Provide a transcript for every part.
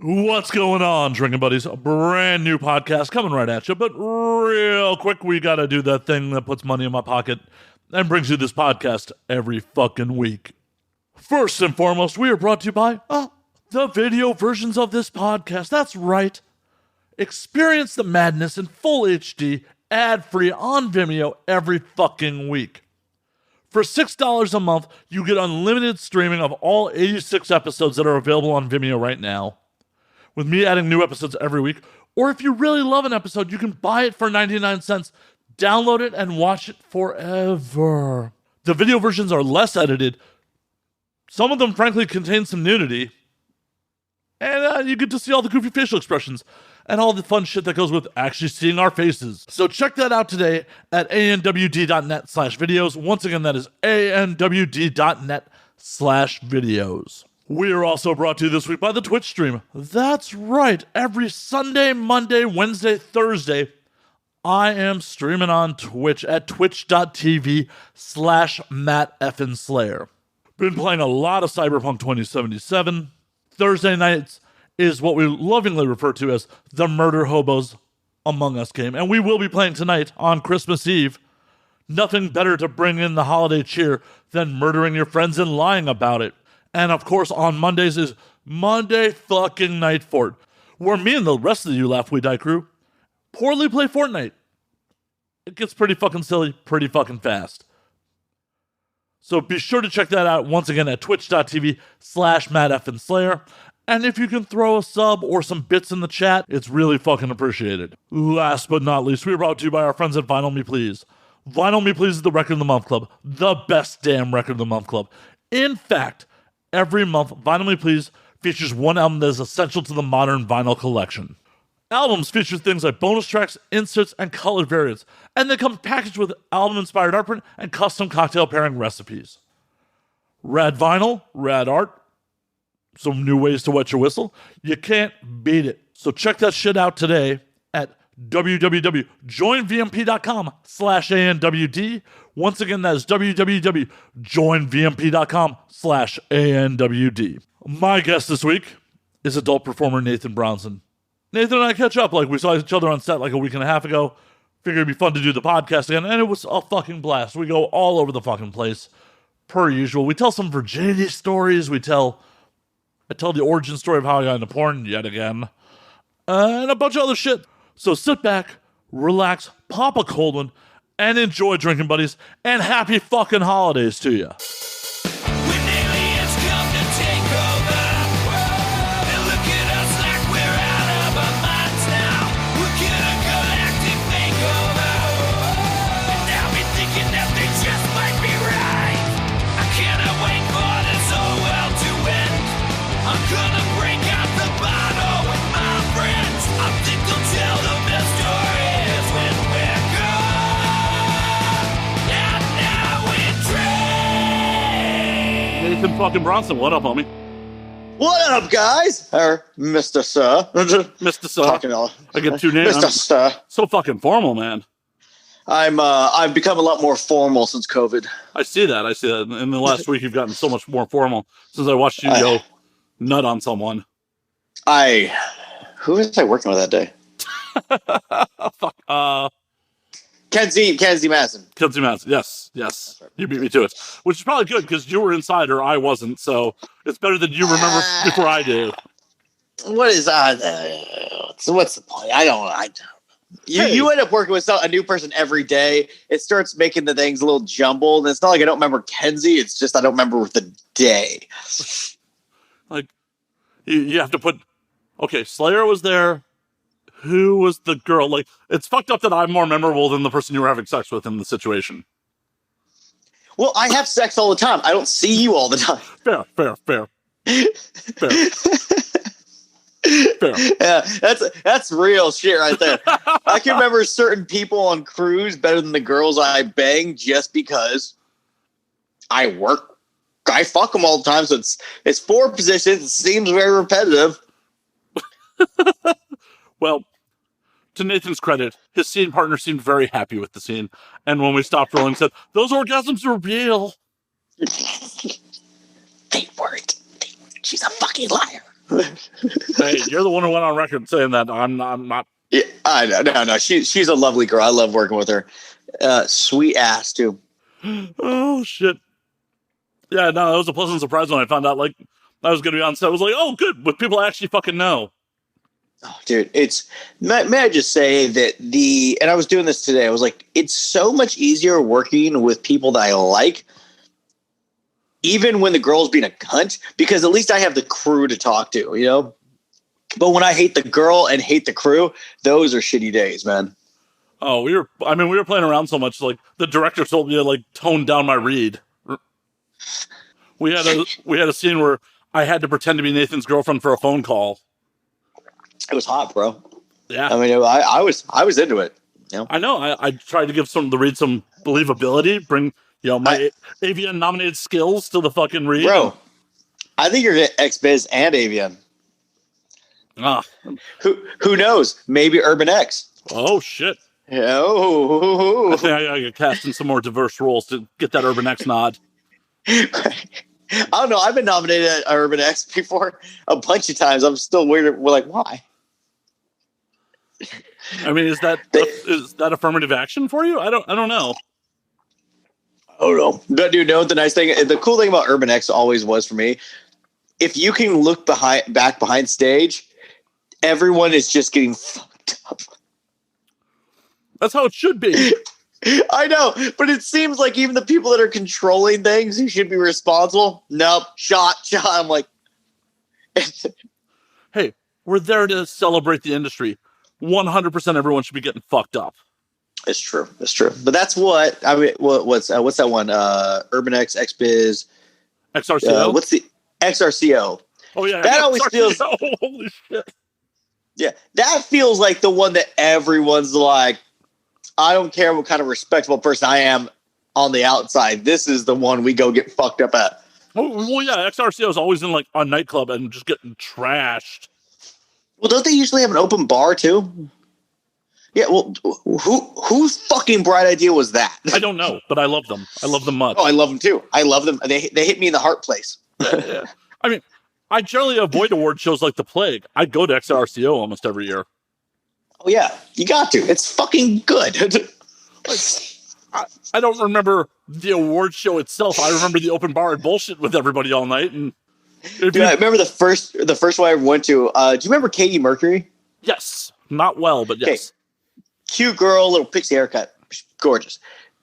What's going on, drinking buddies? A brand new podcast coming right at you, but real quick, we gotta do that thing that puts money in my pocket and brings you this podcast every fucking week. First and foremost, we are brought to you by the video versions of this podcast. That's right. Experience the madness in full HD, ad-free on Vimeo every fucking week. For $6 a month, you get unlimited streaming of all 86 episodes that are available on Vimeo right now, with me adding new episodes every week. Or if you really love an episode, you can buy it for 99 cents, download it, and watch it forever. The video versions are less edited. Some of them, frankly, contain some nudity. And you get to see all the goofy facial expressions and all the fun shit that goes with actually seeing our faces. So check that out today at ANWD.net/videos. Once again, that is ANWD.net/videos. We are also brought to you this week by the Twitch stream. That's right. Every Sunday, Monday, Wednesday, Thursday, I am streaming on Twitch at twitch.tv/MattEffinSlayer. Been playing a lot of Cyberpunk 2077. Thursday nights is what we lovingly refer to as the Murder Hobos Among Us game. And we will be playing tonight on Christmas Eve. Nothing better to bring in the holiday cheer than murdering your friends and lying about it. And of course, on Mondays is Monday fucking Night Fort, where me and the rest of the You Laugh We Die crew poorly play Fortnite. It gets pretty fucking silly, pretty fucking fast. So be sure to check that out once again at twitch.tv/MattEffinSlayer. And if you can throw a sub or some bits in the chat, it's really fucking appreciated. Last but not least, we are brought to you by our friends at Vinyl Me Please. Vinyl Me Please is the Record of the Month Club, the best damn Record of the Month Club. In fact, every month, Vinyl Me Please features one album that is essential to the modern vinyl collection. Albums feature things like bonus tracks, inserts, and colored variants, and they come packaged with album-inspired art print and custom cocktail pairing recipes. Rad vinyl, rad art, some new ways to wet your whistle. You can't beat it. So check that shit out today at www.joinvmp.com/ANWD. Once again, that is www.joinvmp.com/ANWD. My guest this week is adult performer Nathan Bronson. Nathan and I catch up like we saw each other on set like a week and a half ago. Figured it'd be fun to do the podcast again, and it was a fucking blast. We go all over the fucking place, per usual. We tell some Virginity Stories. I tell the origin story of how I got into porn yet again, and a bunch of other shit. So sit back, relax, pop a cold one, and enjoy, drinking buddies, and happy fucking holidays to you. Nathan fucking Bronson, what up, homie? What up, guys? Or Mr. Sir. Mr. Sir. I get two names. Mr. Sir. So fucking formal, man. I've become a lot more formal since COVID. I see that. In the last week, you've gotten so much more formal since I watched you go nut on someone. Who was I working with that day? Fuck. Kenzie Madison. Kenzie Madison. Yes. You beat me to it, which is probably good because you were inside or I wasn't. So it's better that you remember before I do. What is what's the point? You end up working with a new person every day. It starts making the things a little jumbled. And it's not like I don't remember Kenzie. It's just I don't remember the day. Like you have to put. Okay, Slayer was there. Who was the girl? Like, it's fucked up that I'm more memorable than the person you were having sex with in the situation. Well, I have sex all the time. I don't see you all the time. Fair. Yeah, that's real shit right there. I can remember certain people on crews better than the girls I bang just because I fuck them all the time. So it's 4 positions. It seems very repetitive. Well, to Nathan's credit, his scene partner seemed very happy with the scene. And when we stopped rolling, said, those orgasms are real. They weren't. She's a fucking liar. Hey, you're the one who went on record saying that. I'm not. Yeah, I know. No. She's a lovely girl. I love working with her. Sweet ass too. Oh shit. Yeah, no, it was a pleasant surprise when I found out like I was going to be on set. I was like, oh, good, but people actually fucking know. Oh, dude, may I just say that and I was doing this today. I was like, it's so much easier working with people that I like, even when the girl's being a cunt, because at least I have the crew to talk to, you know? But when I hate the girl and hate the crew, those are shitty days, man. Oh, we were playing around so much. Like the director told me to like tone down my read. We had a scene where I had to pretend to be Nathan's girlfriend for a phone call. It was hot, bro. Yeah, I mean, I was into it. You know? I know. I tried to give the read some believability. Bring my AVN nominated skills to the fucking read, bro. I think you're ex-biz and AVN. Who knows? Maybe Urban X. Oh shit. Oh. I think I got cast in some more diverse roles to get that Urban X nod. I don't know. I've been nominated at Urban X before a bunch of times. I'm still weird. We're like, why? I mean, is that affirmative action for you? I don't know. Oh no, but dude, know the nice thing, the cool thing about Urban X always was for me. If you can look back behind stage, everyone is just getting fucked up. That's how it should be. I know, but it seems like even the people that are controlling things who should be responsible, nope, shot. I'm like, hey, we're there to celebrate the industry. 100% everyone should be getting fucked up. It's true. But that's what I mean. What's that one? Urban X, XBiz, XRCO. What's the XRCO? Oh yeah, that always feels. Holy shit. Yeah, that feels like the one that everyone's like, I don't care what kind of respectable person I am on the outside. This is the one we go get fucked up at. Oh, well, yeah, XRCO is always in like a nightclub and just getting trashed. Well, don't they usually have an open bar too? Yeah, well, whose fucking bright idea was that? I don't know, but I love them. I love them much. Oh, I love them too. I love them. They hit me in the heart place. Yeah. I mean, I generally avoid award shows like the plague. I go to XRCO almost every year. Oh yeah, you got to. It's fucking good. I don't remember the award show itself. I remember the open bar and bullshit with everybody all night. And dude, I remember the first one I ever went to. Do you remember Katie Mercury? Yes, not well, but yes. Okay. Cute girl, little pixie haircut, gorgeous.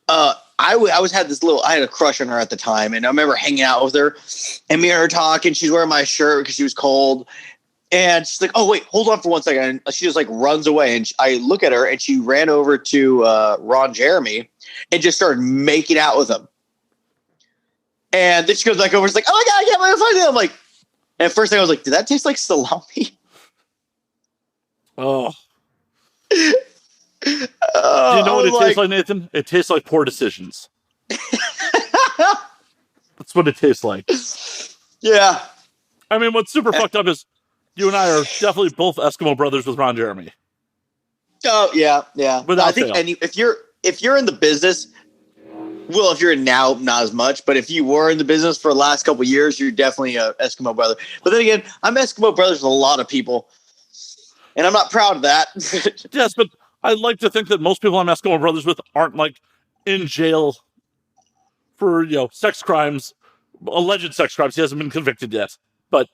I had a crush on her at the time, and I remember hanging out with her, and me and her talking. She's wearing my shirt because she was cold, and she's like, "Oh wait, hold on for 1 second." And she just like runs away, and I look at her, and she ran over to Ron Jeremy and just started making out with him. And then she goes back over, she's like, "Oh my god, I can't believe I did." I'm like, and first thing I was like, "Did that taste like salami?" Oh. Do you know what it tastes like, Nathan? It tastes like poor decisions. That's what it tastes like. Yeah. I mean, what's super fucked up is you and I are definitely both Eskimo brothers with Ron Jeremy. Oh, yeah. Without I think if you're in the business, well, if you're in now, not as much, but if you were in the business for the last couple of years, you're definitely an Eskimo brother. But then again, I'm Eskimo brothers with a lot of people, and I'm not proud of that. Yes, but I'd like to think that most people I'm Eskimo brothers with aren't like in jail for, sex crimes, alleged sex crimes. He hasn't been convicted yet. But,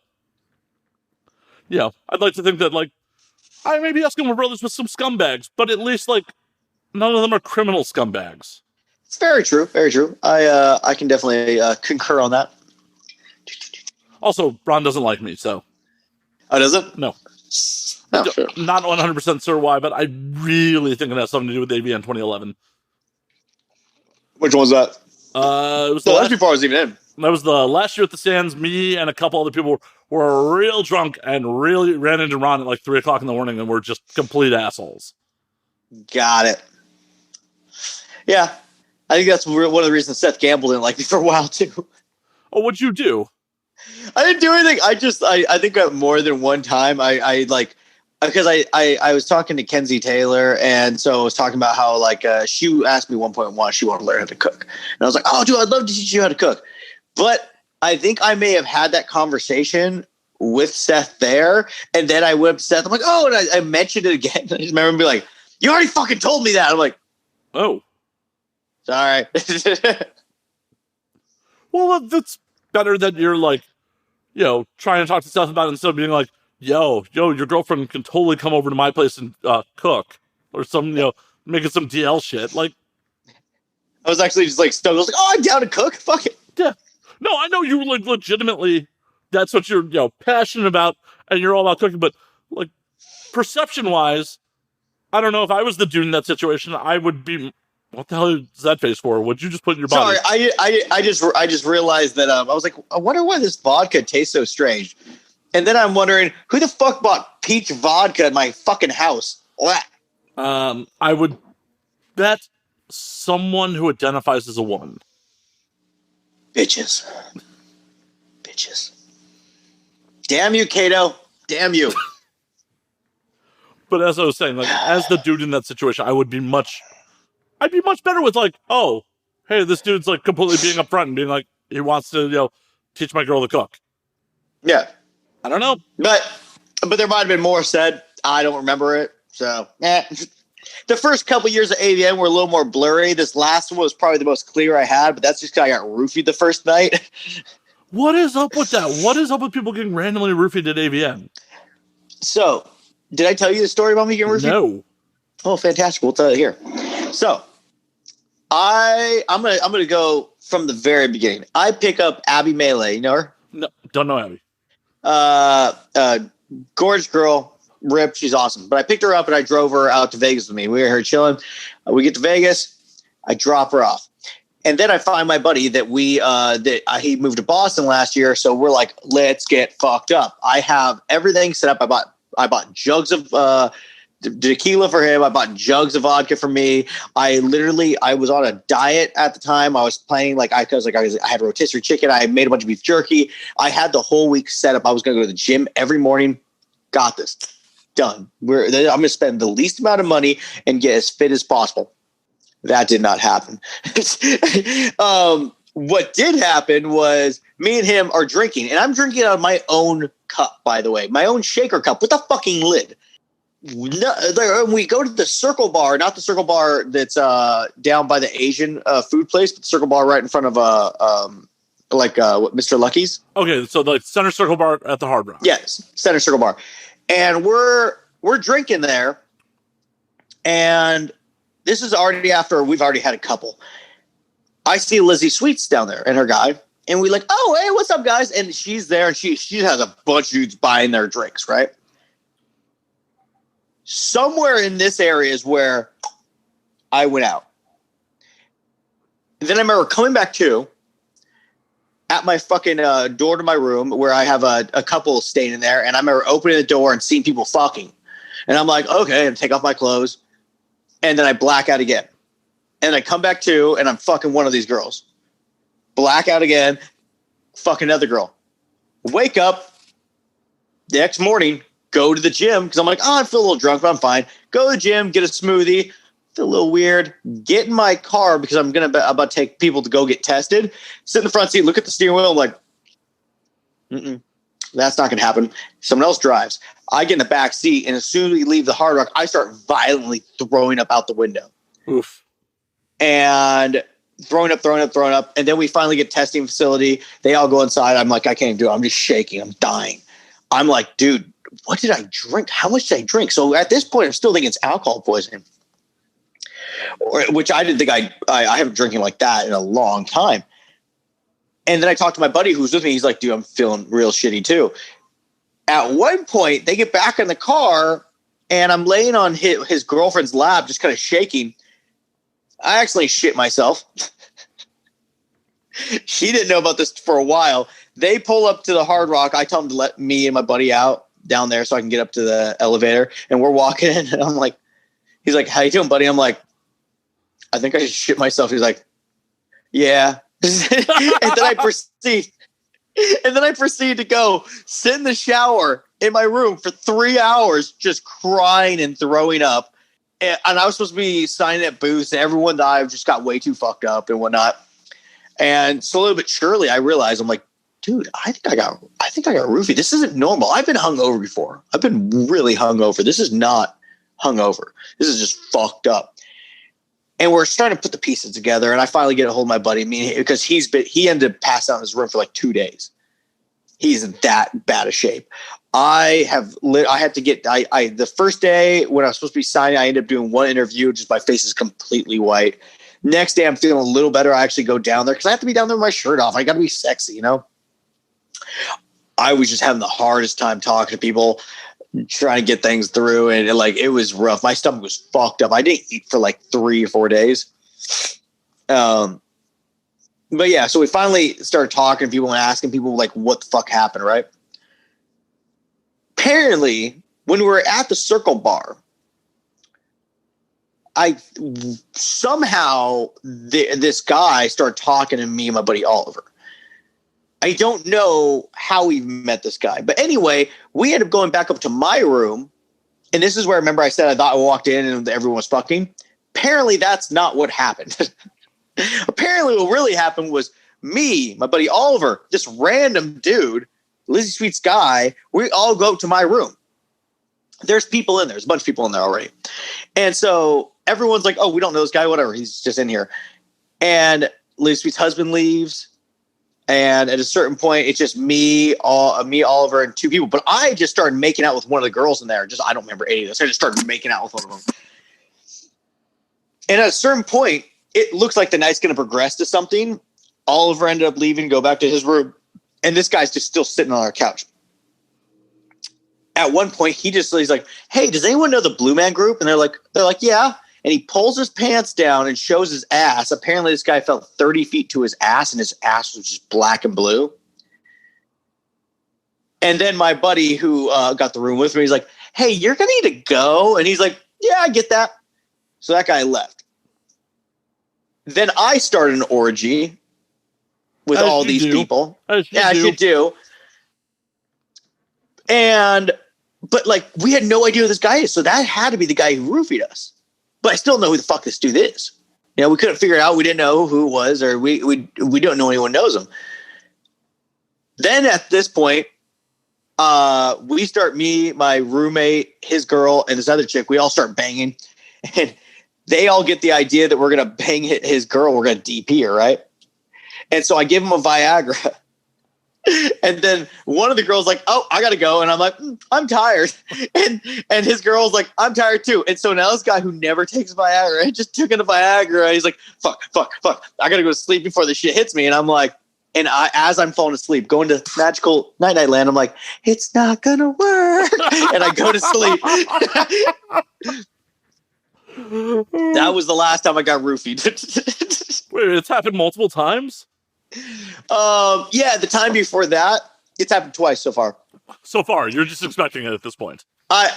I'd like to think that like I may be Eskimo brothers with some scumbags, but at least like none of them are criminal scumbags. It's very true. Very true. I can definitely concur on that. Also, Ron doesn't like me, so. Oh, does it? No. Oh, sure. Not 100% sure why, but I really think it has something to do with AVN 2011. Which one was that? It was that's before I was even in. That was the last year at the Sands. Me and a couple other people were real drunk and really ran into Ron at like 3 o'clock in the morning and were just complete assholes. Got it. Yeah. I think that's one of the reasons Seth Gamble didn't like me for a while, too. Oh, what'd you do? I didn't do anything. I think more than one time because I was talking to Kenzie Taylor, and so I was talking about how she asked me 1.1 she wanted to learn how to cook, and I was like, "Oh, dude, I'd love to teach you how to cook." But I think I may have had that conversation with Seth there. And then I went up to Seth. I'm like, oh, and I mentioned it again. I just remember him being like, you already fucking told me that. I'm like, oh. Sorry. Well, that's better that you're like, trying to talk to Seth about it instead of being like, yo, your girlfriend can totally come over to my place and cook or some, making some DL shit. Like, I was actually just like stoked. I was like, oh, I'm down to cook. Fuck it. Yeah. No, I know you like legitimately, that's what you're, passionate about and you're all about cooking, but like perception wise, I don't know if I was the dude in that situation, I would be, what the hell is that face for? What'd you just put in your body? Sorry, I just realized that I was like, I wonder why this vodka tastes so strange. And then I'm wondering, who the fuck bought peach vodka in my fucking house? What? I would bet someone who identifies as a woman. Bitches. Damn you, Kato. Damn you. But as I was saying, like, as the dude in that situation, I'd be much better with like, oh, hey, this dude's like completely being upfront and being like, he wants to, teach my girl to cook. Yeah. I don't know. But there might have been more said. I don't remember it. So, The first couple years of AVN were a little more blurry. This last one was probably the most clear I had, but that's just because I got roofied the first night. What is up with that? What is up with people getting randomly roofied at AVN? So, did I tell you the story about me getting roofied? No. Oh, fantastic. We'll tell it here. So, I'm gonna go from the very beginning. I pick up Abby Melee. You know her? No, don't know Abby. Gorgeous girl, ripped. She's awesome. But I picked her up and I drove her out to Vegas with me. We were here chilling. We get to Vegas. I drop her off, and then I find my buddy that he moved to Boston last year. So we're like, let's get fucked up. I have everything set up. I bought jugs of tequila for him. I bought jugs of vodka for me. I was on a diet at the time. I was planning I had rotisserie chicken. I made a bunch of beef jerky. I had the whole week set up. I was going to go to the gym every morning. Got this done. I'm going to spend the least amount of money and get as fit as possible. That did not happen. What did happen was me and him are drinking, and I'm drinking out of my own cup, by the way, my own shaker cup with a fucking lid. No, we go to the Circle Bar, not the Circle Bar that's down by the Asian food place, but the Circle Bar right in front of Mr. Lucky's. Okay, so the Center Circle Bar at the Hard Rock. Yes, Center Circle Bar, and we're drinking there, and this is already after we've already had a couple. I see Lizzie Sweets down there and her guy, and we like, oh hey, what's up, guys? And she's there, and she has a bunch of dudes buying their drinks, right? Somewhere in this area is where I went out. And then I remember coming back at my fucking door to my room where I have a couple staying in there. And I remember opening the door and seeing people fucking. And I'm like, okay, and take off my clothes. And then I black out again. And I come back and I'm fucking one of these girls. Black out again, fuck another girl. Wake up the next morning, go to the gym because I'm like, I feel a little drunk, but I'm fine. Go to the gym, get a smoothie. Feel a little weird. Get in my car because I'm about to take people to go get tested. Sit in the front seat, look at the steering wheel. I'm like, that's not going to happen. Someone else drives. I get in the back seat, and as soon as we leave the Hard Rock, I start violently throwing up out the window. Oof. And throwing up. And then we finally get testing facility. They all go inside. I'm like, I can't even do it. I'm just shaking. I'm dying. I'm like, dude, what did I drink? How much did I drink? So at this point, I'm still thinking it's alcohol poisoning, which I didn't think I haven't drinking like that in a long time. And then I talked to my buddy who's with me. He's like, dude, I'm feeling real shitty too. At one point, they get back in the car and I'm laying on his girlfriend's lap, just kind of shaking. I actually shit myself. She didn't know about this for a while. They pull up to the Hard Rock. I tell them to let me and my buddy out down there so I can get up to the elevator. And we're walking in and I'm like, he's like, how you doing, buddy? I'm like, I think I just shit myself. He's like, yeah. And then I proceed to go sit in the shower in my room for 3 hours, just crying and throwing up. And I was supposed to be signing at booths, and everyone that I just got way too fucked up and whatnot. And slowly but surely, I realized, I'm like, dude, I think I got roofied. This isn't normal. I've been hungover before. I've been really hungover. This is not hungover. This is just fucked up. And we're starting to put the pieces together. And I finally get a hold of my buddy, because he ended up passing out in his room for like 2 days. He's in that bad of shape. The first day when I was supposed to be signing, I ended up doing one interview. Just my face is completely white. Next day, I'm feeling a little better. I actually go down there because I have to be down there with my shirt off. I got to be sexy, you know? I was just having the hardest time talking to people, trying to get things through. And it was rough. My stomach was fucked up. I didn't eat for like 3 or 4 days. But yeah, so we finally started talking to people and asking people like, what the fuck happened, right? Apparently, when we were at the Circle Bar, this guy started talking to me and my buddy Oliver. I don't know how we met this guy, but anyway, we ended up going back up to my room, and this is where I remember I said I thought I walked in and everyone was fucking. Apparently, that's not what happened. Apparently, what really happened was me, my buddy Oliver, this random dude, Lizzie Sweet's guy, we all go to my room. There's people in there. There's a bunch of people in there already. And so everyone's like, oh, we don't know this guy, whatever. He's just in here. And Lizzie Sweet's husband leaves. And at a certain point, it's just me, Oliver, and 2 people. But I just started making out with one of the girls in there. I don't remember any of this. I just started making out with one of them. And at a certain point, it looks like the night's going to progress to something. Oliver ended up leaving to go back to his room. And this guy's just still sitting on our couch. At one point, he's like, hey, does anyone know the Blue Man Group? And they're like, yeah. And he pulls his pants down and shows his ass. Apparently, this guy felt 30 feet to his ass, and his ass was just black and blue. And then my buddy who got the room with me, he's like, hey, you're going to need to go. And he's like, yeah, I get that. So that guy left. Then I started an orgy with all these people. As you do. But we had no idea who this guy is. So that had to be the guy who roofied us. But I still know who the fuck this dude is. You know, we couldn't figure it out. We didn't know who it was, or we don't know anyone knows him. Then at this point, we start, me, my roommate, his girl, and this other chick, we all start banging. And they all get the idea that we're going to bang his girl. We're going to DP her, right? And so I give him a Viagra. And then one of the girls like, oh, I got to go. And I'm like, I'm tired. And his girl's like, I'm tired too. And so now this guy who never takes Viagra, he just took in a Viagra. And he's like, fuck. I got to go to sleep before this shit hits me. And I'm like, as I'm falling asleep, going to magical night land, I'm like, it's not going to work. And I go to sleep. That was the last time I got roofied. Wait, it's happened multiple times? Yeah, the time before that, it's happened twice so far. So far, you're just expecting it at this point. I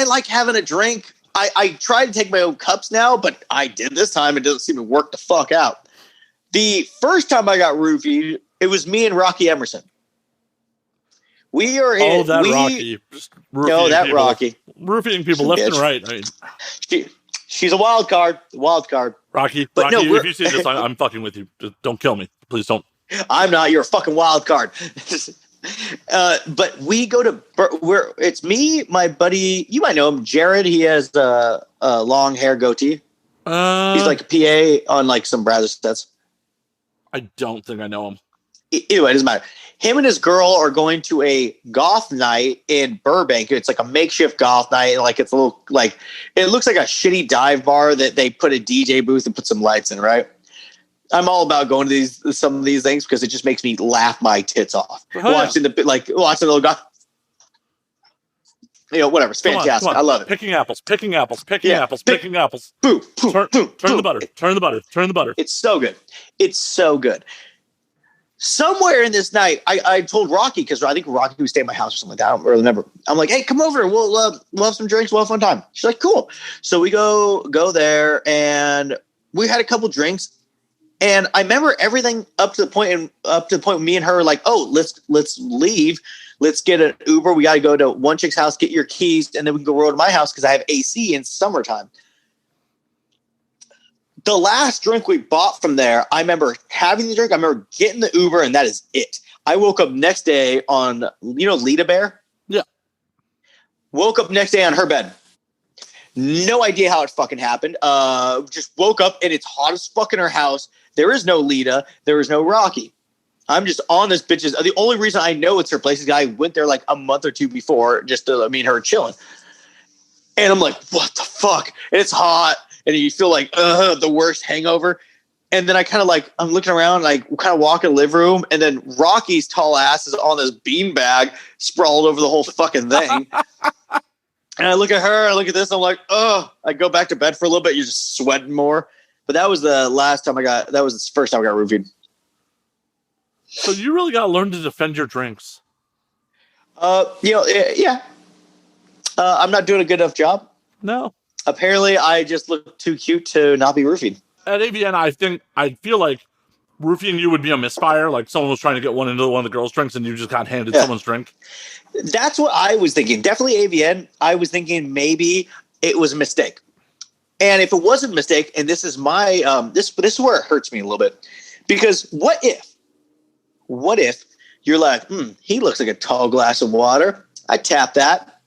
like having a drink. I try to take my own cups now, but I did this time. It doesn't seem to work the fuck out. The first time I got roofied, it was me and Rocky Emerson. We are in. Oh, that Rocky. Just no, that people, Rocky. Roofing people left and right. I mean, she's a wild card. Rocky, if you see this, I'm fucking with you. Just don't kill me. Please don't. I'm not. You're a fucking wild card. But we go to it's me, my buddy. You might know him, Jared. He has a long hair goatee. He's like a PA on like some Brazzers sets. I don't think I know him. Anyway, it doesn't matter. Him and his girl are going to a goth night in Burbank. It's like a makeshift goth night. Like it's a little like it looks like a shitty dive bar that they put a DJ booth and put some lights in, right? I'm all about going to some of these things because it just makes me laugh my tits off. Watching the little goth. You know, whatever. It's fantastic. Come on. I love it. Picking apples. Picking apples. Boo. Turn the butter. It's so good. Somewhere in this night, I told Rocky, because I think Rocky was staying at my house or something like that. I don't really remember. I'm like, hey, come over. We'll have some drinks. We'll have a fun time. She's like, cool. So we go there, and we had a couple drinks. And I remember everything up to the point me and her were like, oh, let's leave. Let's get an Uber. We got to go to one chick's house, get your keys, and then we can go roll to my house because I have AC in summertime. The last drink we bought from there, I remember having the drink. I remember getting the Uber, and that is it. I woke up next day on, Lita Bear? Yeah. Woke up next day on her bed. No idea how it fucking happened. Just woke up, and it's hot as fuck in her house. There is no Lita. There is no Rocky. I'm just on this bitch's. The only reason I know it's her place is I went there like a month or two before just to meet her chilling. And I'm like, what the fuck? And it's hot. And you feel like, the worst hangover. And then I kind of like, I'm looking around, and I kind of walk in the living room. And then Rocky's tall ass is on this beanbag sprawled over the whole fucking thing. And I look at her, I look at this. I'm like, I go back to bed for a little bit. You're just sweating more. But that was the first time I got roofied. So you really got to learn to defend your drinks. Yeah. I'm not doing a good enough job. No. Apparently, I just look too cute to not be roofied. At AVN, I feel like roofing you would be a misfire. Like someone was trying to get one into one of the girls' drinks, and you just got handed someone's drink. That's what I was thinking. Definitely AVN. I was thinking maybe it was a mistake. And if it wasn't a mistake, and this is my this is where it hurts me a little bit, because what if you're like, he looks like a tall glass of water. I tap that.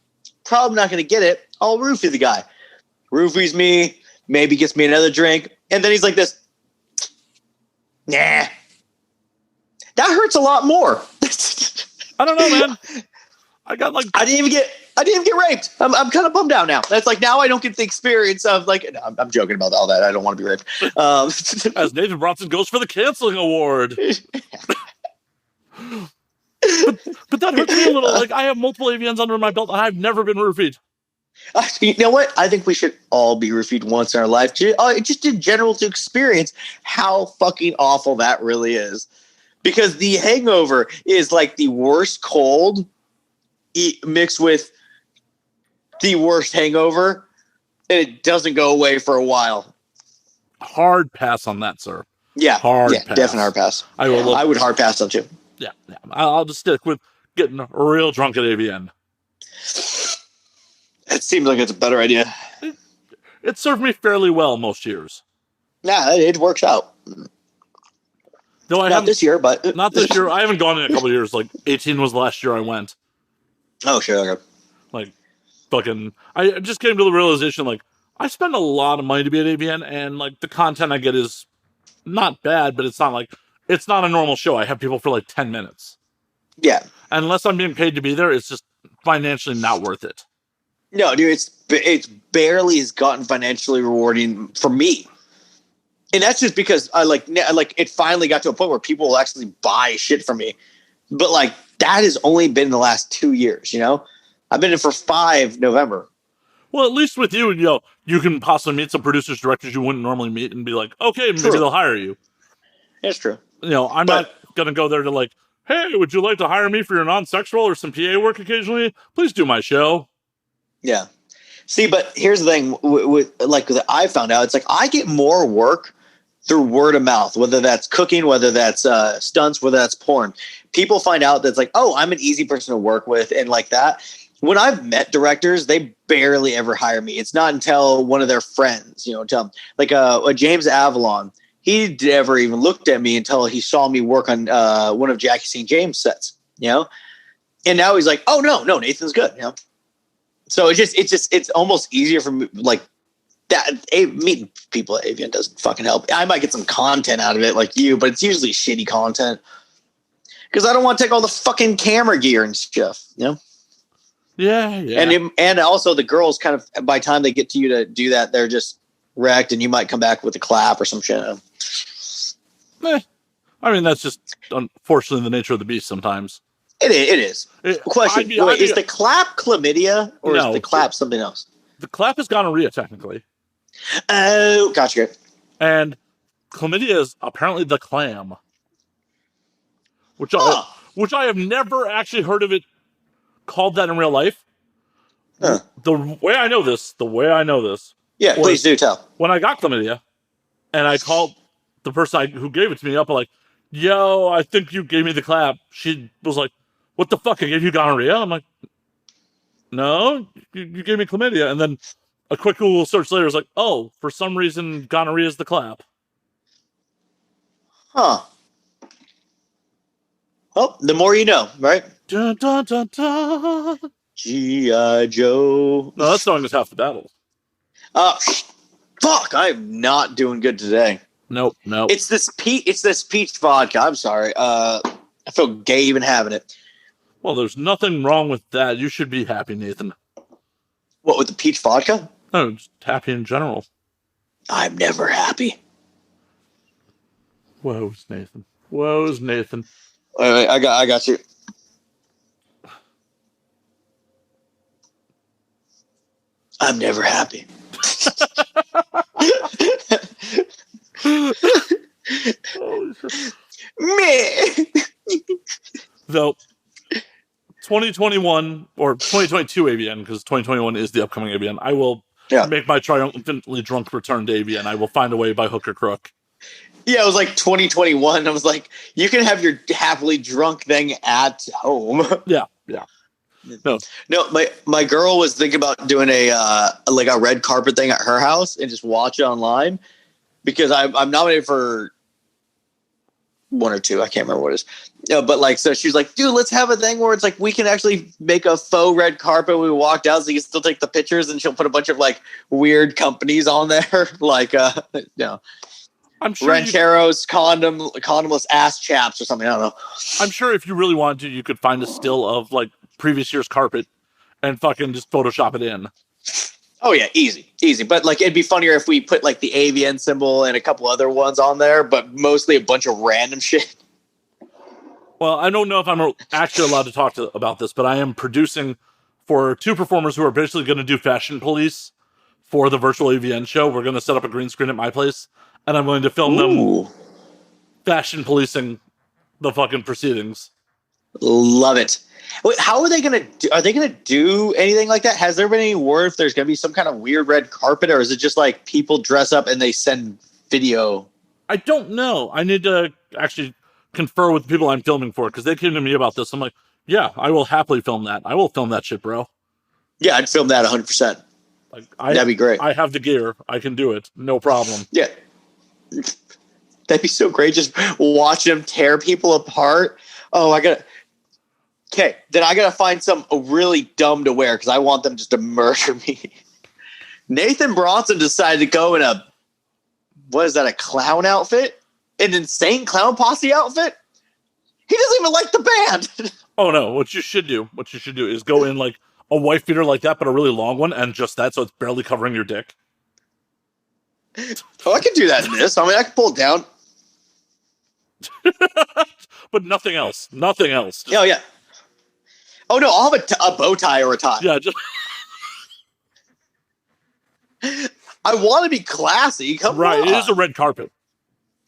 Probably not going to get it. I'll roofie the guy. Roofies me, maybe gets me another drink, and then he's like this. Nah. That hurts a lot more. I don't know, man. I didn't even get raped. I'm kind of bummed out now. That's like, now I don't get the experience of like, no, I'm joking about all that. I don't want to be raped. As Nathan Bronson goes for the canceling award. but that hurts me a little. Like, I have multiple AVNs under my belt, and I've never been roofied. You know what? I think we should all be roofied once in our life. Just in general, to experience how fucking awful that really is. Because the hangover is like the worst cold mixed with the worst hangover, and it doesn't go away for a while. Hard pass on that, sir. Yeah. Hard pass. Definitely hard pass. I would hard pass them too. Yeah. I'll just stick with getting real drunk at AVN. It seems like it's a better idea. It served me fairly well most years. Yeah, it works out. No, not this year, but not this year. I haven't gone in a couple of years. Like 18 was the last year I went. Oh, sure. Okay. Like, fucking, I just came to the realization, like, I spend a lot of money to be at AVN, and like the content I get is not bad, but it's not a normal show. I have people for like 10 minutes. Yeah. And unless I'm being paid to be there, it's just financially not worth it. No, dude, it's barely has gotten financially rewarding for me. And that's just because I like it finally got to a point where people will actually buy shit from me. But like, that has only been in the last 2 years, I've been in for 5 November. Well, at least with you, you can possibly meet some producers, directors you wouldn't normally meet and be like, okay, maybe they'll hire you. That's true. I'm not going to go there to like, hey, would you like to hire me for your non-sexual or some PA work occasionally? Please do my show. Yeah. See, but here's the thing with I found out, it's like I get more work through word of mouth, whether that's cooking, whether that's stunts, whether that's porn. People find out that's like, oh, I'm an easy person to work with and like that. When I've met directors, they barely ever hire me. It's not until one of their friends, tell them. Like James Avalon, he never even looked at me until he saw me work on one of Jackie St. James sets, And now he's like, oh, no, Nathan's good, So it's almost easier for me, like that. Meeting people at AVN doesn't fucking help. I might get some content out of it like you, but it's usually shitty content because I don't want to take all the fucking camera gear and stuff, Yeah. And also the girls kind of, by the time they get to you to do that, they're just wrecked and you might come back with a clap or some shit. I mean, that's just unfortunately the nature of the beast sometimes. It is. Question. Is the clap chlamydia or is the clap something else? The clap is gonorrhea, technically. Oh, gotcha. And chlamydia is apparently the clam. Which I have never actually heard of it called that in real life. Huh. The way I know this. Yeah, please do tell. When I got chlamydia, and I called the person who gave it to me up, I'm like, yo, I think you gave me the clap. She was like, what the fuck? I gave you gonorrhea? I'm like, no, you gave me chlamydia. And then a quick Google search later is like, oh, for some reason, gonorrhea is the clap. Huh. Well, the more you know, right? Dun, dun, dun, dun. G.I. Joe. No, that song is half the battle. Fuck! I'm not doing good today. Nope. It's this peach vodka. I'm sorry. I feel gay even having it. Well, there's nothing wrong with that. You should be happy, Nathan. What, with the peach vodka? No, just happy in general. I'm never happy. Woes, Nathan. Woes, Nathan. Wait, I got you. I'm never happy. Me. Though 2021 or 2022 AVN, because 2021 is the upcoming AVN, I will make my triumphantly drunk return to AVN. I will find a way by hook or crook. Yeah, it was like 2021. I was like, you can have your happily drunk thing at home. Yeah. No, my girl was thinking about doing a red carpet thing at her house and just watch it online, because I'm nominated for one or two. I can't remember what it is. But so she's like, dude, let's have a thing where it's like we can actually make a faux red carpet. We walked out so you can still take the pictures, and she'll put a bunch of weird companies on there, I'm sure rancheros, condomless ass chaps or something. I don't know. I'm sure if you really wanted to, you could find a still of previous year's carpet and fucking just Photoshop it in. Oh yeah, easy. But it'd be funnier if we put the AVN symbol and a couple other ones on there, but mostly a bunch of random shit. Well, I don't know if I'm actually allowed to talk about this, but I am producing for two performers who are basically going to do fashion police for the virtual AVN show. We're going to set up a green screen at my place, and I'm going to film them fashion policing the fucking proceedings. Love it. Wait, how are they going to do? Are they going to do anything like that? Has there been any word if there's going to be some kind of weird red carpet, or is it just people dress up and they send video? I don't know. I need to actually confer with the people I'm filming for, because they came to me about this. I'm like, yeah, I will happily film that. I will film that shit, bro. Yeah, I'd film that 100%. That'd be great. I have the gear. I can do it. No problem. Yeah. That'd be so great. Just watch them tear people apart. Oh, okay, then I gotta find some really dumb to wear because I want them just to murder me. Nathan Bronson decided to go in a clown outfit? An insane clown posse outfit? He doesn't even like the band. Oh no, what you should do is go in a wife beater like that, but a really long one, and just that, so it's barely covering your dick. Oh, I can do that in this. I mean, I can pull it down. But nothing else. Nothing else. Oh, yeah. Oh, no, I'll have a bow tie or a tie. Yeah, just... I want to be classy. Come on. It is a red carpet.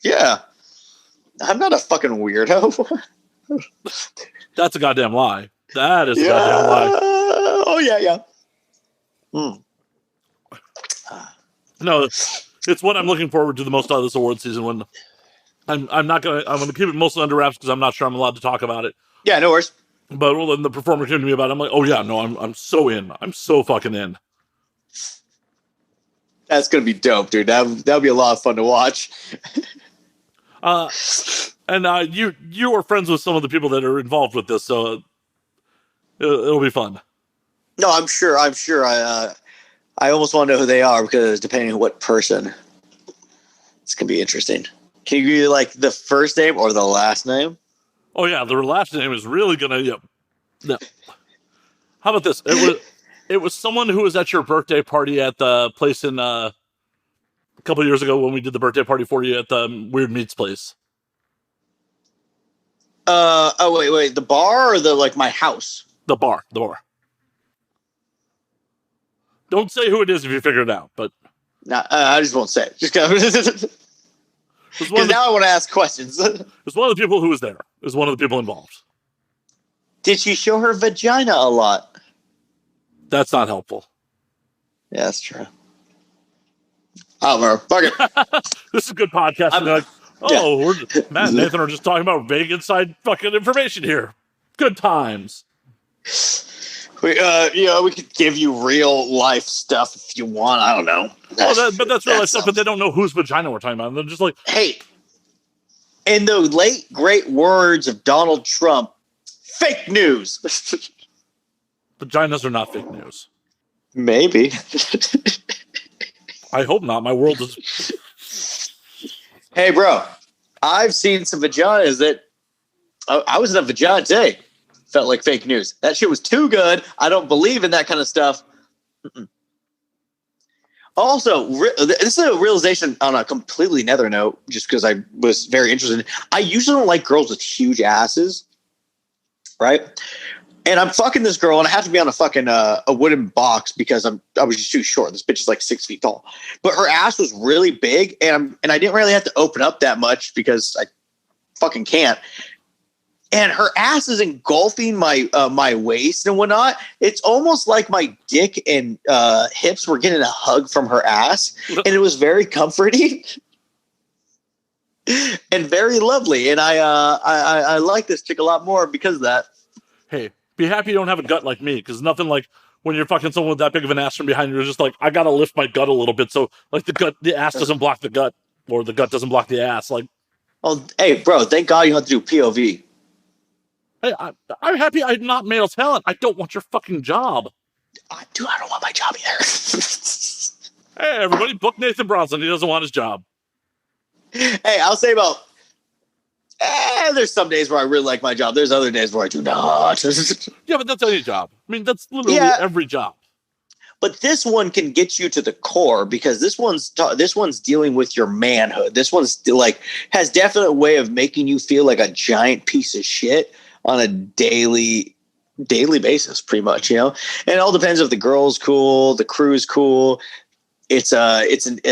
Yeah. I'm not a fucking weirdo. That's a goddamn lie. That is a goddamn lie. Oh, yeah. No, it's what I'm looking forward to the most out of this award season, when I'm gonna keep it mostly under wraps because I'm not sure I'm allowed to talk about it. Yeah, no worries. But when the performer came to me about it, I'm like, oh yeah, no, I'm so in. I'm so fucking in. That's gonna be dope, dude. That'll be a lot of fun to watch. And you are friends with some of the people that are involved with this, so it'll be fun. No, I'm sure. I almost want to know who they are, because depending on what person, it's gonna be interesting. Can you give me the first name or the last name? Oh yeah, the last name is really gonna. Yeah. How about this? It was someone who was at your birthday party at the place in a couple of years ago when we did the birthday party for you at the Weird Meats place. Oh wait, the bar or my house? The bar. Don't say who it is if you figure it out, but... No, I just won't say it. Just because now I want to ask questions. It's one of the people who was there. It was one of the people involved. Did she show her vagina a lot? That's not helpful. Yeah, that's true. I don't remember. Fuck it. This is a good podcast. Matt and Nathan are just talking about vague inside fucking information here. Good times. We could give you real life stuff if you want. I don't know. But that's real life stuff. But they don't know whose vagina we're talking about. They're just like, hey, in the late great words of Donald Trump, fake news. vaginas are not fake news. Maybe. I hope not. My world is. Hey, bro, I've seen some vaginas that I was in a vagina today. Felt like fake news. That shit was too good. I don't believe in that kind of stuff. Mm-mm. Also, this is a realization on a completely another note, just because I was very interested. I usually don't like girls with huge asses, right? And I'm fucking this girl, and I have to be on a fucking a wooden box because I was just too short. This bitch is like 6 feet tall, but her ass was really big, and I didn't really have to open up that much because I fucking can't. And her ass is engulfing my my waist and whatnot. It's almost like my dick and hips were getting a hug from her ass, and it was very comforting and very lovely. And I like this chick a lot more because of that. Hey, be happy you don't have a gut like me, because nothing like when you're fucking someone with that big of an ass from behind you, you're just like, I gotta lift my gut a little bit so like the ass doesn't block the gut, or the gut doesn't block the ass. Like, oh, hey, bro, thank God you don't have to do POV. Hey, I'm happy I'm not male talent. I don't want your fucking job. I don't want my job either. Hey, everybody, book Nathan Bronson. He doesn't want his job. Hey, I'll say about... there's some days where I really like my job. There's other days where I do not. Yeah, but that's any job. I mean, that's literally every job. But this one can get you to the core because this one's dealing with your manhood. This one's like has definite way of making you feel like a giant piece of shit on a daily basis, pretty much, you know. And it all depends if the girl's cool, the crew's cool. It's a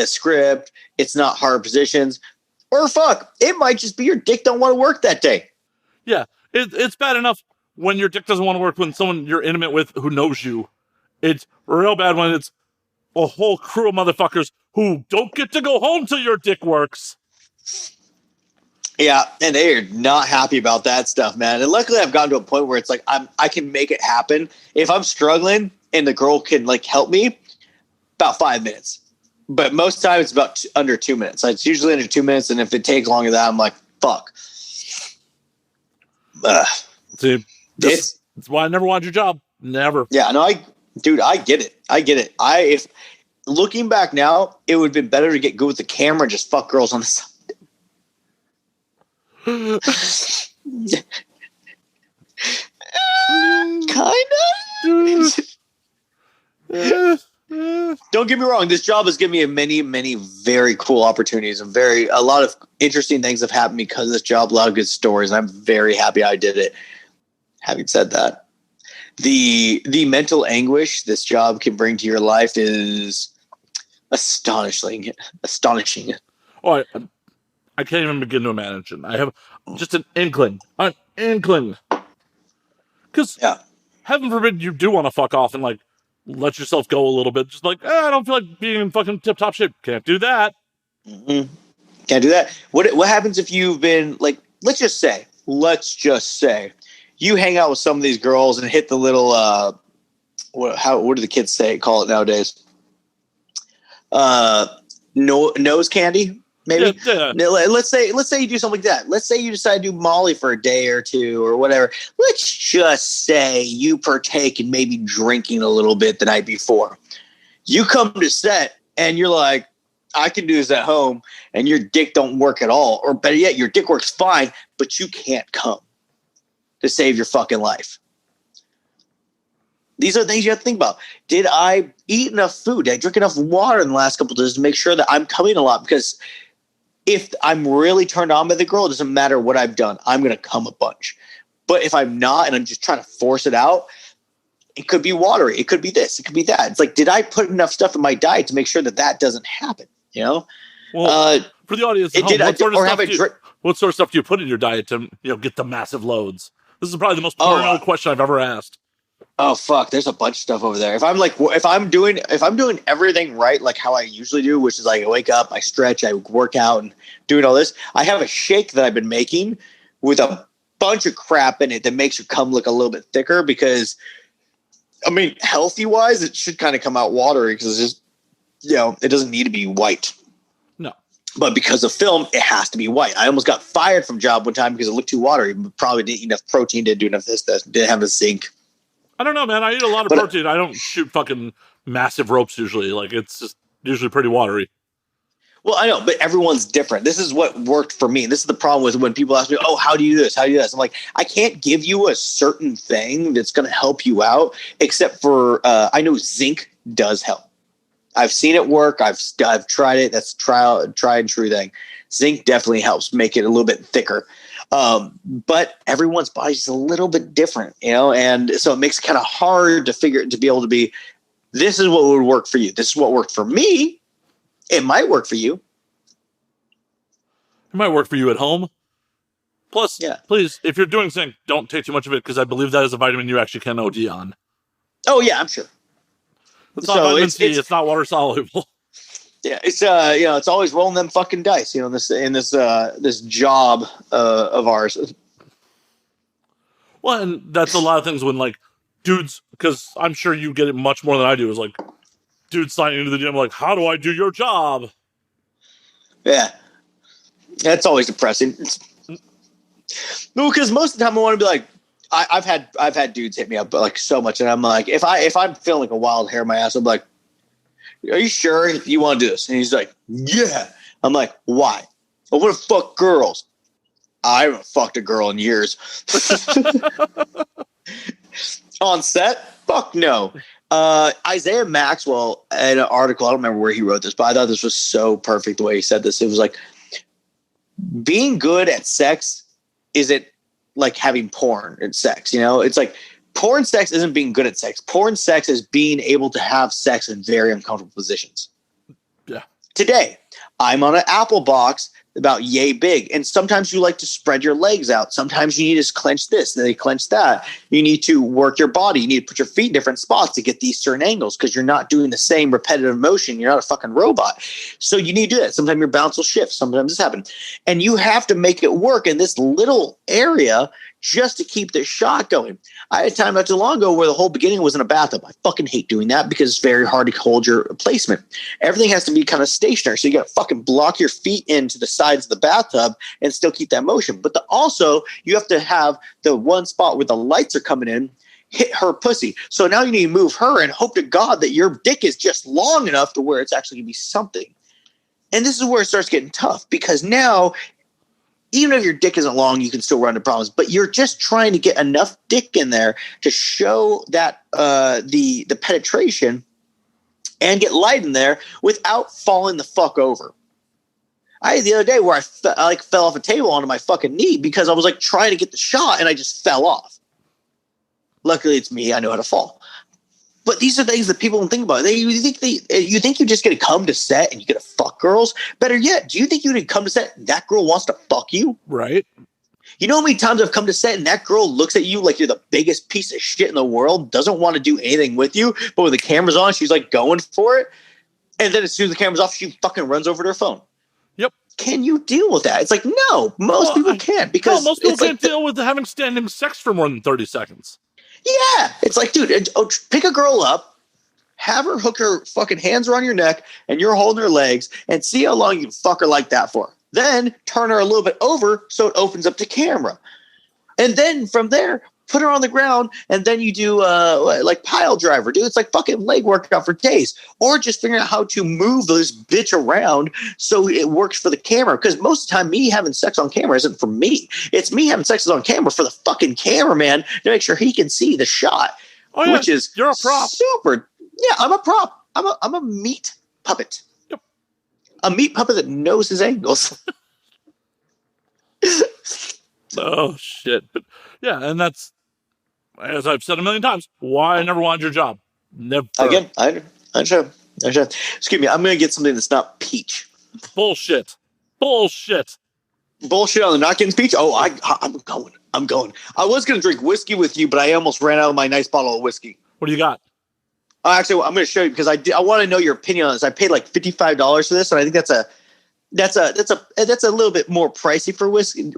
script. It's not hard positions, or fuck, it might just be your dick don't want to work that day. Yeah, it's bad enough when your dick doesn't want to work when someone you're intimate with who knows you. It's real bad when it's a whole crew of motherfuckers who don't get to go home till your dick works. Yeah, and they're not happy about that stuff, man. And luckily, I've gotten to a point where it's like I can make it happen. If I'm struggling and the girl can like help me, about 5 minutes. But most of the time, it's about under 2 minutes. It's usually under 2 minutes, and if it takes longer than that, I'm like, fuck. See, that's why I never wanted your job. Never. Yeah, no, I get it. If looking back now, it would have been better to get good with the camera and just fuck girls on the side. Kind of. Don't get me wrong. This job has given me many, many very cool opportunities and a lot of interesting things have happened because of this job. A lot of good stories. And I'm very happy I did it. Having said that, the mental anguish this job can bring to your life is astonishing. Oh, I can't even begin to imagine. I have just an inkling. Because heaven forbid you do want to fuck off and like let yourself go a little bit. Just like, I don't feel like being in fucking tip-top shape. Can't do that. Mm-hmm. Can't do that. What happens if you've been like, let's just say you hang out with some of these girls and hit the little, what do the kids call it nowadays? Nose candy. Maybe. Yeah. Let's say you do something like that. Let's say you decide to do Molly for a day or two or whatever. Let's just say you partake in maybe drinking a little bit the night before. You come to set and you're like, I can do this at home, and your dick don't work at all. Or better yet, your dick works fine, but you can't come to save your fucking life. These are things you have to think about. Did I eat enough food? Did I drink enough water in the last couple of days to make sure that I'm coming a lot? Because if I'm really turned on by the girl, it doesn't matter what I've done. I'm going to come a bunch. But if I'm not and I'm just trying to force it out, it could be watery. It could be this. It could be that. It's like, did I put enough stuff in my diet to make sure that doesn't happen? You know? Well, for the audience at home, what sort of stuff do you put in your diet to get the massive loads? This is probably the most paranoid question I've ever asked. Oh fuck! There's a bunch of stuff over there. If I'm doing everything right, like how I usually do, which is like I wake up, I stretch, I work out, and doing all this, I have a shake that I've been making with a bunch of crap in it that makes your cum look a little bit thicker. Because I mean, healthy wise, it should kind of come out watery because it's just, it doesn't need to be white. No. But because of film, it has to be white. I almost got fired from job one time because it looked too watery. Probably didn't eat enough protein, didn't do enough of this, didn't have the zinc. I don't know, man. I eat a lot of protein. I don't shoot fucking massive ropes usually. Like, it's just usually pretty watery. Well, I know, but everyone's different. This is what worked for me. This is the problem with when people ask me, oh, how do you do this? How do you do this? I'm like, I can't give you a certain thing that's going to help you out, except for I know zinc does help. I've seen it work. I've tried it. That's tried and true thing. Zinc definitely helps make it a little bit thicker. But everyone's body's a little bit different, and so it makes it kind of hard to be able to be, this is what would work for you. This is what worked for me. It might work for you. It might work for you at home. Plus, please, if you're doing zinc, don't take too much of it because I believe that is a vitamin you actually can OD on. Oh yeah, I'm sure. It's not vitamin C. It's not water soluble. Yeah, it's it's always rolling them fucking dice. This job of ours. Well, and that's a lot of things when like dudes, because I'm sure you get it much more than I do. Is like dudes signing into the gym like, how do I do your job? Yeah, that's always depressing. No, because most of the time I want to be like, I've had dudes hit me up like so much, and I'm like, if I'm feeling like a wild hair in my ass, I'm like, are you sure you want to do this? And he's like, yeah. I'm like, why? I want to fuck girls. I haven't fucked a girl in years. On set? Fuck no. Isaiah Maxwell, in an article, I don't remember where he wrote this, but I thought this was so perfect the way he said this. It was like, being good at sex isn't like having porn and sex, It's like porn sex isn't being good at sex. Porn sex is being able to have sex in very uncomfortable positions. Yeah. Today, I'm on an apple box about yay big. And sometimes you like to spread your legs out. Sometimes you need to clench this and then clench that. You need to work your body. You need to put your feet in different spots to get these certain angles because you're not doing the same repetitive motion. You're not a fucking robot. So you need to do that. Sometimes your bounce will shift. Sometimes this happens. And you have to make it work in this little area just to keep the shot going. I had a time not too long ago where the whole beginning was in a bathtub. I fucking hate doing that because it's very hard to hold your placement. Everything has to be kind of stationary. So you got to fucking block your feet into the sides of the bathtub and still keep that motion. But also you have to have the one spot where the lights are coming in, hit her pussy. So now you need to move her and hope to God that your dick is just long enough to where it's actually going to be something. And this is where it starts getting tough because now, even if your dick isn't long, you can still run into problems. But you're just trying to get enough dick in there to show that the penetration and get light in there without falling the fuck over. I had the other day where I fell off a table onto my fucking knee because I was like trying to get the shot and I just fell off. Luckily, it's me. I know how to fall. But these are things that people don't think about. You think you just get to come to set and you get to fuck girls? Better yet, do you think you can come to set and that girl wants to fuck you? Right. You know how many times I've come to set and that girl looks at you like you're the biggest piece of shit in the world, doesn't want to do anything with you, but when the camera's on, she's like going for it. And then as soon as the camera's off, she fucking runs over to her phone. Yep. Can you deal with that? It's like, no, most people can't because most people can't deal with having standing sex for more than 30 seconds. Yeah. It's like, dude, pick a girl up, have her hook her fucking hands around your neck and you're holding her legs and see how long you can fuck her like that for. Then turn her a little bit over so it opens up to camera. And then from there, put her on the ground and then you do like pile driver, dude. It's like fucking leg workout for days. Or just figure out how to move this bitch around so it works for the camera. Because most of the time, me having sex on camera isn't for me. It's me having sex on camera for the fucking cameraman to make sure he can see the shot. Oh, yeah. Which is you're a prop. Super. Yeah, I'm a prop. I'm a meat puppet. Yep. A meat puppet that knows his angles. Oh, shit. But yeah, and that's, as I've said a million times, why I never wanted your job. Never. Again, I should. Excuse me, I'm going to get something that's not peach. Bullshit on the not getting peach? Oh, I'm going. I was going to drink whiskey with you, but I almost ran out of my nice bottle of whiskey. What do you got? Actually, I'm going to show you because I want to know your opinion on this. I paid like $55 for this, and I think that's a little bit more pricey for whiskey.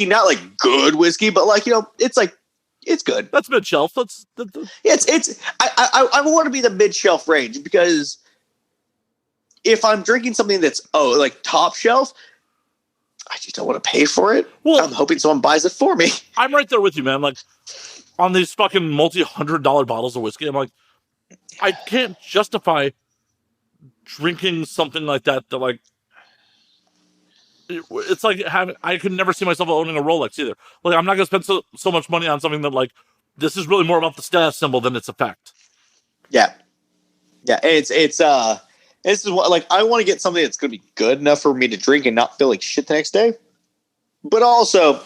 Not like good whiskey, but like, it's like It's good. That's mid-shelf. I want to be the mid-shelf range because if I'm drinking something that's like top shelf, I just don't want to pay for it. Well, I'm hoping someone buys it for me. I'm right there with you, man. Like on these fucking multi-$100 bottles of whiskey, I'm like, I can't justify drinking something like that. That like, it's like I could never see myself owning a Rolex either. Like, I'm not gonna spend so much money on something that like this is really more about the status symbol than its effect. Yeah. This is what, like, I want to get something that's gonna be good enough for me to drink and not feel like shit the next day, but also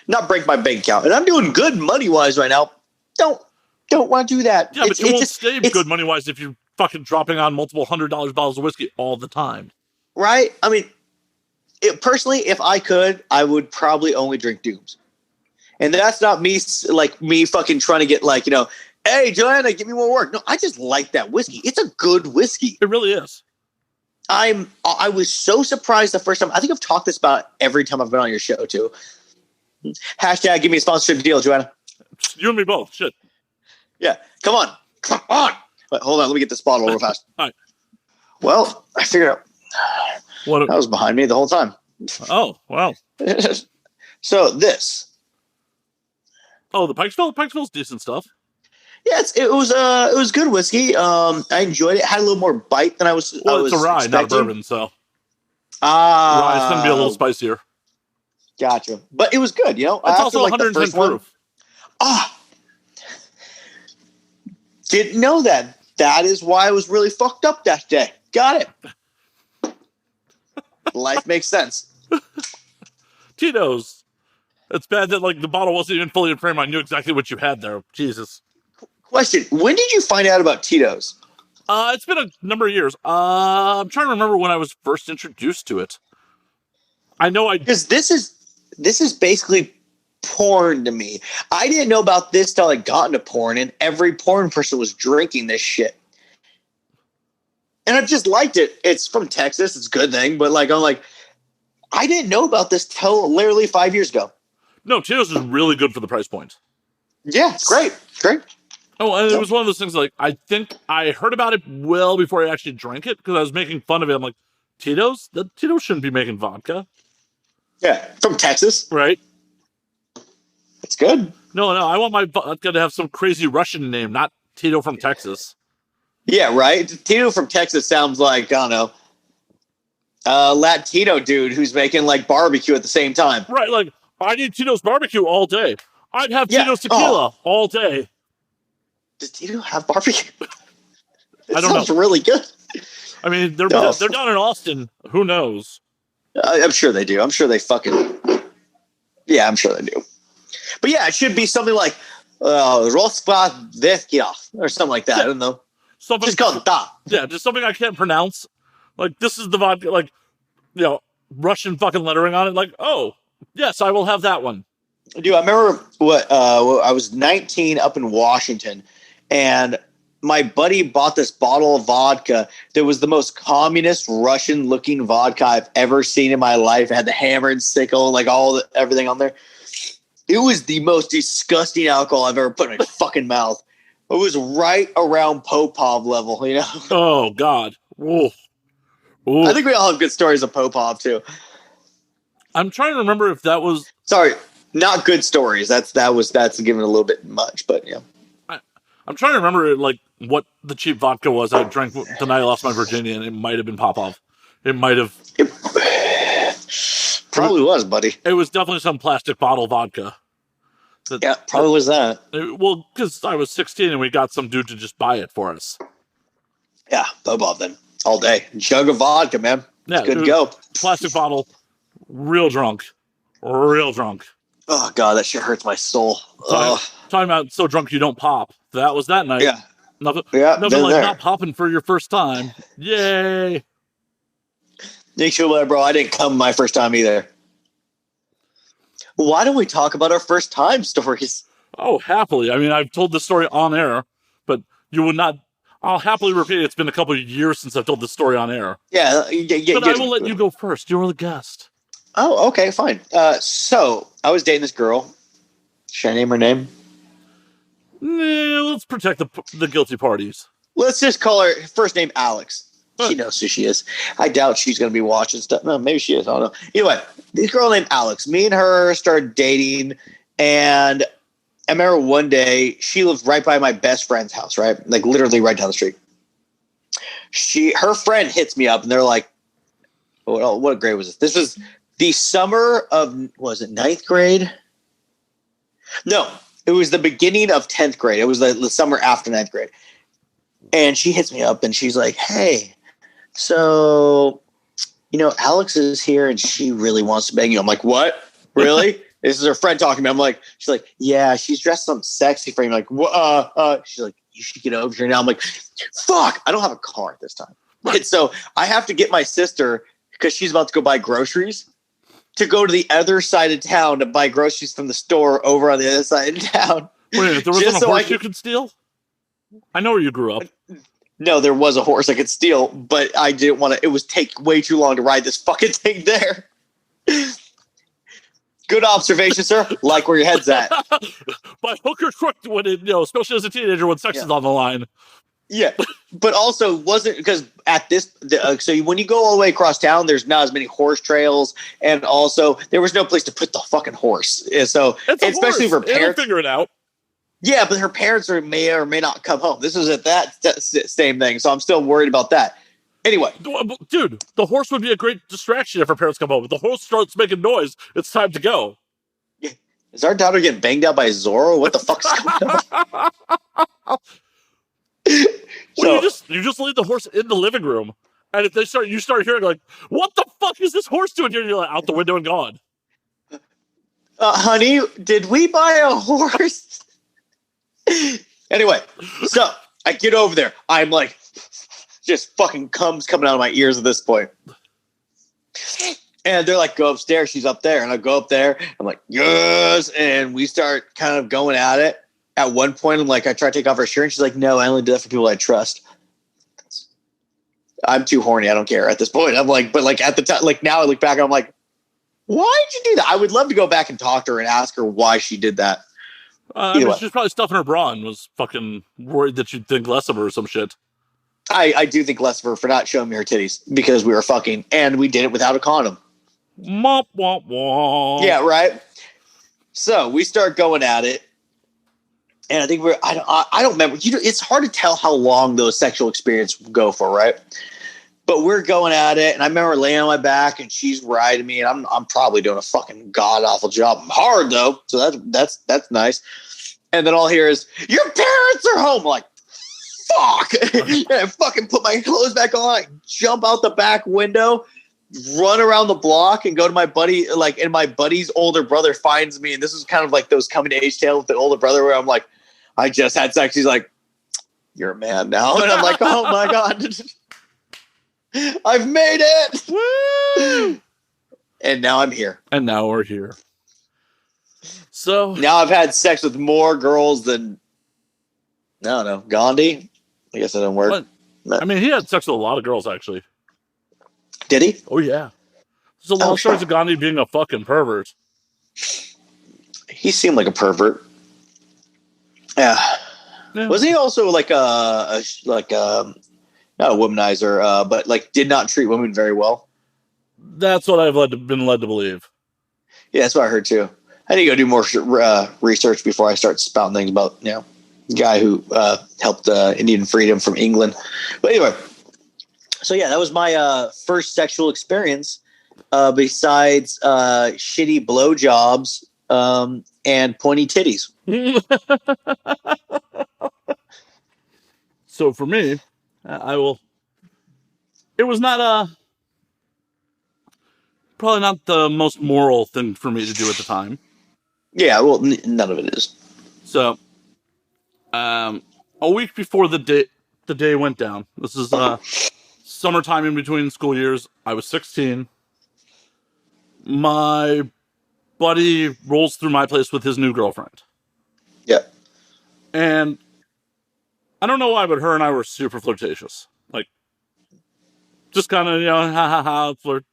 not break my bank account. And I'm doing good money wise right now. Don't want to do that. Yeah, but you won't stay good money wise if you're fucking dropping on multiple $100 bottles of whiskey all the time. Right? I mean, personally, if I could, I would probably only drink Dooms. And that's not me fucking trying to get like, hey, Joanna, give me more work. No, I just like that whiskey. It's a good whiskey. It really is. I was so surprised the first time. I think I've talked this about every time I've been on your show too. Hashtag give me a sponsorship deal, Joanna. You and me both. Shit. Yeah. Come on. Wait, hold on. Let me get this bottle real fast. All right. Well, I figured out that was behind me the whole time. Oh, wow. So this. Oh, the Pikesville? Pikesville's decent stuff. Yeah, it was good whiskey. I enjoyed it. It had a little more bite than I was. Well, it's a rye, not a bourbon, so. Rye's going to be a little spicier. Gotcha. But it was good, It's also 110 proof. Didn't know that. That is why I was really fucked up that day. Got it. Life makes sense. Tito's. It's bad that like the bottle wasn't even fully in frame. I knew exactly what you had there. Jesus. Question: when did you find out about Tito's? It's been a number of years. I'm trying to remember when I was first introduced to it. Because this is basically porn to me. I didn't know about this till I got into porn, and every porn person was drinking this shit. And I've just liked it. It's from Texas. It's a good thing. But like, I'm like, I didn't know about this till literally 5 years ago. No, Tito's is really good for the price point. Yeah, it's great. Great. Oh, and it was one of those things like, I think I heard about it well before I actually drank it because I was making fun of it. I'm like, Tito's? Tito's shouldn't be making vodka. Yeah, from Texas. Right. It's good. No, I want my vodka to have some crazy Russian name, not Tito from Texas. Yeah, right? Tito from Texas sounds like, I don't know, Latino dude who's making like barbecue at the same time. Right, like, I need Tito's barbecue all day. I'd have Tito's tequila all day. Does Tito have barbecue? I don't know. Sounds really good. I mean, they're down in Austin. Who knows? I'm sure they do. I'm sure they fucking... Yeah, I'm sure they do. But yeah, it should be something like Rosvadevkia or something like that. Yeah. I don't know. Just called Da. Yeah, just something I can't pronounce. Like, this is the vodka, like, Russian fucking lettering on it. Like, oh, yes, I will have that one. Dude, I remember I was 19 up in Washington, and my buddy bought this bottle of vodka that was the most communist Russian-looking vodka I've ever seen in my life. It had the hammer and sickle, like everything on there. It was the most disgusting alcohol I've ever put in my fucking mouth. It was right around Popov level, Oh, God. Ooh. Ooh. I think we all have good stories of Popov, too. I'm trying to remember if that was... Sorry, not good stories. That's giving a little bit much, but yeah. I'm trying to remember like what the cheap vodka was I drank the night I lost my virginity, and it might have been Popov. It might have. It probably was, buddy. It was definitely some plastic bottle vodka. Probably was that. Well, because I was 16 and we got some dude to just buy it for us. Yeah, Popov then. All day. Jug of vodka, man. Yeah, good to go. Plastic bottle. Real drunk. Oh, God, that shit hurts my soul. Talking about so drunk you don't pop. That was that night. Yeah. Nothing like not popping for your first time. Yay. Make sure, bro, I didn't come my first time either. Why don't we talk about our first time stories? Oh, happily. I mean, I've told this story on air, but you would not... I'll happily repeat it. It's been a couple of years since I've told this story on air. Yeah. But I will let you go first. You're the guest. Oh, okay, fine. So I was dating this girl. Should I name her name? Let's protect the guilty parties. Let's just call her first name Alex. She knows who she is. I doubt she's going to be watching stuff. No, maybe she is. I don't know. Anyway, this girl named Alex. Me and her started dating, and I remember one day she lived right by my best friend's house, right? Like literally right down the street. Her friend hits me up, and they're like, what grade was this? This was the summer of, was it ninth grade? No, it was the beginning of 10th grade. It was the summer after ninth grade. And she hits me up and she's like, hey, so, Alex is here and she really wants to bang you. I'm like, what? Really? This is her friend talking to me. She's like, yeah, she's dressed something sexy for you. I'm like, she's like, you should get over here now. I'm like, fuck, I don't have a car this time. And so I have to get my sister, because she's about to go buy groceries, to go to the other side of town to buy groceries from the store over on the other side of town. Wait, there wasn't a horse you could steal? I know where you grew up. No, there was a horse I could steal, but I didn't want to. It was take way too long to ride this fucking thing there. Good observation, sir. Like where your head's at. By hook or crook, when especially as a teenager, when sex is on the line. Yeah, but also wasn't because at this. So when you go all the way across town, there's not as many horse trails, and also there was no place to put the fucking horse. So especially for parents, it'll figure it out. Yeah, but her parents may or may not come home. This was at that same thing, so I'm still worried about that. Anyway. Dude, the horse would be a great distraction if her parents come home. If the horse starts making noise, it's time to go. Yeah. Is our daughter getting banged out by Zorro? What the fuck's going on? Well, you just leave the horse in the living room, and if you start hearing like, what the fuck is this horse doing here? And you're like, out the window and gone. Honey, did we buy a horse? Anyway, so I get over there. I'm like, just fucking cum's coming out of my ears at this point. And they're like, go upstairs. She's up there. And I go up there. I'm like, yes. And we start kind of going at it. At one point, I'm like, I try to take off her shirt. And she's like, no, I only do that for people I trust. I'm too horny. I don't care at this point. I'm like, but like at the time, like now I look back and I'm like, why did you do that? I would love to go back and talk to her and ask her why she did that. She's probably stuffing her bra and was fucking worried that you'd think less of her or some shit. I do think less of her for not showing me her titties because we were fucking and we did it without a condom. Womp, womp, womp. Yeah, right. So we start going at it, and I think I don't remember. It's hard to tell how long those sexual experiences go for, right? But we're going at it, and I remember laying on my back, and she's riding me, and I'm probably doing a fucking god awful job. I'm hard though, so that's nice. And then all I hear is, "Your parents are home." I'm like, fuck! And I fucking put my clothes back on, I jump out the back window, run around the block, and go to my buddy. And my buddy's older brother finds me, and this is kind of like those coming to age tales with the older brother, where I'm like, I just had sex. He's like, "You're a man now," and I'm like, "Oh my god." I've made it! Woo! And now I'm here. And now we're here. So now I've had sex with more girls than, I don't know, Gandhi? I guess that didn't work. I mean, he had sex with a lot of girls, actually. Did he? Oh, yeah. There's a lot of stories of Gandhi being a fucking pervert. He seemed like a pervert. Yeah. Wasn't he also like not a womanizer, but like did not treat women very well? That's what I've been led to believe. Yeah, that's what I heard too. I need to go do more research before I start spouting things about the guy who helped Indian freedom from England. But anyway, so yeah, that was my first sexual experience besides shitty blowjobs and pointy titties. So for me, it was not probably not the most moral thing for me to do at the time. Yeah, well, none of it is. So, a week before the day went down, this is summertime in between school years. I was 16. My buddy rolls through my place with his new girlfriend. Yeah. And I don't know why, but her and I were super flirtatious. Like, just kind of, ha ha ha, flirt.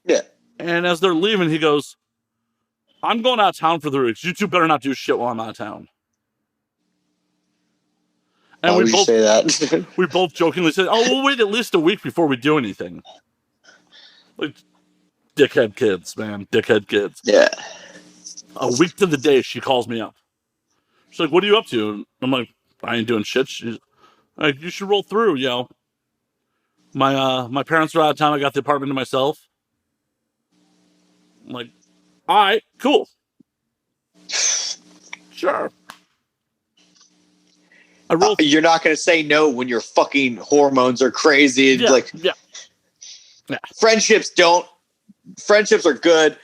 Yeah. And as they're leaving, he goes, "I'm going out of town for 3 weeks. You two better not do shit while I'm out of town." And why would you say that? We both jokingly said, "Oh, we'll wait at least a week before we do anything." Like, dickhead kids, man. Dickhead kids. Yeah. A week to the day, she calls me up. She's like, "What are you up to?" And I'm like, "I ain't doing shit." She's like, "You should roll through, yo. My parents are out of town. I got the apartment to myself." I'm like, "All right, cool. Sure." I roll. You're not going to say no when your fucking hormones are crazy. Yeah. Friendships are good,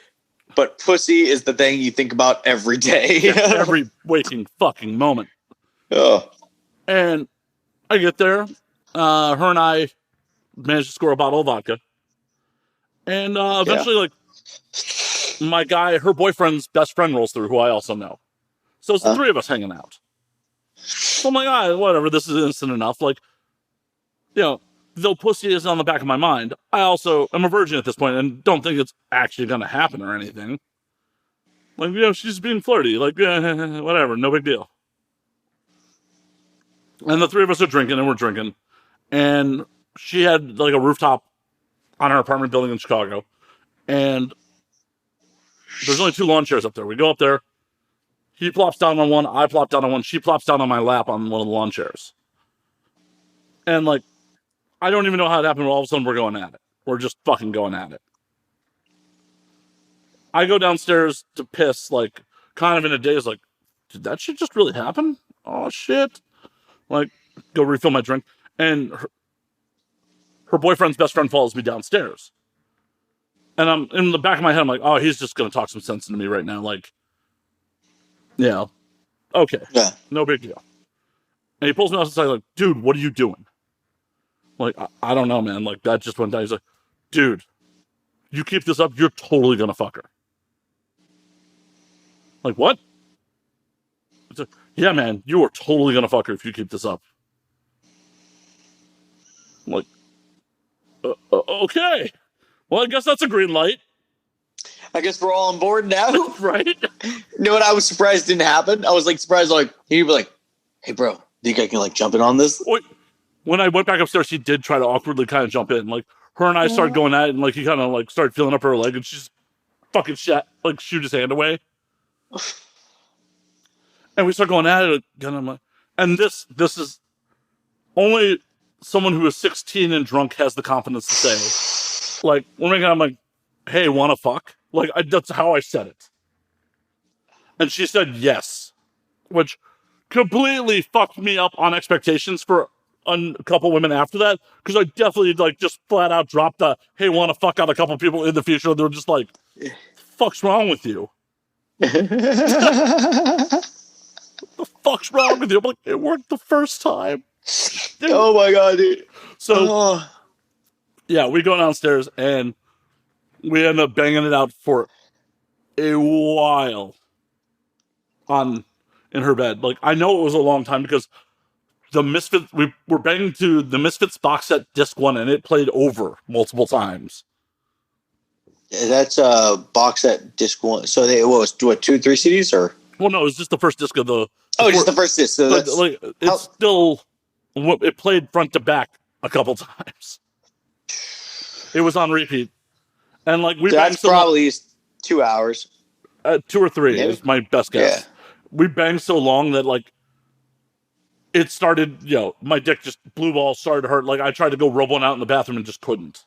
but pussy is the thing you think about every day. Every waking fucking moment. Oh. And I get there. Her and I managed to score a bottle of vodka. And eventually, like, my guy, her boyfriend's best friend rolls through, who I also know. So it's the three of us hanging out. So I'm like, whatever, this is instant enough. Like, you know, though pussy is on the back of my mind, I also am a virgin at this point and don't think it's actually going to happen or anything. Like, you know, she's being flirty. Like, whatever, no big deal. And the three of us are drinking, and we're drinking. And she had, like, a rooftop on her apartment building in Chicago. And there's only 2 lawn chairs up there. We go up there. He plops down on one. I plop down on one. She plops down on my lap on one of the lawn chairs. And, like, I don't even know how it happened, but all of a sudden we're going at it. We're just fucking going at it. I go downstairs to piss, like, kind of in a daze, like, did that shit just really happen? Oh, shit. Like, go refill my drink. And her boyfriend's best friend follows me downstairs. And I'm in the back of my head, I'm like, oh, he's just going to talk some sense into me right now. Like, yeah, okay. Yeah. No big deal. And he pulls me outside, like, dude, what are you doing? Like, I don't know, man. Like, that just went down. He's like, dude, you keep this up, you're totally going to fuck her. Like, what? It's like, yeah, man, you are totally going to fuck her if you keep this up. I'm like, okay. Well, I guess that's a green light. I guess we're all on board now. Right? You know what I was surprised didn't happen? I was like surprised, like, he'd be like, hey, bro, think I can like jump in on this? When I went back upstairs, she did try to awkwardly kind of jump in. Like, her and I started going at it, and like he kind of like started feeling up her leg, and she's fucking shit, like shoot his hand away. And we start going at it again. I'm like, and this is only someone who is 16 and drunk has the confidence to say, like, when I'm like, hey, wanna fuck? Like, that's how I said it. And she said yes, which completely fucked me up on expectations for a couple women after that, because I definitely like just flat out dropped the hey, wanna fuck out a couple people in the future. They were just like, fuck's wrong with you? What the fuck's wrong with you? I'm like, it worked the first time. Dude. Oh my god, dude. So yeah, we go downstairs and we end up banging it out for a while in her bed. Like, I know it was a long time because the Misfits, we were banging to the Misfits box set disc 1, and it played over multiple times. That's box set disc 1. So they was 2 or 3 CDs or? Well, no, it was just the first disc of the. Just the first disc. So that's, like, it's still, it played front to back a couple times. It was on repeat, and like that's probably 2 hours. 2 or 3 is my best guess. Yeah. We banged so long that like it started, my dick just blue balls started to hurt. Like, I tried to go rub one out in the bathroom and just couldn't.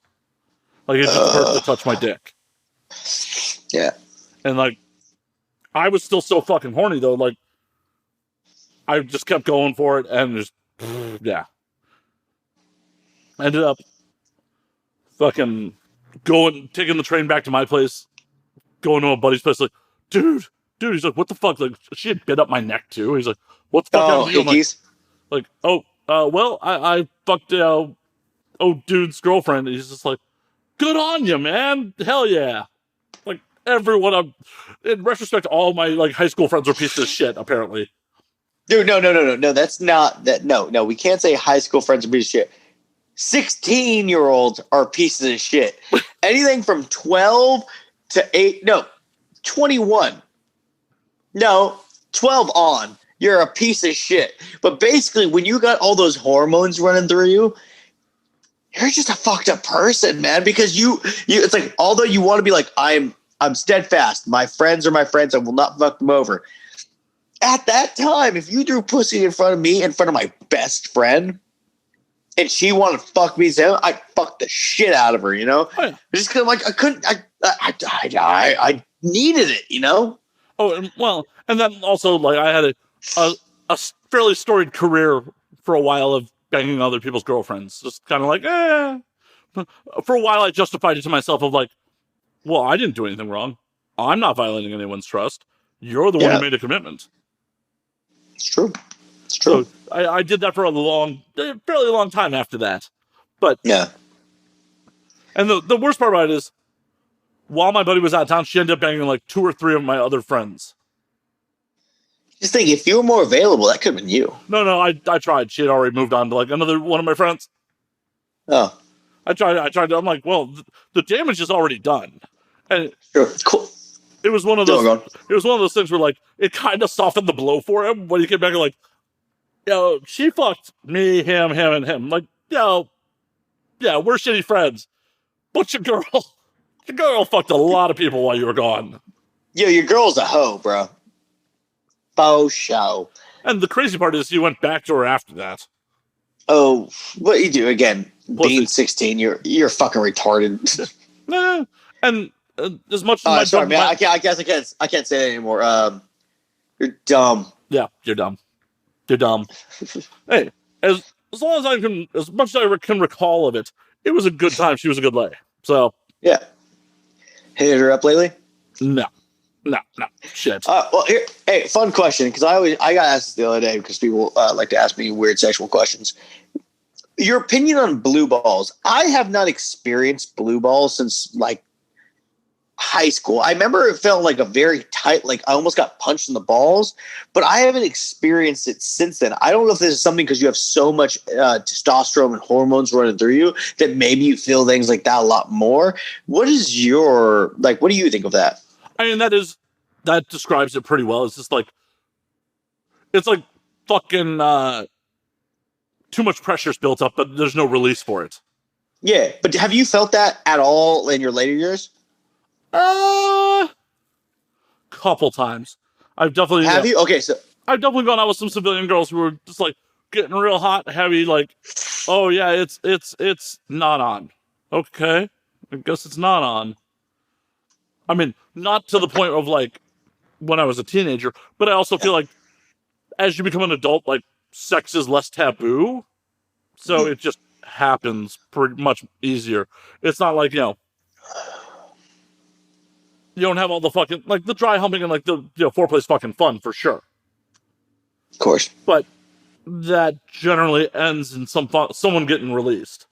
Like, it just hurt to touch my dick. Yeah. And like, I was still so fucking horny though. Like, I just kept going for it and just, yeah. Ended up fucking taking the train back to my place, going to a buddy's place, like, dude, he's like, what the fuck? Like, she had bit up my neck too. He's like, what the fuck happened to you? Like, well, I fucked dude's girlfriend. And he's just like, good on you, man. Hell yeah. Like, everyone, in retrospect, all my like high school friends were pieces of shit, apparently. Dude, no, that's not that. No, we can't say high school friends are pieces of shit. 16-year-olds are pieces of shit. Anything from 12 to 21. No, 12 on. you're a piece of shit. But basically, when you got all those hormones running through you, you're just a fucked up person, man. Because you it's like, although you want to be like, I'm steadfast. My friends are my friends. I will not fuck them over. At that time, if you threw pussy in front of me, in front of my best friend, and she wanted to fuck me, so I'd fuck the shit out of her, you know? Oh, yeah. Just because like, I couldn't, I needed it, you know? Oh, and then also, like, I had a fairly storied career for a while of banging other people's girlfriends. Just kind of like, For a while, I justified it to myself of like, well, I didn't do anything wrong. I'm not violating anyone's trust. You're the one who made a commitment. It's true. It's true. So I did that for a fairly long time after that. But yeah. And the worst part about it is, while my buddy was out of town, she ended up banging like 2 or 3 of my other friends. Just think, if you were more available, that could have been you. No, I tried. She had already moved on to like another one of my friends. Oh. I tried. I'm like, well, the damage is already done. And sure. Cool. It was one of those. It was one of those things where like it kind of softened the blow for him when he came back and like, yo, she fucked me, him, and him. Like, yo, yeah, we're shitty friends. But your girl fucked a lot of people while you were gone. Yo, your girl's a hoe, bro. Faux show. And the crazy part is you went back to her after that. Oh, what you do again? Being 16, you're fucking retarded. Nah, and as much as sorry, man. I guess I can't say that anymore. You're dumb. Yeah, you're dumb. You're dumb. Hey, as long as as much as I can recall of it, it was a good time. She was a good lay. So yeah. Hit her up lately? No. Shit. Well, here, hey, fun question, because I got asked this the other day because people like to ask me weird sexual questions. Your opinion on blue balls? I have not experienced blue balls since like high school. I remember it felt like a very tight, like I almost got punched in the balls, but I haven't experienced it since then. I don't know if this is something because you have so much testosterone and hormones running through you that maybe you feel things like that a lot more. What is your, like, what do you think of that? I mean, that describes it pretty well. It's just like, it's like fucking too much pressure's built up, but there's no release for it. Yeah, but have you felt that at all in your later years? Couple times. I've definitely have you? Okay, so I've definitely gone out with some civilian girls who were just like getting real hot, heavy. Like, oh yeah, it's not on. Okay, I guess it's not on. I mean, not to the point of like when I was a teenager, but I also feel like as you become an adult, like sex is less taboo, so it just happens pretty much easier. It's not like, you don't have all the fucking, like, the dry humping and like the foreplay's fucking fun for sure, of course, but that generally ends in someone getting released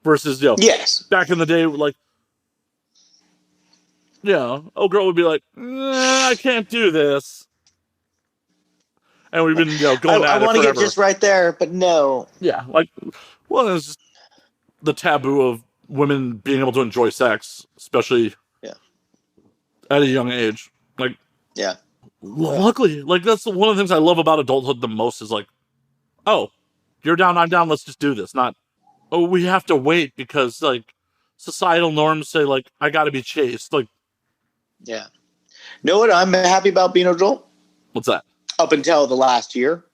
versus yes, back in the day, like, old girl would be like, I can't do this. And we've been, going at it forever. I want to get just right there, but no. Yeah, like, well, it's just the taboo of women being able to enjoy sex, especially at a young age. Like, luckily, like, that's one of the things I love about adulthood the most is like, oh, you're down, I'm down, let's just do this. Not, oh, we have to wait because, like, societal norms say, like, I gotta be chaste. Like, yeah. Know what I'm happy about being an adult? What's that? Up until the last year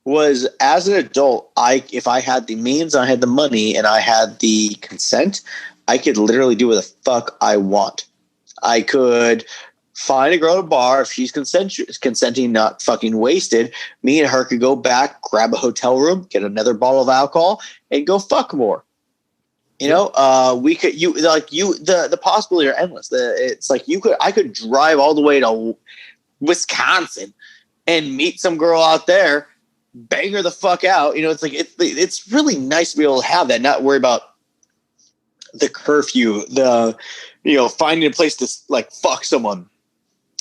was, as an adult, if I had the means, I had the money, and I had the consent, I could literally do what the fuck I want. I could find a girl at a bar if she's consenting, not fucking wasted. Me and her could go back, grab a hotel room, get another bottle of alcohol, and go fuck more. We could, the possibilities are endless. It's like I could drive all the way to Wisconsin and meet some girl out there, bang her the fuck out. It's like, it's really nice to be able to have that, not worry about the curfew, finding a place to like fuck someone,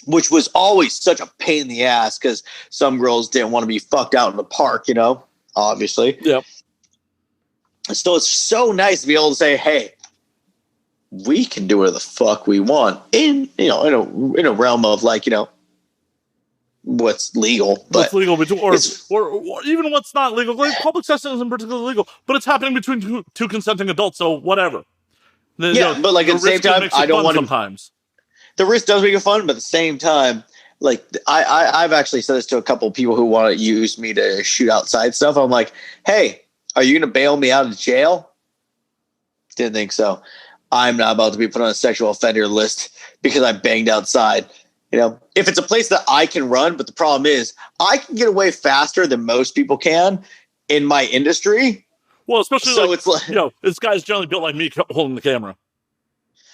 which was always such a pain in the ass because some girls didn't want to be fucked out in the park, obviously. Yep. So it's so nice to be able to say, hey, we can do whatever the fuck we want in a realm of like, what's legal. What's legal between, or even what's not legal. Like public sex isn't particularly legal, but it's happening between two consenting adults, so whatever. But like at the same time, I don't want to. Sometimes the risk does make it fun, but at the same time, like I've actually said this to a couple of people who want to use me to shoot outside stuff. I'm like, hey, are you going to bail me out of jail? Didn't think so. I'm not about to be put on a sexual offender list because I banged outside. You know, if it's a place that I can run, but the problem is I can get away faster than most people can in my industry. Well, especially so it's like, you know, this guy's generally built like me holding the camera.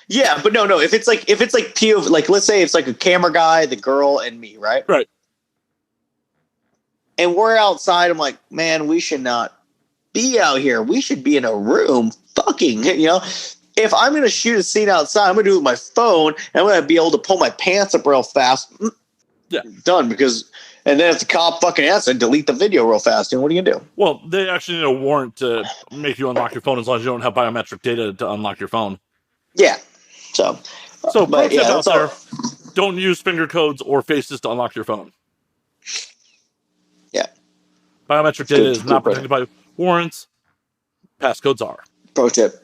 Yeah, but no. If it's like POV, like let's say it's like a camera guy, the girl, and me, right? Right. And we're outside. I'm like, man, we should not be out here. We should be in a room fucking, you know. If I'm going to shoot a scene outside, I'm going to do it with my phone, and I'm going to be able to pull my pants up real fast. Yeah. Done. And then if the cop fucking asks, delete the video real fast. And what are you going to do? Well, they actually need a warrant to make you unlock your phone as long as you don't have biometric data to unlock your phone. Yeah. So but yeah, out there, don't use finger codes or faces to unlock your phone. Yeah. Biometric data is not protected by warrants. Passcodes are. Pro tip.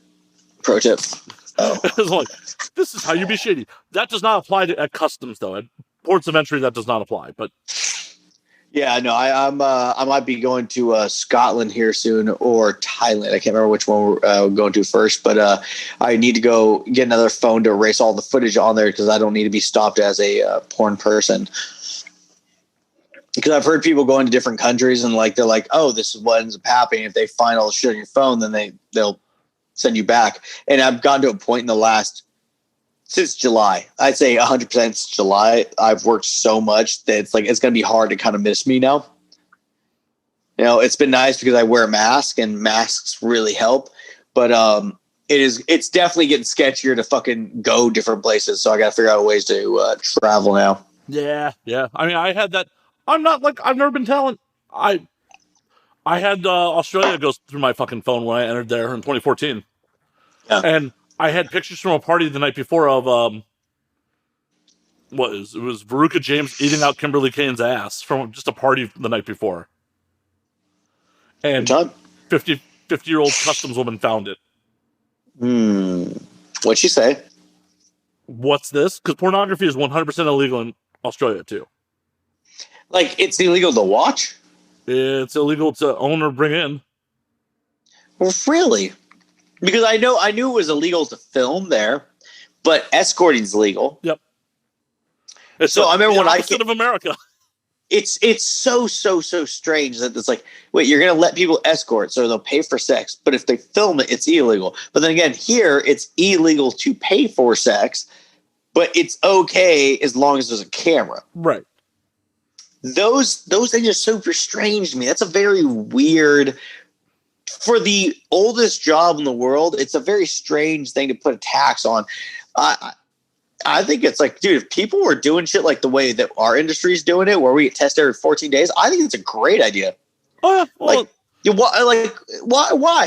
Oh. Like, this is how you be shady. That does not apply at customs, though. At ports of entry, that does not apply. But yeah, no, I might be going to Scotland here soon or Thailand. I can't remember which one we're going to first, but I need to go get another phone to erase all the footage on there because I don't need to be stopped as a porn person. Because I've heard people going to different countries and like they're like, oh, this is what ends up happening. If they find all the shit on your phone, then they'll send you back. And I've gotten to a point in the last, since July, I'd say 100% since July, I've worked so much that it's like, it's going to be hard to kind of miss me now. You know, it's been nice because I wear a mask and masks really help, but it's definitely getting sketchier to fucking go different places. So I got to figure out ways to travel now. Yeah. I mean, I had that. I'm not like, I've never been talent. I had Australia go through my fucking phone when I entered there in 2014. Yeah. And I had pictures from a party the night before of it was Veruca James eating out Kimberly Kane's ass from just a party the night before. And 50-year-old customs woman found it. What'd she say? What's this? Because pornography is 100% illegal in Australia too. Like, it's illegal to watch? It's illegal to own or bring in. Well, really? Because I knew it was illegal to film there, but escorting's legal. Yep. So I remember when I came of America. It's so strange that it's like, wait, you're going to let people escort, so they'll pay for sex, but if they film it, it's illegal. But then again, here it's illegal to pay for sex, but it's okay as long as there's a camera. Right. Those things are super strange to me. That's a very weird, for the oldest job in the world, it's a very strange thing to put a tax on. I think it's like, dude, if people were doing shit like the way that our industry is doing it, where we get tested every 14 days, I think it's a great idea. Well, why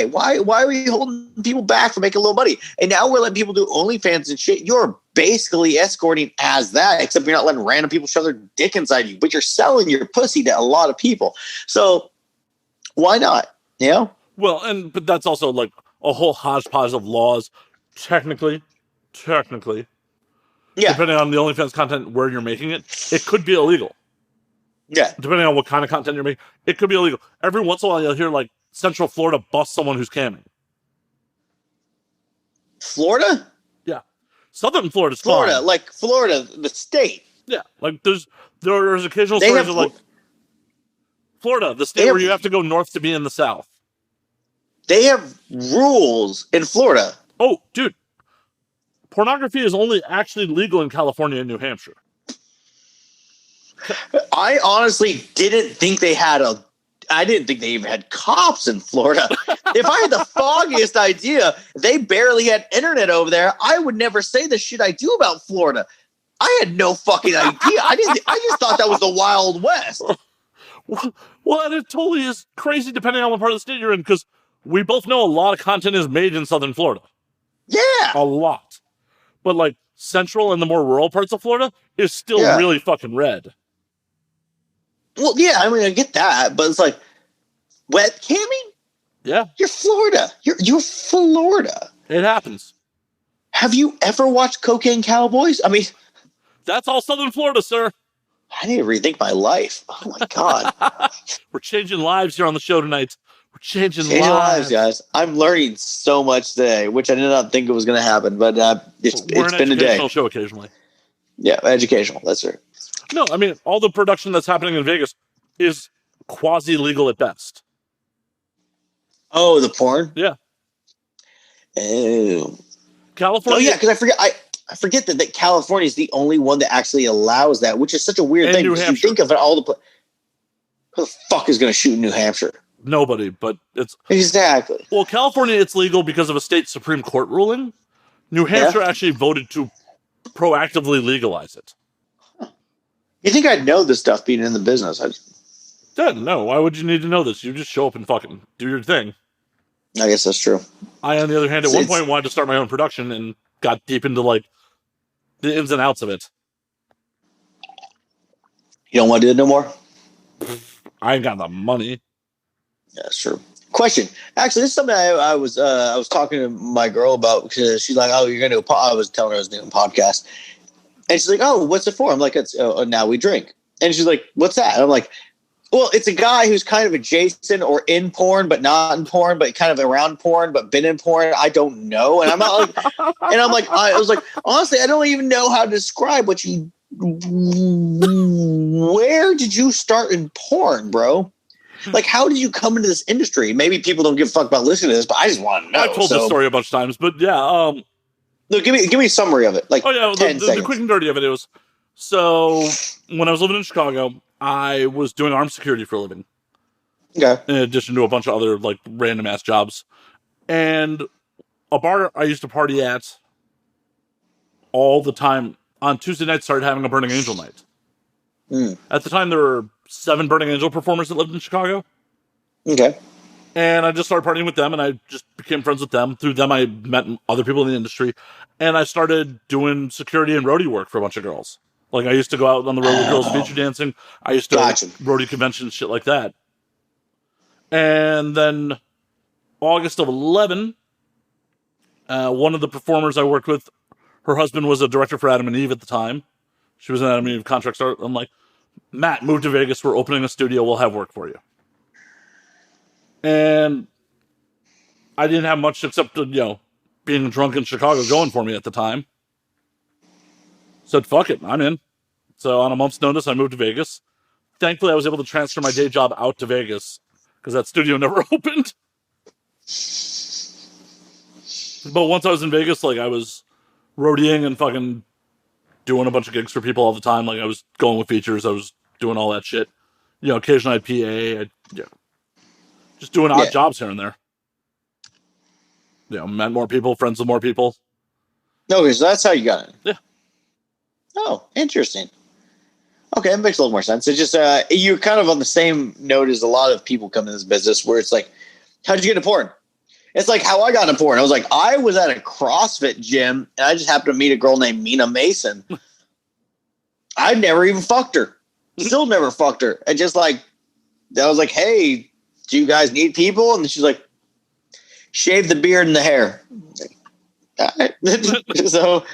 are we holding people back from making a little money? And now we're letting people do OnlyFans and shit. You're basically escorting as that, except you're not letting random people shove their dick inside you, but you're selling your pussy to a lot of people. So why not? You know? Well, but that's also like a whole hodgepodge of laws. Technically, yeah. Depending on the OnlyFans content where you're making it, it could be illegal. Yeah. Depending on what kind of content you're making, it could be illegal. Every once in a while, you'll hear like Central Florida bust someone who's camming. Florida? Yeah. Southern Florida's Florida, fine. like Florida, the state. Yeah. Like there's occasional stories of like Florida, the state where you have to go north to be in the South. They have rules in Florida. Oh, dude. Pornography is only actually legal in California and New Hampshire. I honestly didn't think they even had cops in Florida. If I had the foggiest idea, they barely had internet over there, I would never say the shit I do about Florida. I had no fucking idea. I just thought that was the Wild West. Well, and it totally is crazy depending on what part of the state you're in, because we both know a lot of content is made in Southern Florida. Yeah. A lot. But like central and the more rural parts of Florida is still really fucking red. Well, yeah, I mean, I get that, but it's like wet camming. Yeah, You're Florida. You're Florida. it happens. Have you ever watched Cocaine Cowboys? I mean, That's all Southern Florida, sir. I need to rethink my life. Oh my god, We're changing lives here on the show tonight. We're changing changing lives, guys. I'm learning so much today, which I did not think it was going to happen, but it's We're an been a day. educational show occasionally. Yeah, educational. That's right. No, I mean, all the production that's happening in Vegas is quasi-legal at best. Oh, the porn. Yeah. Oh, California. Oh yeah, because I forget that California is the only one that actually allows that, which is such a weird And thing. New Because you Hampshire. think of it, all the who the fuck is going to shoot in New Hampshire? Nobody, but it's... Exactly. Well, California, it's legal because of a state Supreme Court ruling. New Hampshire actually voted to proactively legalize it. You think I'd know this stuff being in the business? No, why would you need to know this? You just show up and fucking do your thing. I guess that's true. I, on the other hand, at one point wanted to start my own production and got deep into like the ins and outs of it. You don't want to do it no more? I ain't got the money. Yeah, that's true. Question. Actually, this is something I was talking to my girl about because she's like, "Oh, you're gonna do a I was telling her I was doing a podcast, and she's like, "Oh, what's it for?" I'm like, "It's Now We Drink," and she's like, "What's that?" And I'm like, "Well, it's a guy who's kind of adjacent or in porn, but not in porn, but kind of around porn, but been in porn. I don't know." And I'm not like, and I'm like, I was like, honestly, I don't even know how to describe what you. Where did you start in porn, bro? Like, how did you come into this industry? Maybe people don't give a fuck about listening to this, but I just want to know. I've told this story a bunch of times, but yeah. Look, give me a summary of it. Like, the quick and dirty of it was, so when I was living in Chicago, I was doing armed security for a living. Okay. In addition to a bunch of other like random ass jobs, and a bar I used to party at all the time on Tuesday nights started having a Burning Angel night. At the time, there were 7 Burning Angel performers that lived in Chicago. Okay. And I just started partying with them, and I just became friends with them. Through them, I met other people in the industry, and I started doing security and roadie work for a bunch of girls. Like, I used to go out on the road with girls feature dancing. I used to roadie conventions, shit like that. And then August of 11, one of the performers I worked with, her husband was a director for Adam and Eve at the time. She was an Adam and Eve contract star. I'm like, Matt, move to Vegas. We're opening a studio. We'll have work for you. And I didn't have much except, being drunk in Chicago going for me at the time. Said, fuck it, I'm in. So on a month's notice, I moved to Vegas. Thankfully, I was able to transfer my day job out to Vegas because that studio never opened. But once I was in Vegas, like, I was roadieing and fucking doing a bunch of gigs for people all the time. Like, I was going with features. I was doing all that shit. Occasionally I'd PA. Just doing odd jobs here and there. Met more people, friends with more people. Okay, so that's how you got it. Yeah. Oh, interesting. Okay, that makes a little more sense. It's just you're kind of on the same note as a lot of people come in this business where it's like, how'd you get into porn? It's like how I got into porn. I was like, I was at a CrossFit gym and I just happened to meet a girl named Mina Mason. I never even fucked her. Still never fucked her. I just I was like, hey, do you guys need people? And she's like, shave the beard and the hair. All right. So,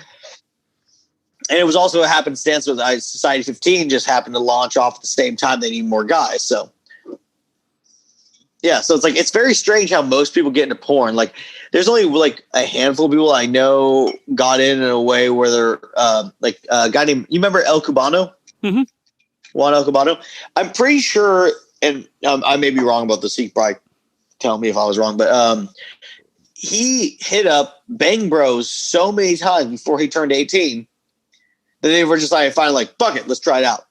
and it was also a happenstance with Society 15 just happened to launch off at the same time. They need more guys. So, yeah. So it's like, it's very strange how most people get into porn. Like, there's only like a handful of people I know got in a way where they're a guy named, you remember El Cubano? Mm-hmm. Juan El Cubano? I'm pretty sure, and I may be wrong about this. He probably tell me if I was wrong, but he hit up Bang Bros so many times before he turned 18 that they were just finally like, fuck it, let's try it out.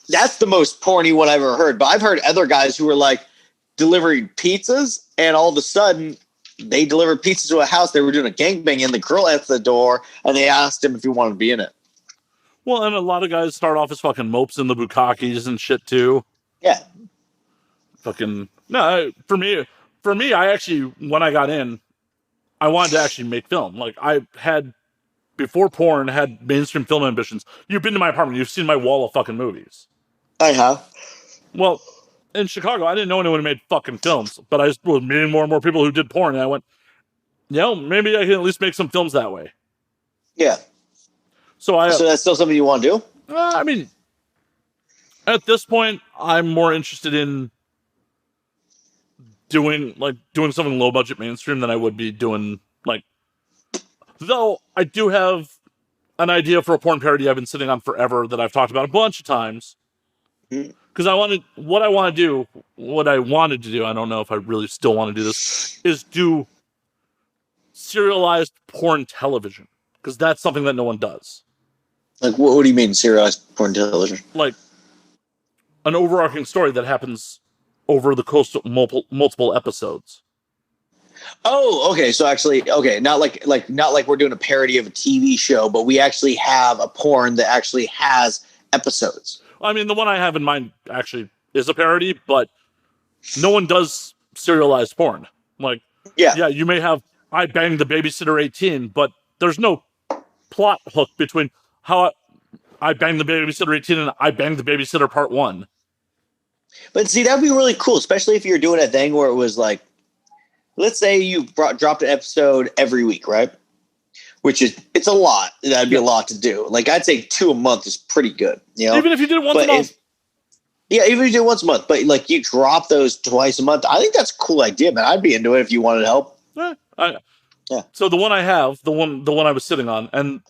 That's the most porny one I've ever heard. But I've heard other guys who were like delivering pizzas, and all of a sudden they delivered pizzas to a house. They were doing a gangbang, and the girl answered the door, and they asked him if he wanted to be in it. Well, and a lot of guys start off as fucking mopes in the bukakis and shit too. Yeah. Fucking no. For me, I actually, when I got in, I wanted to actually make film. Like, I had, before porn, had mainstream film ambitions. You've been to my apartment. You've seen my wall of fucking movies. I have. Well, in Chicago, I didn't know anyone who made fucking films, but I just was meeting more and more people who did porn, and I went, maybe I can at least make some films that way. Yeah. So So that's still something you want to do? I mean, at this point, I'm more interested in doing something low budget mainstream than I would be doing like. Though I do have an idea for a porn parody I've been sitting on forever that I've talked about a bunch of times. Because what I wanted to do, I don't know if I really still want to do this, is do serialized porn television. Because that's something that no one does. Like, what do you mean, serialized porn television? Like, an overarching story that happens over the course of multiple episodes. Oh, okay. So actually, okay, not like we're doing a parody of a TV show, but we actually have a porn that actually has episodes. I mean, the one I have in mind actually is a parody, but no one does serialized porn. Like, yeah, you may have I Banged the Babysitter 18, but there's no plot hook between how I Banged the Babysitter 18 and I Banged the Babysitter Part 1. But see, that'd be really cool, especially if you're doing a thing where it was like, let's say you dropped an episode every week, right? It's a lot. That'd be a lot to do. Like, I'd say 2 a month is pretty good. You know? Even if you did it once a month. Even if you do it once a month, but like you drop those twice a month, I think that's a cool idea, man. I'd be into it if you wanted help. Yeah. So the one I have, the one I was sitting on, and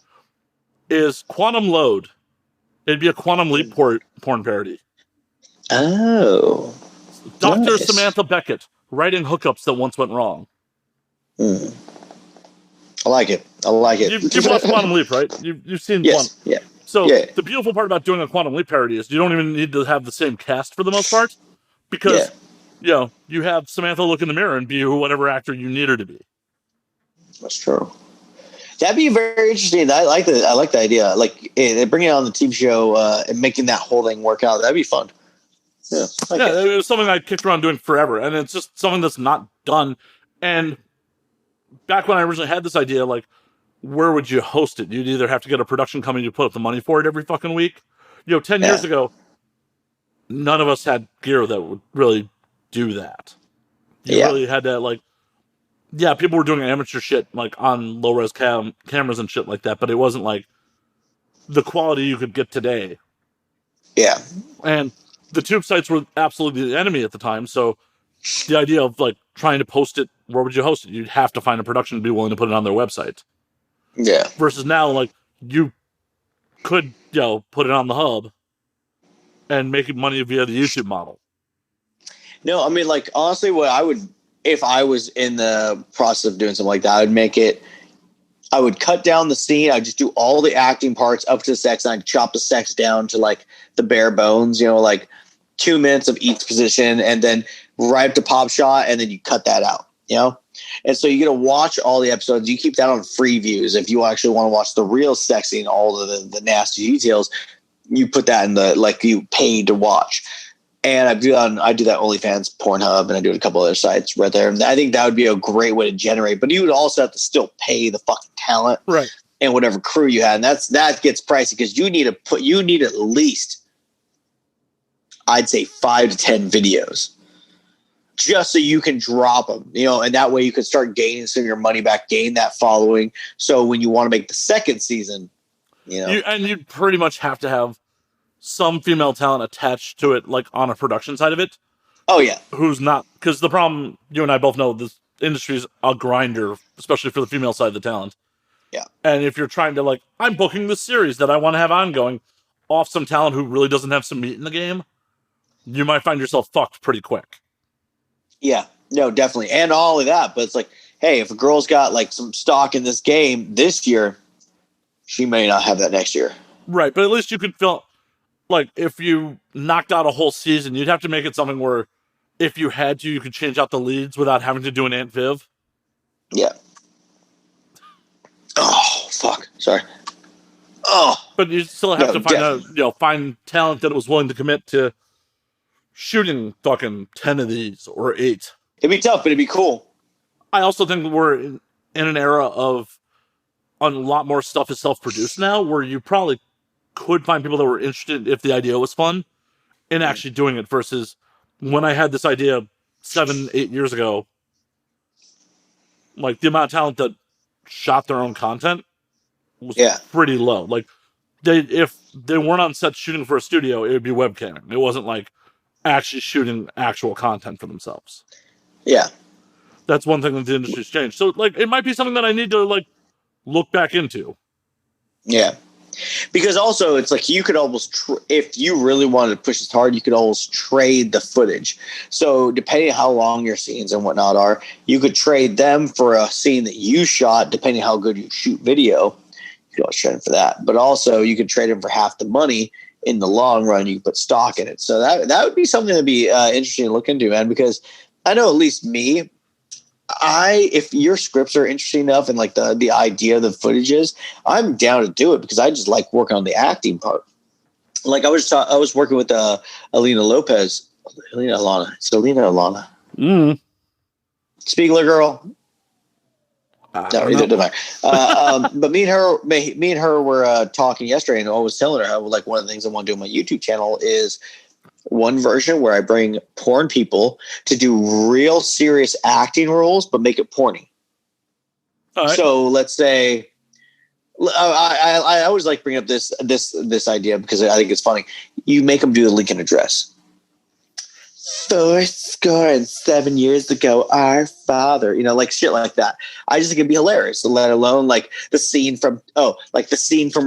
is Quantum Load. It'd be a Quantum Leap porn parody. Oh. Dr. Nice. Samantha Beckett writing hookups that once went wrong. I like it. You've watched Quantum Leap, right? You've seen Quantum. Yeah. So the beautiful part about doing a Quantum Leap parody is you don't even need to have the same cast for the most part, because you have Samantha look in the mirror and be whatever actor you need her to be. That's true. That'd be very interesting. I like the idea. Like bringing it on the TV show and making that whole thing work out. That'd be fun. Yeah, it was something I kicked around doing forever, and it's just something that's not done. And back when I originally had this idea, like, where would you host it? You'd either have to get a production company to put up the money for it every fucking week. 10 years ago, none of us had gear that would really do that. You really had to, people were doing amateur shit, like, on low-res cameras and shit like that, but it wasn't, like, the quality you could get today. Yeah. And the tube sites were absolutely the enemy at the time, so the idea of, like, trying to post it, where would you host it? You'd have to find a production to be willing to put it on their website. Yeah. Versus now, like, you could, put it on the hub and make money via the YouTube model. No, I mean, like, honestly, what I would, if I was in the process of doing something like that, I would cut down the scene. I'd just do all the acting parts up to the sex, and I'd chop the sex down to, like, the bare bones, like 2 minutes of each position, and then right up to pop shot, and then you cut that out, And so you're going to watch all the episodes. You keep that on free views. If you actually want to watch the real sex scene, all of the nasty details, you put that in you paid to watch. And I do that OnlyFans, Pornhub, and I do it a couple other sites right there. And I think that would be a great way to generate. But you would also have to still pay the fucking talent, right? And whatever crew you had, and that gets pricey because you need at least, I'd say, 5 to 10 videos, just so you can drop them, and that way you can start gaining some of your money back, gain that following. So when you want to make the second season, and you'd pretty much have to have some female talent attached to it, like on a production side of it. Oh yeah. Who's not, because the problem, you and I both know, this industry is a grinder, especially for the female side of the talent. Yeah. And if you're trying to, I'm booking this series that I want to have ongoing off some talent who really doesn't have some meat in the game, you might find yourself fucked pretty quick. Yeah, no, definitely. And all of that. But it's like, hey, if a girl's got some stock in this game this year, she may not have that next year. Right. But at least you could feel if you knocked out a whole season, you'd have to make it something where if you had to, you could change out the leads without having to do an Aunt Viv. Yeah. Oh, fuck. Sorry. Oh. But you still have to find find talent that was willing to commit to shooting fucking 10 of these or 8. It'd be tough, but it'd be cool. I also think we're in an era of a lot more stuff is self-produced now, where you probably could find people that were interested if the idea was fun, in actually doing it versus when I had this idea 7-8 years ago. Like, the amount of talent that shot their own content was pretty low. Like, if they weren't on set shooting for a studio, it would be webcamming. It wasn't like actually shooting actual content for themselves. Yeah. That's one thing that the industry's changed. So, like, it might be something that I need to, like, look back into. Yeah. Because also, it's like you could almost, if you really wanted to push this hard, you could almost trade the footage. So depending on how long your scenes and whatnot are, you could trade them for a scene that you shot, depending on how good you shoot video. You could always trade them for that. But also, you could trade them for half the money in the long run. You could put stock in it. So that would be something that'd be interesting to look into, man, because I know at least me, if your scripts are interesting enough and like the idea of the footage is, I'm down to do it because I just like working on the acting part. Like I was working with Alina Lopez, Alana. Spiegler girl. No, either do I. But me and her were talking yesterday, and I was telling her how like one of the things I want to do on my YouTube channel is one version where I bring porn people to do real serious acting roles, but make it porny. Right. So let's say, I always like bringing up this idea because I think it's funny. You make them do the Lincoln Address. 7 years ago, our father, like shit like that. I just think it'd be hilarious, let alone like the scene from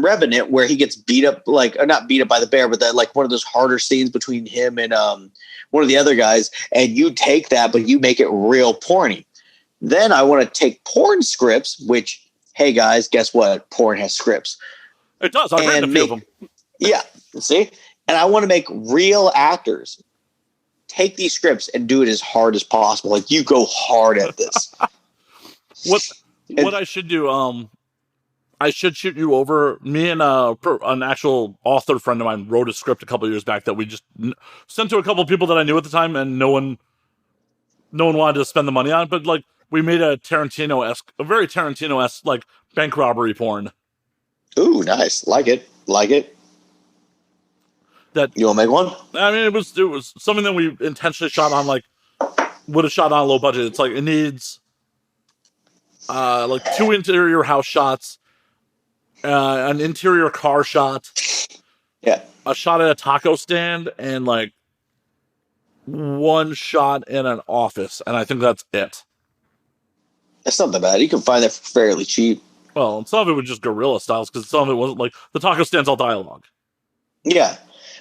Revenant where he gets beat up, like, or not beat up by the bear, but that like one of those harder scenes between him and one of the other guys. And you take that, but you make it real porny. Then I want to take porn scripts, which, hey guys, guess what? Porn has scripts. It does. I've read a few of them. Yeah. See? And I want to make real actors take these scripts and do it as hard as possible. Like, you go hard at this. What I should do, I should shoot you over. Me and an actual author friend of mine wrote a script a couple years back that we just sent to a couple of people that I knew at the time, and no one wanted to spend the money on it. But like, we made a very Tarantino-esque like bank robbery porn. Ooh, nice. Like it. That you want to make one? I mean, it was something that we intentionally shot on, like, would have shot on a low budget. It's like, it needs like 2 interior house shots, an interior car shot, a shot at a taco stand, and like 1 shot in an office, and I think that's it. That's not that bad. You can find that fairly cheap. Well, some of it was just guerrilla styles because some of it wasn't like the taco stand's all dialogue. Yeah.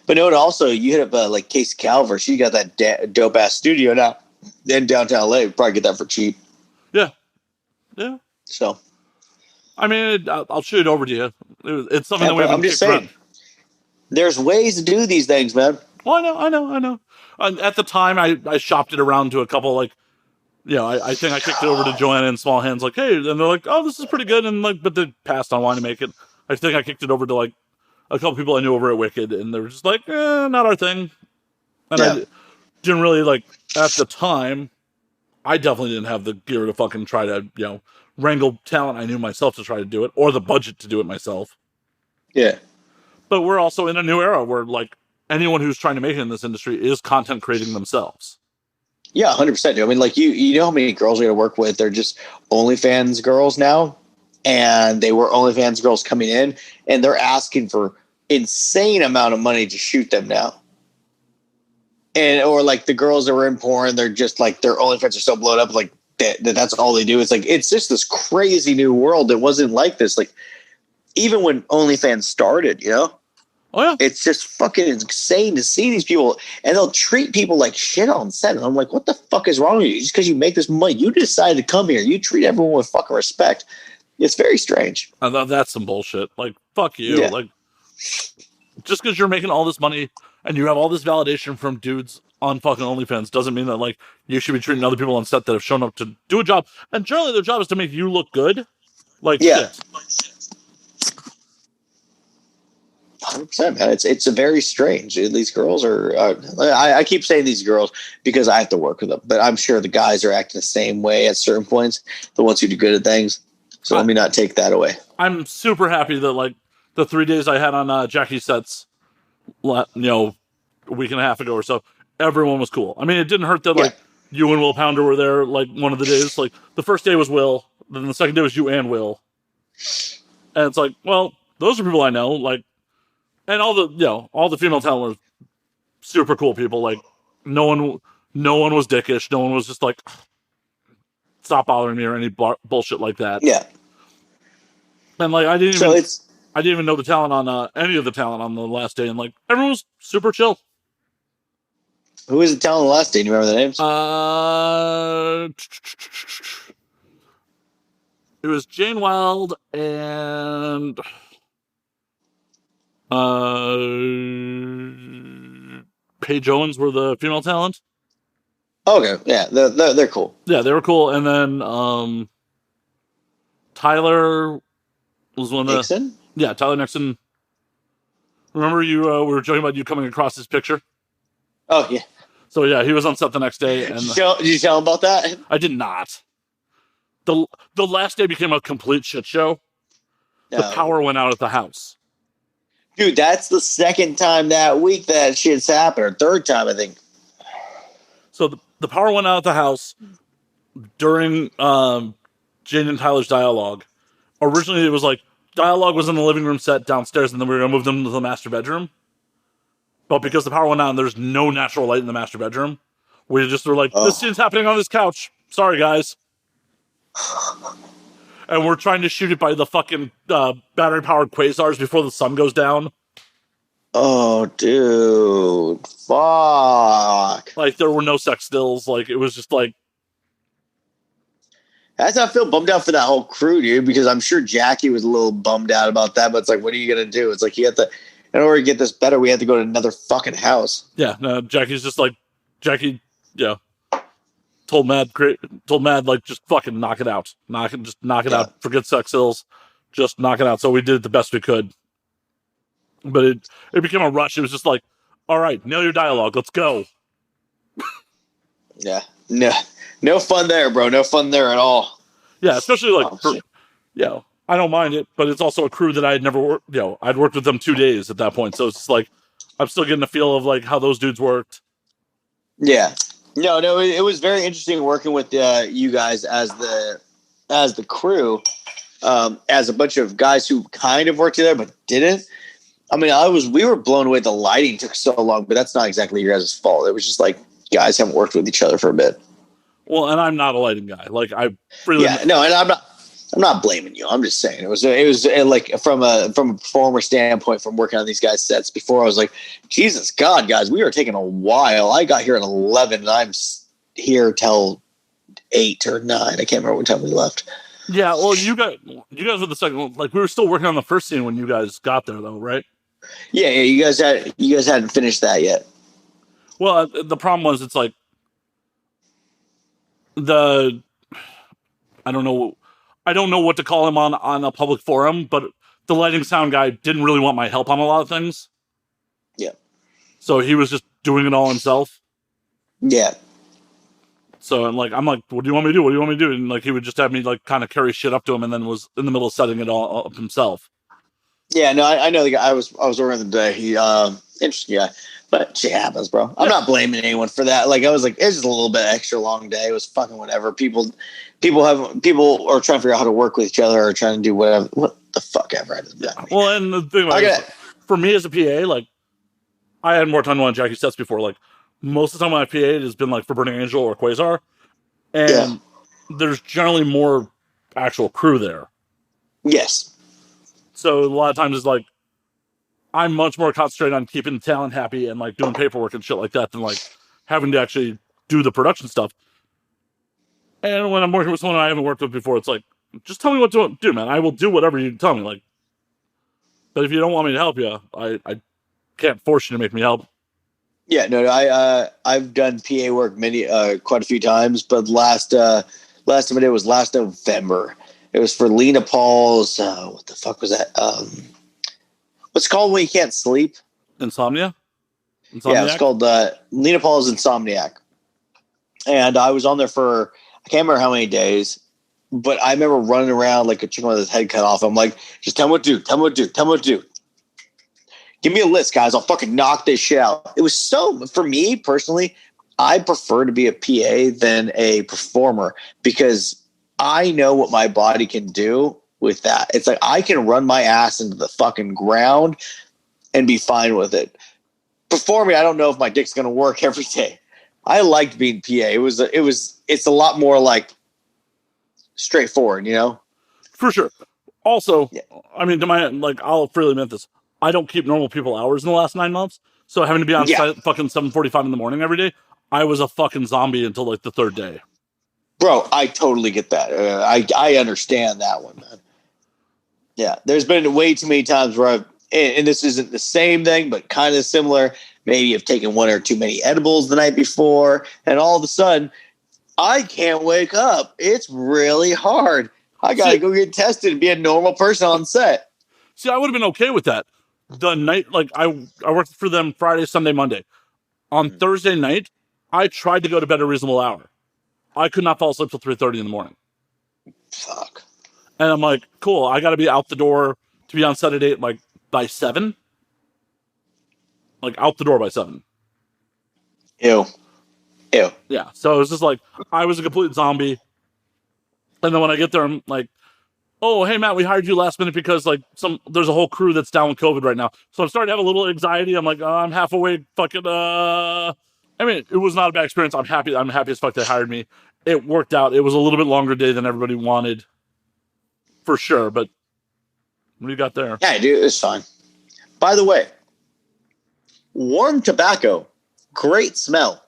But no, also, you hit up like Casey Calver. She got that dope ass studio now in downtown LA. Probably get that for cheap. Yeah. So, I mean, I'll shoot it over to you. It's something that we haven't. I'm just saying, there's ways to do these things, man. Well, I know. At the time, I shopped it around to a couple, like, I think I kicked it over to Joanna and Small Hands, like, hey, and they're like, oh, this is pretty good, and like, but they passed on wanting to make it. I think I kicked it over to like a couple people I knew over at Wicked, and they were just like, not our thing. And I didn't really, like, at the time, I definitely didn't have the gear to fucking try to, wrangle talent I knew myself to try to do it, or the budget to do it myself. Yeah. But we're also in a new era where, like, anyone who's trying to make it in this industry is content creating themselves. Yeah, 100%. I mean, like, you know how many girls we got to work with? They're just OnlyFans girls now, and they were OnlyFans girls coming in, and they're asking for insane amount of money to shoot them now. And or like the girls that were in porn, they're just like, their OnlyFans are so blown up, like that's all they do. It's like, it's just this crazy new world. It wasn't like this, like, even when OnlyFans started, Oh yeah, it's just fucking insane to see these people, and they'll treat people like shit on set. And I'm like, what the fuck is wrong with you? Just because you make this money, you decided to come here, you treat everyone with fucking respect. It's very strange. I thought that's some bullshit. Like, fuck you. Yeah. Like, just because you're making all this money and you have all this validation from dudes on fucking OnlyFans doesn't mean that, like, you should be treating other people on set that have shown up to do a job. And generally their job is to make you look good. Like, shit. 100%, man. It's a very strange. These girls are. I keep saying these girls because I have to work with them, but I'm sure the guys are acting the same way at certain points. The ones who do good at things. So let me not take that away. I'm super happy that, like, the 3 days I had on Jackie's sets, a week and a half ago or so, everyone was cool. I mean, it didn't hurt that like you and Will Pounder were there like one of the days. Like the first day was Will, then the second day was you and Will, and it's like, well, those are people I know. Like, and all the female talent were super cool people. Like, no one was dickish. No one was just like, stop bothering me or any bullshit like that. Yeah. And like I didn't even know the talent on any of the talent on the last day, and like everyone was super chill. Who was the talent last day? Do you remember the names? It was Jane Wild and Paige Owens were the female talent. Okay, yeah, they're cool. Yeah, they were cool. And then Tyler was one of Nixon? Yeah, Tyler Nixon. Remember we were joking about you coming across his picture? Oh, yeah. So, yeah, he was on set the next day. And did you tell him about that? I did not. The last day became a complete shit show. The power went out at the house. Dude, that's the second time that week that shit's happened, or third time, I think. So the power went out at the house during Jane and Tyler's dialogue. Originally, it was like, dialogue was in the living room set downstairs, and then we were going to move them to the master bedroom. But because the power went out and there's no natural light in the master bedroom, we just were like, this scene's happening on this couch. Sorry, guys. And we're trying to shoot it by the fucking battery-powered quasars before the sun goes down. Oh, dude. Fuck. Like, there were no sex stills. Like, it was just like... That's how I feel bummed out for that whole crew, dude, because I'm sure Jackie was a little bummed out about that, but it's like, what are you going to do? It's like, in order to get this better, we have to go to another fucking house. Yeah, no, Jackie's just like... Jackie, yeah... Told Mad, like, just fucking knock it out. Knock it out. Forget sex ills. Just knock it out. So we did it the best we could. But it became a rush. It was just like, all right, nail your dialogue. Let's go. Yeah. No fun there, bro. No fun there at all. Yeah, especially like, I don't mind it, but it's also a crew that I had never worked, I'd worked with them 2 days at that point. So it's just like, I'm still getting a feel of like how those dudes worked. Yeah. No, it was very interesting working with you guys as the crew, as a bunch of guys who kind of worked together but didn't. I mean, we were blown away. The lighting took so long, but that's not exactly your guys' fault. It was just like guys haven't worked with each other for a bit. Well, and I'm not a lighting guy. Like I really and I'm not blaming you. I'm just saying it was like from a performer standpoint, from working on these guys' sets before, I was like, Jesus God, guys, we were taking a while. I got here at 11 and I'm here till 8 or 9. I can't remember what time we left. Yeah, well, you guys were the second one. Like we were still working on the first scene when you guys got there, though, right? Yeah, you guys hadn't finished that yet. Well, the problem was it's like I don't know what to call him on a public forum, but the lighting sound guy didn't really want my help on a lot of things. Yeah. So he was just doing it all himself. Yeah. So I'm like, what do you want me to do? What do you want me to do? And like, he would just have me like kind of carry shit up to him, and then was in the middle of setting it all up himself. Yeah, no, I know the guy. I was working the day. He interesting guy, but shit happens, bro. I'm not blaming anyone for that. Like I was like, it's just a little bit extra long day. It was fucking whatever. People are trying to figure out how to work with each other or trying to do whatever. What the fuck ever. Well, and the thing for me as a PA, like I hadn't worked on one of Jackie's sets before. Like most of the time when I've PA'd has been like for Burning Angel or Quasar, and there's generally more actual crew there. Yes. So a lot of times it's like I'm much more concentrated on keeping the talent happy and like doing paperwork and shit like that than like having to actually do the production stuff. And when I'm working with someone I haven't worked with before, it's like, just tell me what to do, man. I will do whatever you tell me. Like, but if you don't want me to help you, I can't force you to make me help. Yeah, no, I've done PA work quite a few times, but last time I did was last November. It was for Lena Paul's. What the fuck was that? What's it called when you can't sleep? Insomnia? Yeah, it's called Lena Paul's Insomniac. And I was on there for, I can't remember how many days, but I remember running around like a chicken with his head cut off. I'm like, just tell me what to do. Tell me what to do. Tell me what to do. Give me a list, guys. I'll fucking knock this shit out. It was so, for me personally, I prefer to be a PA than a performer because I know what my body can do with that. It's like I can run my ass into the fucking ground and be fine with it. Performing, I don't know if my dick's going to work every day. I liked being PA. It's a lot more like straightforward, you know? For sure. Also, yeah. I mean, I'll freely admit this. I don't keep normal people hours in the last 9 months. So having to be on site fucking 7:45 in the morning every day, I was a fucking zombie until like the third day. Bro, I totally get that. I understand that one, man. Yeah, there's been way too many times where and this isn't the same thing, but kind of similar. Maybe I've taken one or too many edibles the night before, and all of a sudden, I can't wake up. It's really hard. I got to go get tested and be a normal person on set. See, I would have been okay with that. The night, like, I worked for them Friday, Sunday, Monday. On Thursday night, I tried to go to bed a reasonable hour. I could not fall asleep till 3:30 in the morning. Fuck. And I'm like, cool, I got to be out the door to be on set at 8, like, by 7. Like, out the door by 7. Ew. Yeah, so it was just like, I was a complete zombie. And then when I get there, I'm like, oh, hey, Matt, we hired you last minute because, like, there's a whole crew that's down with COVID right now. So I'm starting to have a little anxiety. I'm like, I'm half awake, fucking, I mean, it was not a bad experience. I'm happy as fuck they hired me. It worked out. It was a little bit longer day than everybody wanted. For sure, but what do you got there? Yeah, dude, it's fine. By the way, warm tobacco, great smell.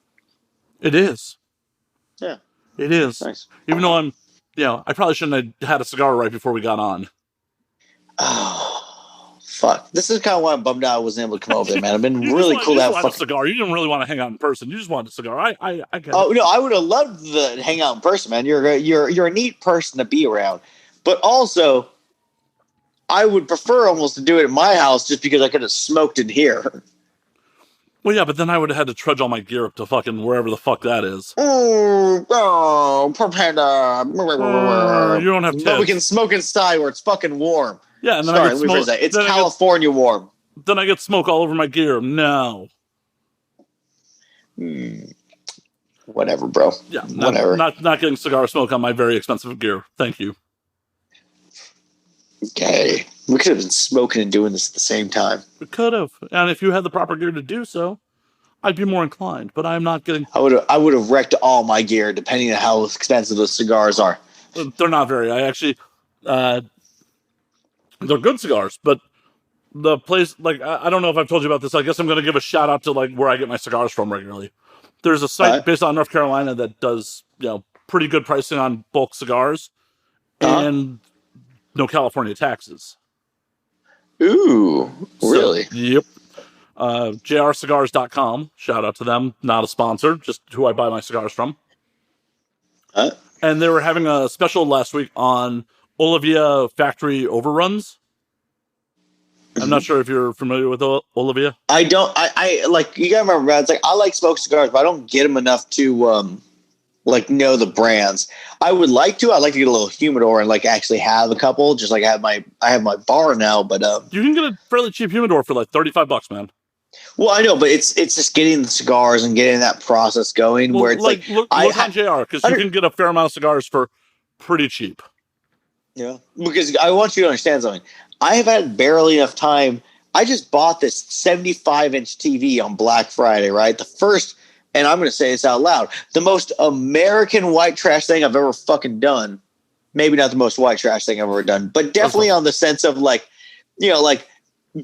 It is. Yeah. It is. Nice. Even though I probably shouldn't have had a cigar right before we got on. Oh, fuck. This is kind of why I'm bummed out I wasn't able to come over there, man. I've been really cool to have a cigar. You didn't really want to hang out in person. You just wanted a cigar. I get it. Oh, no, I would have loved to hang out in person, man. You're a neat person to be around. But also, I would prefer almost to do it at my house just because I could have smoked in here. Well, yeah, but then I would have had to trudge all my gear up to fucking wherever the fuck that is. Poor panda. You don't have tits. But we can smoke inside where it's fucking warm. Yeah, and then Sorry, let me phrase that. It's California warm. Then I get smoke all over my gear. No. Whatever, bro. Yeah, whatever. Not getting cigar smoke on my very expensive gear. Thank you. Okay. We could have been smoking and doing this at the same time. We could have. And if you had the proper gear to do so, I'd be more inclined. But I'm not getting... I would have wrecked all my gear depending on how expensive those cigars are. They're not very. I actually... they're good cigars, but the place... Like, I don't know if I've told you about this. I guess I'm going to give a shout out to, like, where I get my cigars from regularly. There's a site based out of North Carolina that does, pretty good pricing on bulk cigars. And no California taxes. Ooh, really? So, yep. JRcigars.com. Shout out to them. Not a sponsor, just who I buy my cigars from. And they were having a special last week on Olivia factory overruns. I'm not sure if you're familiar with Olivia. I don't. I like, you gotta remember, it's like I like smoked cigars, but I don't get them enough to know the brands. I would like to. I'd like to get a little humidor and like actually have a couple. Just like I have my bar now, but you can get a fairly cheap humidor for like $35, man. Well, I know, but it's just getting the cigars and getting that process going. Well, where it's like look on JR, because you can get a fair amount of cigars for pretty cheap. Yeah, because I want you to understand something. I have had barely enough time. I just bought this 75-inch TV on Black Friday, right? The first. And I'm going to say this out loud. The most American white trash thing I've ever fucking done. Maybe not the most white trash thing I've ever done, but definitely on the sense of like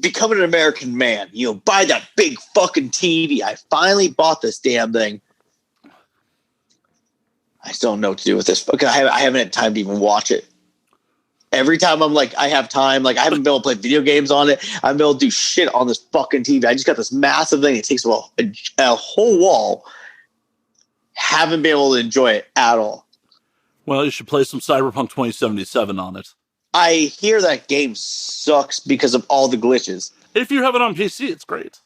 becoming an American man. Buy that big fucking TV. I finally bought this damn thing. I still don't know what to do with this. Okay, I haven't had time to even watch it. Every time I'm like, I have time. Like, I haven't been able to play video games on it. I haven't been able to do shit on this fucking TV. I just got this massive thing. It takes a whole wall. Haven't been able to enjoy it at all. Well, you should play some Cyberpunk 2077 on it. I hear that game sucks because of all the glitches. If you have it on PC, it's great.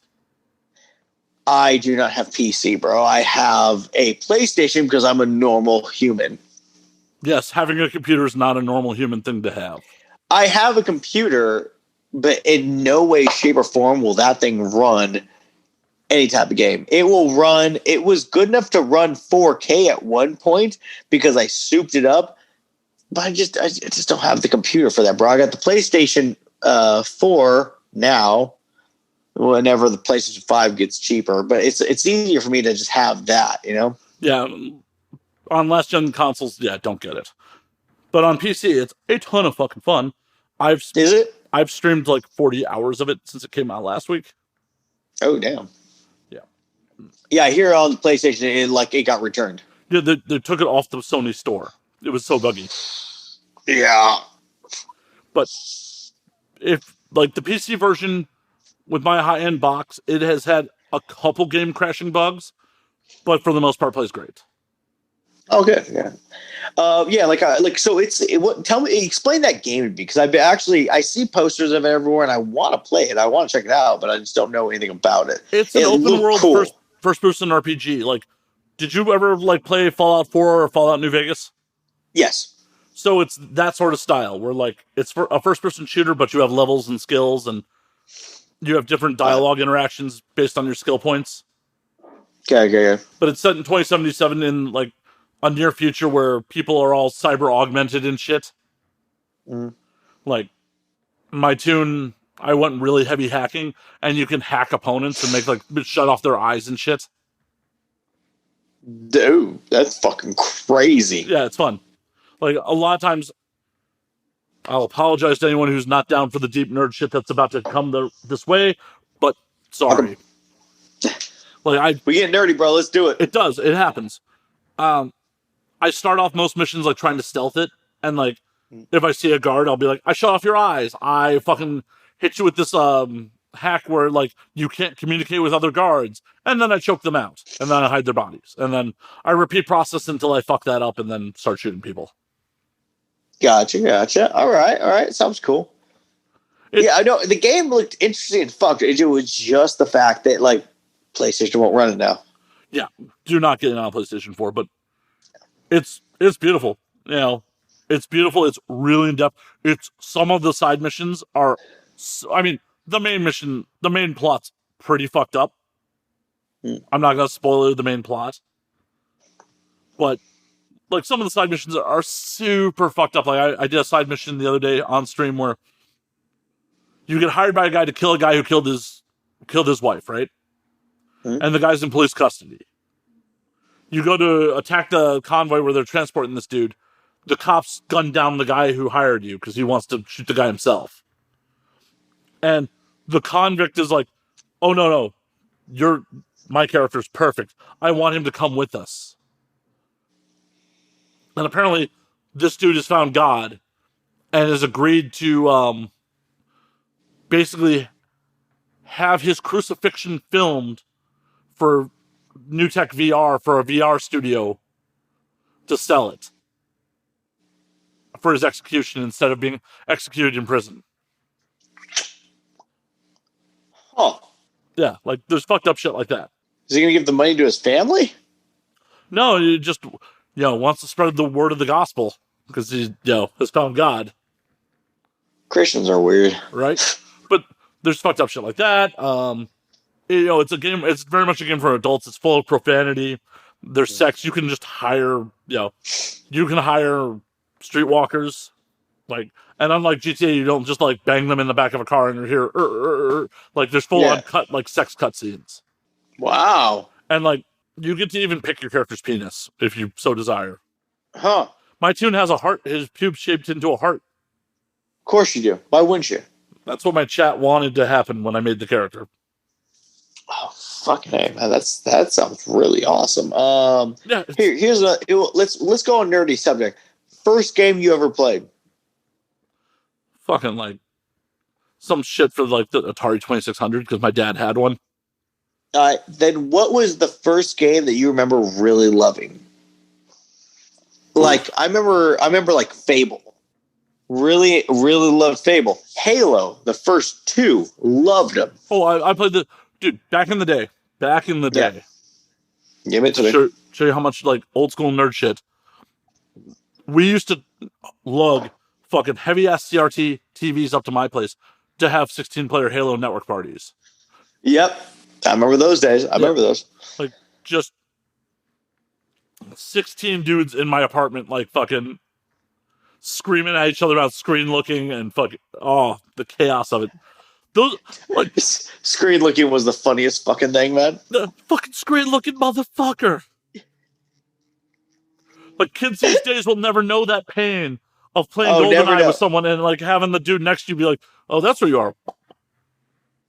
I do not have PC, bro. I have a PlayStation because I'm a normal human. Yes, having a computer is not a normal human thing to have. I have a computer but in no way, shape, or form will that thing run any type of game. It will run. It was good enough to run 4K at one point because I souped it up, but I just don't have the computer for that, bro. I got the PlayStation 4 now. Whenever the PlayStation 5 gets cheaper, but it's easier for me to just have that, you know? Yeah, on last gen consoles, yeah, don't get it. But on PC, it's a ton of fucking fun. Is it? I've streamed like 40 hours of it since it came out last week. Oh, damn. Yeah. Yeah, I hear on the PlayStation, it got returned. Yeah, they took it off the Sony store. It was so buggy. Yeah. But if, like, the PC version with my high-end box, it has had a couple game crashing bugs, but for the most part, plays great. Oh, good. Yeah. So tell me, explain that game to me, because I see posters of it everywhere and I want to play it. I want to check it out, but I just don't know anything about it. It's an open world first person RPG. Like, did you ever like play Fallout 4 or Fallout New Vegas? Yes. So it's that sort of style where like it's for a first person shooter, but you have levels and skills and you have different dialogue interactions based on your skill points. Okay. But it's set in 2077 in like a near future where people are all cyber augmented and shit. Like my tune, I went really heavy hacking, and you can hack opponents and make like shut off their eyes and shit. Dude, that's fucking crazy. Yeah, it's fun. Like a lot of times, I'll apologize to anyone who's not down for the deep nerd shit that's about to come this way, but sorry. We get nerdy, bro. Let's do it. It does. It happens. I start off most missions like trying to stealth it, and like if I see a guard, I'll be like, I shut off your eyes. I fucking hit you with this hack where like you can't communicate with other guards, and then I choke them out, and then I hide their bodies, and then I repeat process until I fuck that up, and then start shooting people. Gotcha. All right. Sounds cool. I know the game looked interesting and fucked. It was just the fact that like PlayStation won't run it now. Yeah, do not get it on PlayStation 4, but it's beautiful. You know, it's beautiful. It's really in depth. It's some of the side missions are, I mean, the main plot's pretty fucked up. I'm not gonna spoil the main plot, but like some of the side missions are super fucked up. Like I did a side mission the other day on stream where you get hired by a guy to kill a guy who killed his wife, right? And the guy's in police custody. You go to attack the convoy where they're transporting this dude. The cops gun down the guy who hired you because he wants to shoot the guy himself. And the convict is like, oh, no. My character's perfect. I want him to come with us. And apparently, this dude has found God and has agreed to basically have his crucifixion filmed for New Tech VR, for a VR studio to sell it for his execution instead of being executed in prison. Oh. Yeah, like there's fucked up shit like that. Is he going to give the money to his family? No, he just, wants to spread the word of the gospel because he, has found God. Christians are weird. Right? But there's fucked up shit like that. It's a game. It's very much a game for adults. It's full of profanity. There's sex. You can just hire, you can hire streetwalkers, like, and unlike GTA, you don't just like bang them in the back of a car and you're here. Like, there's full on cut, like sex cutscenes. Wow. And like, you get to even pick your character's penis if you so desire. Huh. My tune has a heart. His pube shaped into a heart. Of course you do. Why wouldn't you? That's what my chat wanted to happen when I made the character. Oh, fucking hey, man, that sounds really awesome. Let's go on nerdy subject. First game you ever played? Fucking like some shit for like the Atari 2600 because my dad had one. Then what was the first game that you remember really loving? Like I remember like Fable. Really, really loved Fable. Halo, the first two, loved them. Oh, I played dude, back in the day. Yeah. Give it to me. Show you how much like old school nerd shit. We used to lug fucking heavy ass CRT TVs up to my place to have 16-player Halo network parties. Yep. I remember those days. I remember those. Like, just 16 dudes in my apartment, like, fucking screaming at each other about screen looking and fucking, the chaos of it. Those, like, screen looking was the funniest fucking thing, man. The fucking screen looking motherfucker. Like, kids these days will never know that pain of playing GoldenEye with someone and, like, having the dude next to you be like, oh, that's where you are.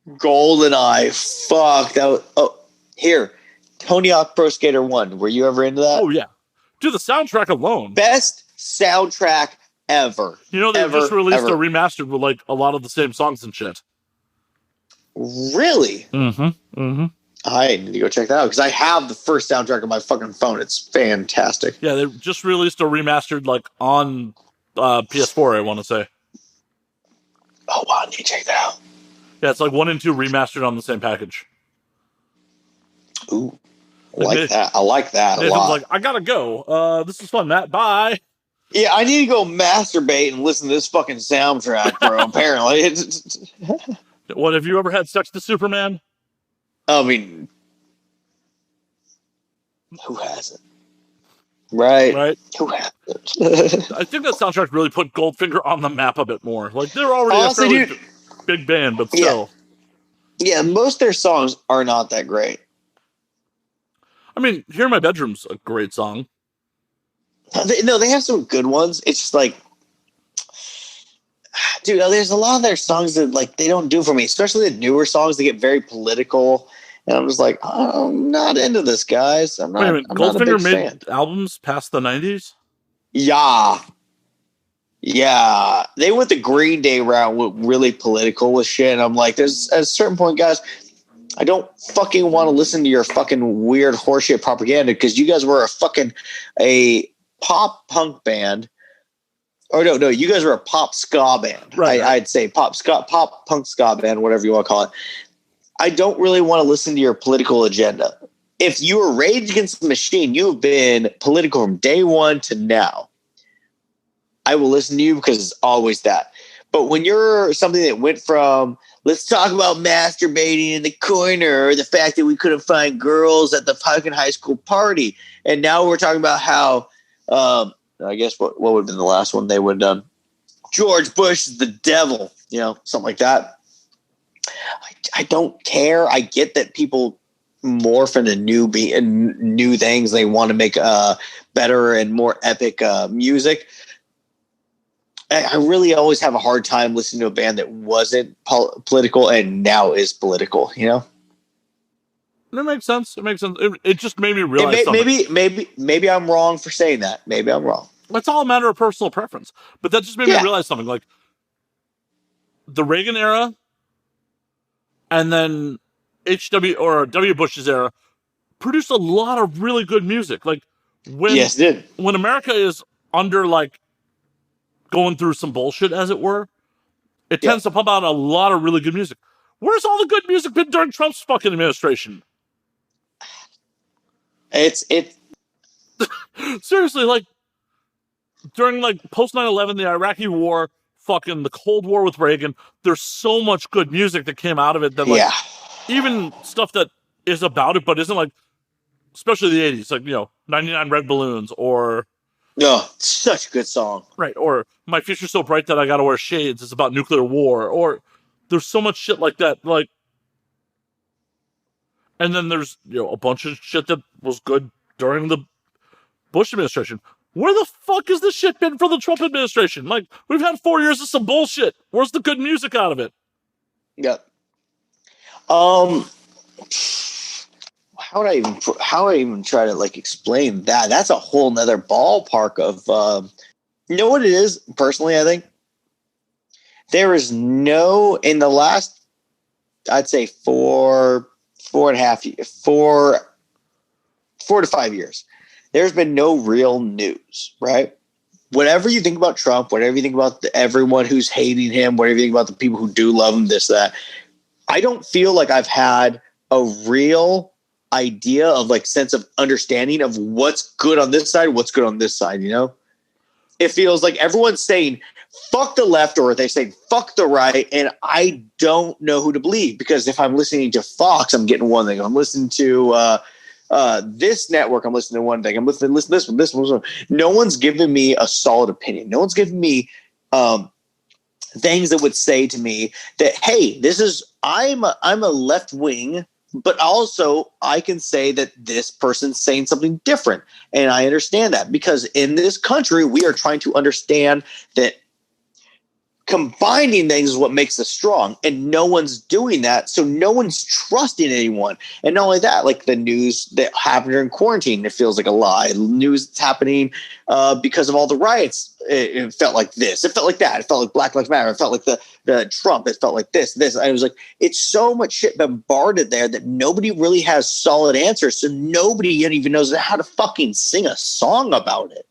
GoldenEye. Fuck. That was, here. Tony Hawk Pro Skater 1. Were you ever into that? Oh, yeah. Dude, the soundtrack alone. Best soundtrack ever. You know, they just released a remastered with, like, a lot of the same songs and shit. Really? Mm-hmm. Mm-hmm. I need to go check that out because I have the first soundtrack on my fucking phone. It's fantastic. Yeah, they just released a remastered, like, on PS4, I want to say. Oh, wow, I need to check that out. Yeah, it's like 1 and 2 remastered on the same package. Ooh, I like that. I like that a lot. Like, I gotta go. This is fun, Matt. Bye. Yeah, I need to go masturbate and listen to this fucking soundtrack, bro. Apparently. What, have you ever had sex to Superman? I mean, who hasn't? Right. Who hasn't? I think that soundtrack really put Goldfinger on the map a bit more. Like, they're already a fairly big band, but still. Yeah, most of their songs are not that great. I mean, Here in My Bedroom's a great song. No, they have some good ones. It's just like, dude, there's a lot of their songs that, like, they don't do for me, especially the newer songs. They get very political, and I'm just like, I'm not into this, guys. I'm not. Wait a minute, Goldfinger made albums past the 90s? Yeah. They went the Green Day route, with really political with shit, and I'm like, there's at a certain point, guys, I don't fucking want to listen to your fucking weird horseshit propaganda because you guys were a pop punk band. Or no, you guys were a pop ska band. Right. I'd say pop punk ska band, whatever you want to call it. I don't really want to listen to your political agenda. If you were Rage Against the Machine, you've been political from day one to now. I will listen to you because it's always that. But when you're something that went from, let's talk about masturbating in the corner, or the fact that we couldn't find girls at the fucking high school party, and now we're talking about how, I guess what would have been the last one they would have done? George Bush is the devil, something like that. I don't care. I get that people morph into new things. They want to make better and more epic music. I really always have a hard time listening to a band that wasn't political and now is political, That makes sense. It just made me realize something. Maybe I'm wrong for saying that. Maybe I'm wrong. It's all a matter of personal preference. But that just made me realize something. Like, the Reagan era and then W. Bush's era produced a lot of really good music. Like, when America is under, like, going through some bullshit, as it were, it tends to pump out a lot of really good music. Where's all the good music been during Trump's fucking administration? It's seriously, like, during, like, post 9/11, the Iraqi war, fucking the Cold War with Reagan, there's so much good music that came out of it that, like, even stuff that is about it but isn't, like, especially the 80s, like, 99 Red Balloons, or such a good song. Right, or My Future's So Bright That I Gotta Wear Shades, it's about nuclear war, or there's so much shit like that, like, and then there's, a bunch of shit that was good during the Bush administration. Where the fuck has this shit been for the Trump administration? Like, we've had 4 years of some bullshit. Where's the good music out of it? Yeah. How would I even try to, like, explain that? That's a whole nother ballpark of, you know what it is? Personally, I think there is in the last, I'd say 4 to 5 years, there's been no real news, right? Whatever you think about Trump, whatever you think about everyone who's hating him, whatever you think about the people who do love him, this, that, I don't feel like I've had a real idea of, like, sense of understanding of what's good on this side, what's good on this side, It feels like everyone's saying, fuck the left, or they say fuck the right, and I don't know who to believe, because if I'm listening to Fox, I'm getting one thing. If I'm listening to this network, I'm listening to one thing. I'm listening to this one. No one's giving me a solid opinion. No one's giving me things that would say to me that, hey, I'm a left wing, but also I can say that this person's saying something different. And I understand that, because in this country, we are trying to understand that combining things is what makes us strong, and no one's doing that. So no one's trusting anyone. And not only that, like the news that happened during quarantine, it feels like a lie. The news that's happening because of all the riots, it felt like this, it felt like that, it felt like Black Lives Matter, it felt like the Trump, it felt like this. I was like, it's so much shit bombarded there that nobody really has solid answers. So nobody yet even knows how to fucking sing a song about it.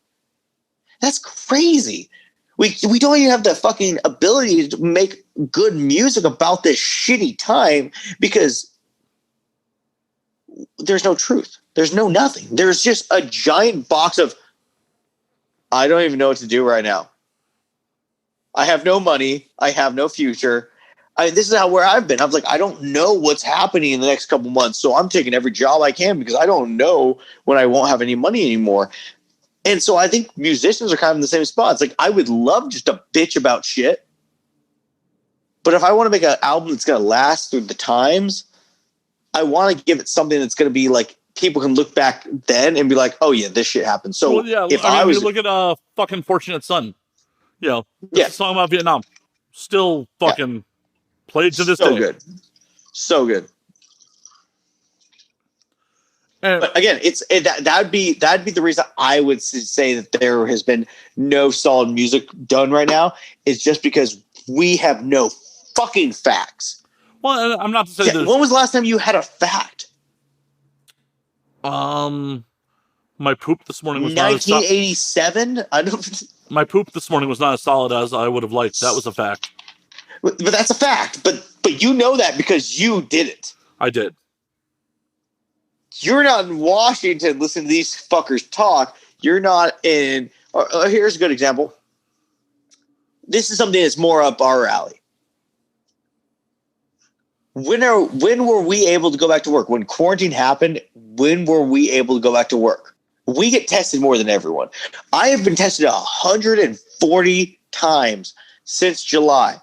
That's crazy. We don't even have the fucking ability to make good music about this shitty time, because there's no truth. There's no nothing. There's just a giant box of, I don't even know what to do right now. I have no money. I have no future. This is where I've been. I was like, I don't know what's happening in the next couple months, so I'm taking every job I can, because I don't know when I won't have any money anymore. And so I think musicians are kind of in the same spot. It's like, I would love just to bitch about shit, but if I want to make an album that's going to last through the times, I want to give it something that's going to be like, people can look back then and be like, oh yeah, this shit happened. So well, yeah, if I mean, was, you look at fucking Fortunate Son, you know, yeah, a song about Vietnam, still fucking played to this day. So good. But again, that'd be the reason I would say that there has been no solid music done right now, is just because we have no fucking facts. Well, I'm not to say when was the last time you had a fact? My poop this morning was 1987. I don't. My poop this morning was not as solid as I would have liked. That was a fact. But that's a fact. But you know that because you did it. I did. You're not in Washington listening to these fuckers talk. You're not in. Here's a good example. This is something that's more up our alley. When were we able to go back to work? When quarantine happened, when were we able to go back to work? We get tested more than everyone. I have been tested 140 times since July.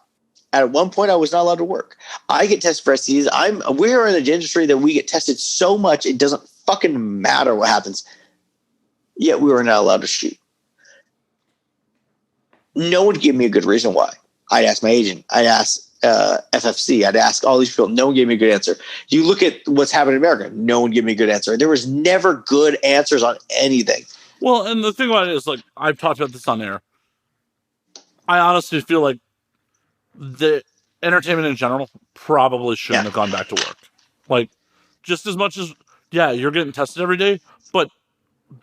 At one point, I was not allowed to work. I get tested for STDs. We're in an industry that we get tested so much it doesn't fucking matter what happens. Yet we were not allowed to shoot. No one gave me a good reason why. I'd ask my agent. I'd ask FFC. I'd ask all these people. No one gave me a good answer. You look at what's happening in America. No one gave me a good answer. There was never good answers on anything. Well, and the thing about it is, like, I've talked about this on air. I honestly feel like the entertainment in general probably shouldn't have gone back to work. Like, just as much as, you're getting tested every day, but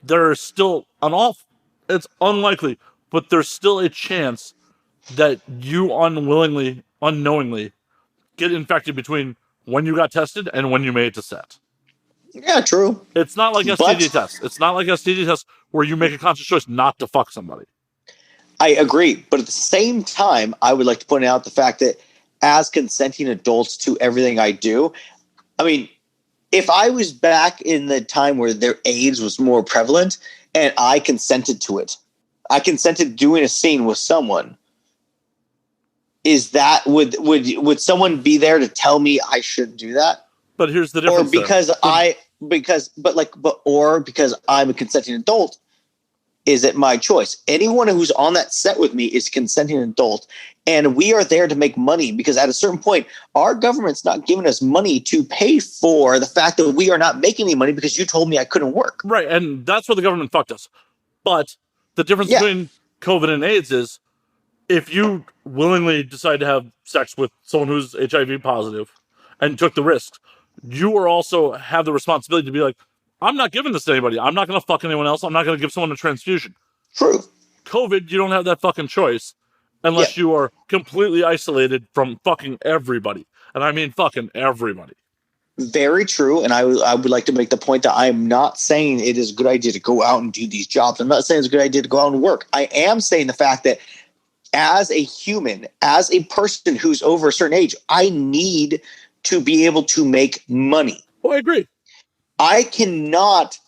there's still it's unlikely, but there's still a chance that you unknowingly get infected between when you got tested and when you made it to set. Yeah, true. It's not like STD tests. It's not like STD tests where you make a conscious choice not to fuck somebody. I agree. But at the same time, I would like to point out the fact that as consenting adults to everything I do, I mean, if I was back in the time where their AIDS was more prevalent and I consented to it, I consented doing a scene with someone, is that would someone be there to tell me I shouldn't do that? But here's the difference. Or because I'm a consenting adult, is it my choice? Anyone who's on that set with me is a consenting adult, and we are there to make money, because at a certain point, our government's not giving us money to pay for the fact that we are not making any money because you told me I couldn't work. Right, and that's where the government fucked us. But the difference between COVID and AIDS is, if you willingly decide to have sex with someone who's HIV positive and took the risks, you are also have the responsibility to be like, I'm not giving this to anybody. I'm not going to fuck anyone else. I'm not going to give someone a transfusion. True. COVID, you don't have that fucking choice unless you are completely isolated from fucking everybody. And I mean fucking everybody. Very true. And I would like to make the point that I'm not saying it is a good idea to go out and do these jobs. I'm not saying it's a good idea to go out and work. I am saying the fact that as a human, as a person who's over a certain age, I need to be able to make money. Oh, I agree. I cannot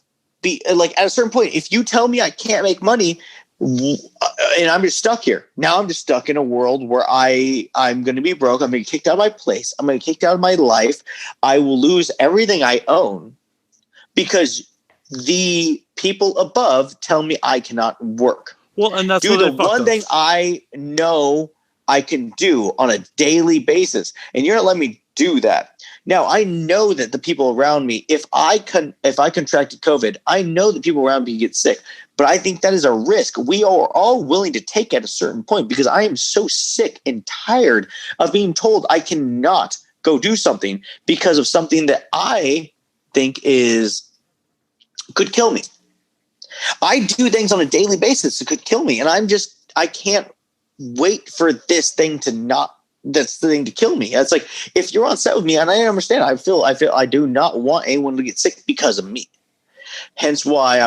be like at a certain point. If you tell me I can't make money, and I'm just stuck here. Now I'm just stuck in a world where I'm going to be broke. I'm going to be kicked out of my place. I'm going to be kicked out of my life. I will lose everything I own because the people above tell me I cannot work. Well, and that's do the what one thing I know I can do on a daily basis, and you're not letting me do that. Now, I know that the people around me, if I contracted COVID, I know that people around me get sick, but I think that is a risk we are all willing to take at a certain point because I am so sick and tired of being told I cannot go do something because of something that I think could kill me. I do things on a daily basis that could kill me, and I can't wait for this thing to kill me. It's like, if you're on set with me, and I understand, I do not want anyone to get sick because of me. Hence why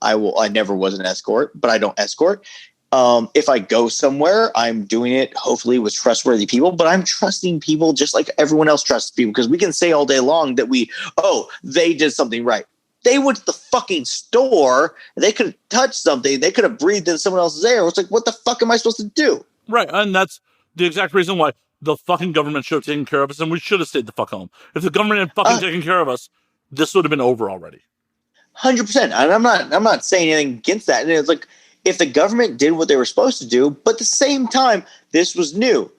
I never was an escort, but I don't escort. If I go somewhere, I'm doing it hopefully with trustworthy people, but I'm trusting people just like everyone else trusts people, because we can say all day long that they did something right. They went to the fucking store. They could have touched something. They could have breathed in someone else's air. It's like, what the fuck am I supposed to do? Right, and that's the exact reason why the fucking government should have taken care of us, and we should have stayed the fuck home. If the government had fucking taken care of us, this would have been over already. 100%. And I'm not saying anything against that. And it's like, if the government did what they were supposed to do, but at the same time, this was new.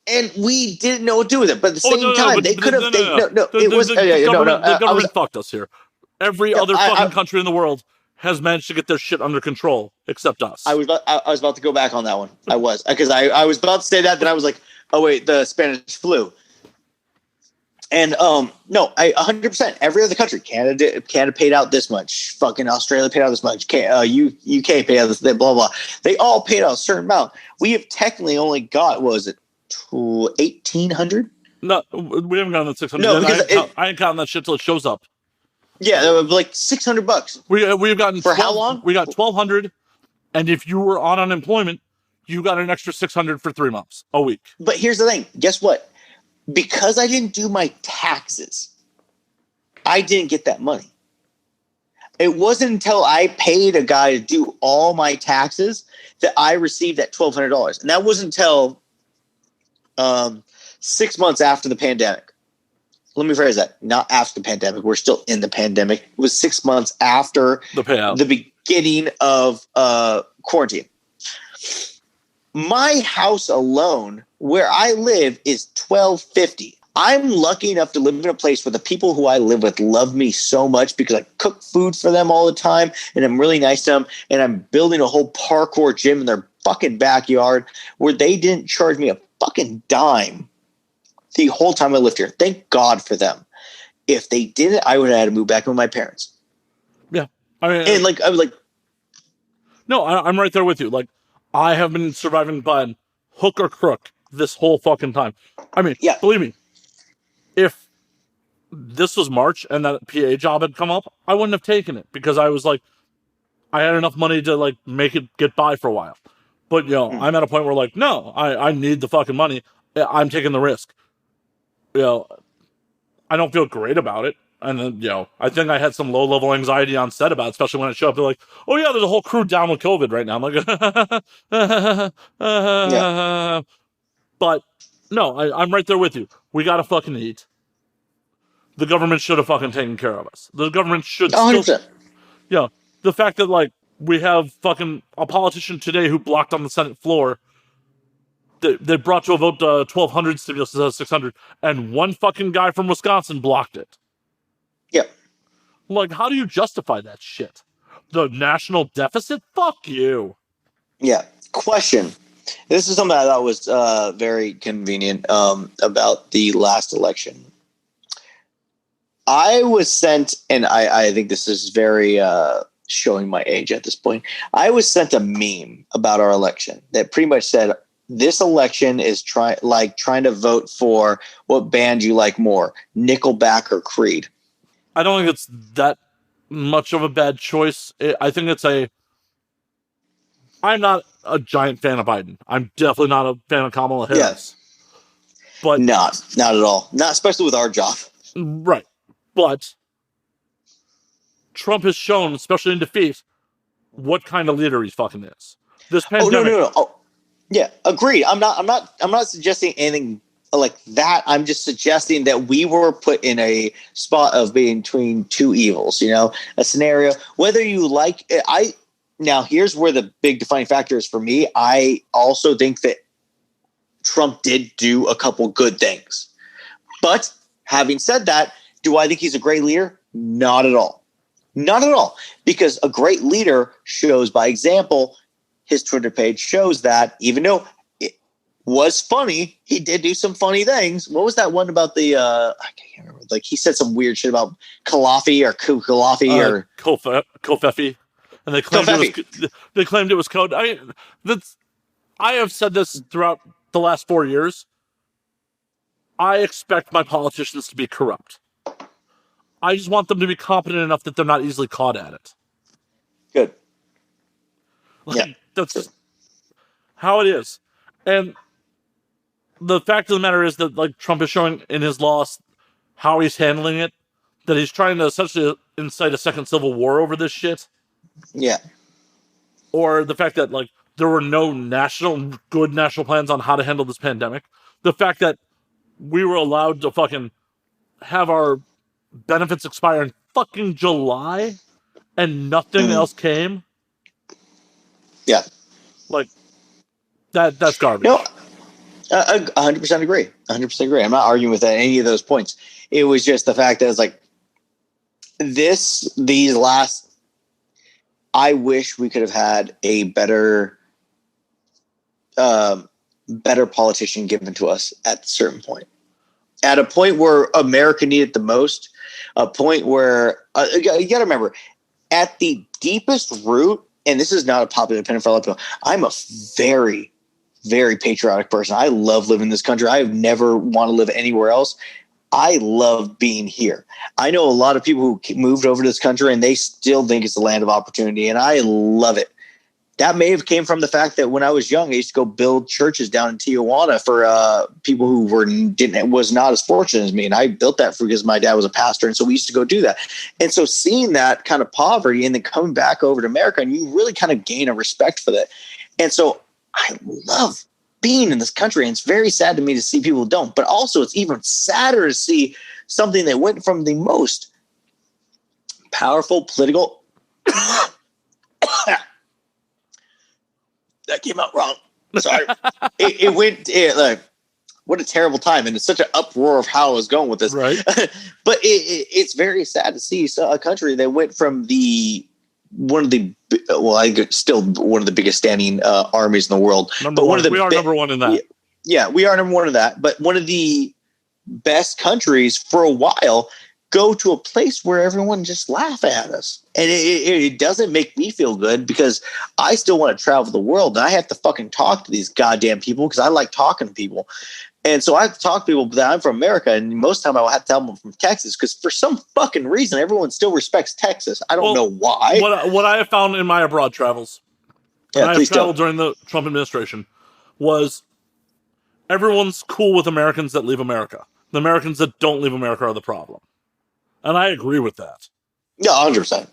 And we didn't know what to do with it. But at the same time, they could have. The government fucked us here. Every other fucking country in the world has managed to get their shit under control, except us. I was about to go back on that one. I was about to say that. Then I was like, oh wait, the Spanish flu. And no, 100%. Every other country, Canada paid out this much. Fucking Australia paid out this much. UK paid out this. Blah blah. They all paid out a certain amount. We have technically only got, what was it, 1,800? No, we haven't gotten that 600. No, I ain't counting that shit till it shows up. Yeah, like $600. We've gotten for how long? We got 1,200, and if you were on unemployment, you got an extra 600 for 3 months a week. But here's the thing. Guess what? Because I didn't do my taxes, I didn't get that money. It wasn't until I paid a guy to do all my taxes that I received that $1,200. And that wasn't until 6 months after the pandemic. Let me phrase that. Not after the pandemic. We're still in the pandemic. It was 6 months after the payout, the beginning of quarantine. My house alone, where I live, is $1,250. I'm lucky enough to live in a place where the people who I live with love me so much because I cook food for them all the time, and I'm really nice to them, and I'm building a whole parkour gym in their fucking backyard where they didn't charge me a fucking dime the whole time I lived here. Thank God for them. If they didn't, I would have had to move back with my parents. Yeah. I mean, and I was like, no, I'm right there with you. Like, I have been surviving by hook or crook this whole fucking time. I mean, yeah. Believe me, if this was March and that PA job had come up, I wouldn't have taken it because I was like, I had enough money to like make it get by for a while. But, I'm at a point where like, no, I need the fucking money. I'm taking the risk. I don't feel great about it. And then, I think I had some low-level anxiety on set about it, especially when I show up. They're like, oh, yeah, there's a whole crew down with COVID right now. I'm like, yeah. But, no, I'm right there with you. We got to fucking eat. The government should have fucking taken care of us. The government should 100%. still... the fact that, like, we have fucking a politician today who blocked on the Senate floor. They brought to a vote 1,200 stimulus instead of 600, and one fucking guy from Wisconsin blocked it. Yep. Like, how do you justify that shit? The national deficit? Fuck you. Yeah. Question. This is something I thought was very convenient about the last election. I was sent, and I think this is very showing my age at this point. I was sent a meme about our election that pretty much said, this election is trying to vote for what band you like more, Nickelback or Creed. I don't think it's that much of a bad choice. I think it's I'm not a giant fan of Biden. I'm definitely not a fan of Kamala Harris. Yeah. But not at all. Not especially with our job. Right. But Trump has shown, especially in defeat, what kind of leader he fucking is. This pandemic. No. Oh, yeah, agreed. I'm not suggesting anything like that. I'm just suggesting that we were put in a spot of being between two evils, a scenario, whether you like it. Now here's where the big defining factor is for me. I also think that Trump did do a couple good things, but having said that, do I think he's a great leader? Not at all. Not at all. Because a great leader shows by example. His Twitter page shows that even though it was funny, he did do some funny things. What was that one about the I can't remember. Like he said some weird shit about Kalafi or Kalafi or Kofefi. And they claimed it was code. I have said this throughout the last 4 years. I expect my politicians to be corrupt. I just want them to be competent enough that they're not easily caught at it. Good. That's how it is. And the fact of the matter is that like Trump is showing in his loss how he's handling it, that he's trying to essentially incite a second civil war over this shit. Yeah. Or the fact that like there were no good national plans on how to handle this pandemic. The fact that we were allowed to fucking have our benefits expire in fucking July and nothing else came. Yeah. Like that's garbage. No, I 100% agree. 100% agree. I'm not arguing with any of those points. It was just the fact that it's like these last, I wish we could have had a better politician given to us at a certain point. At a point where America needed the most, a point where you got to remember, at the deepest root, and this is not a popular opinion for a lot of people, I'm a very, very patriotic person. I love living in this country. I never want to live anywhere else. I love being here. I know a lot of people who moved over to this country and they still think it's the land of opportunity, and I love it. That may have came from the fact that when I was young, I used to go build churches down in Tijuana for people who was not as fortunate as me. And I built that because my dad was a pastor. And so we used to go do that. And so seeing that kind of poverty and then coming back over to America, and you really kind of gain a respect for that. And so I love being in this country. And it's very sad to me to see people who don't. But also it's even sadder to see something that went from the most powerful political that came out wrong. Sorry. it went what a terrible time. And it's such an uproar of how I was going with this. Right. But it's very sad to see a country that went from one of the biggest standing armies in the world. We are number one in that. Yeah, we are number one in that. But one of the best countries for a while go to a place where everyone just laugh at us. And it doesn't make me feel good because I still want to travel the world and I have to fucking talk to these goddamn people because I like talking to people. And so I have to talk to people that I'm from America, and most of the time I will have to tell them I'm from Texas because for some fucking reason everyone still respects Texas. I don't know why. What I have found in my abroad travels, and I have traveled during the Trump administration, was everyone's cool with Americans that leave America. The Americans that don't leave America are the problem. And I agree with that. Yeah, 100%.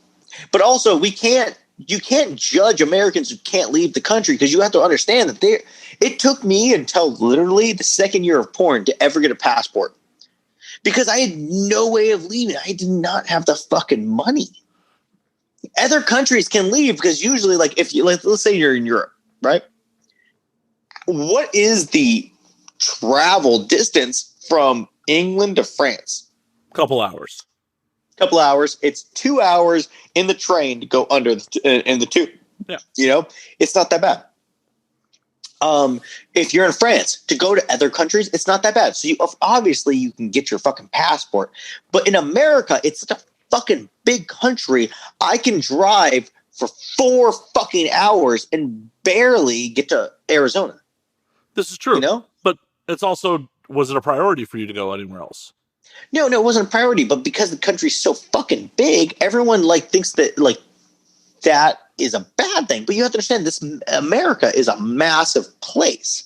But also, you can't judge Americans who can't leave the country because you have to understand that it took me until literally the second year of porn to ever get a passport because I had no way of leaving. I did not have the fucking money. Other countries can leave because usually, like, if you let's say you're in Europe, right? What is the travel distance from England to France? Couple hours. It's 2 hours in the train to go under in the tube. Yeah. It's not that bad. If you're in France to go to other countries, it's not that bad. So obviously you can get your fucking passport, but in America, it's such a fucking big country. I can drive for 4 fucking hours and barely get to Arizona. This is true. But it's also, was it a priority for you to go anywhere else? No, it wasn't a priority, but because the country's so fucking big, everyone thinks that that is a bad thing. But you have to understand this: America is a massive place.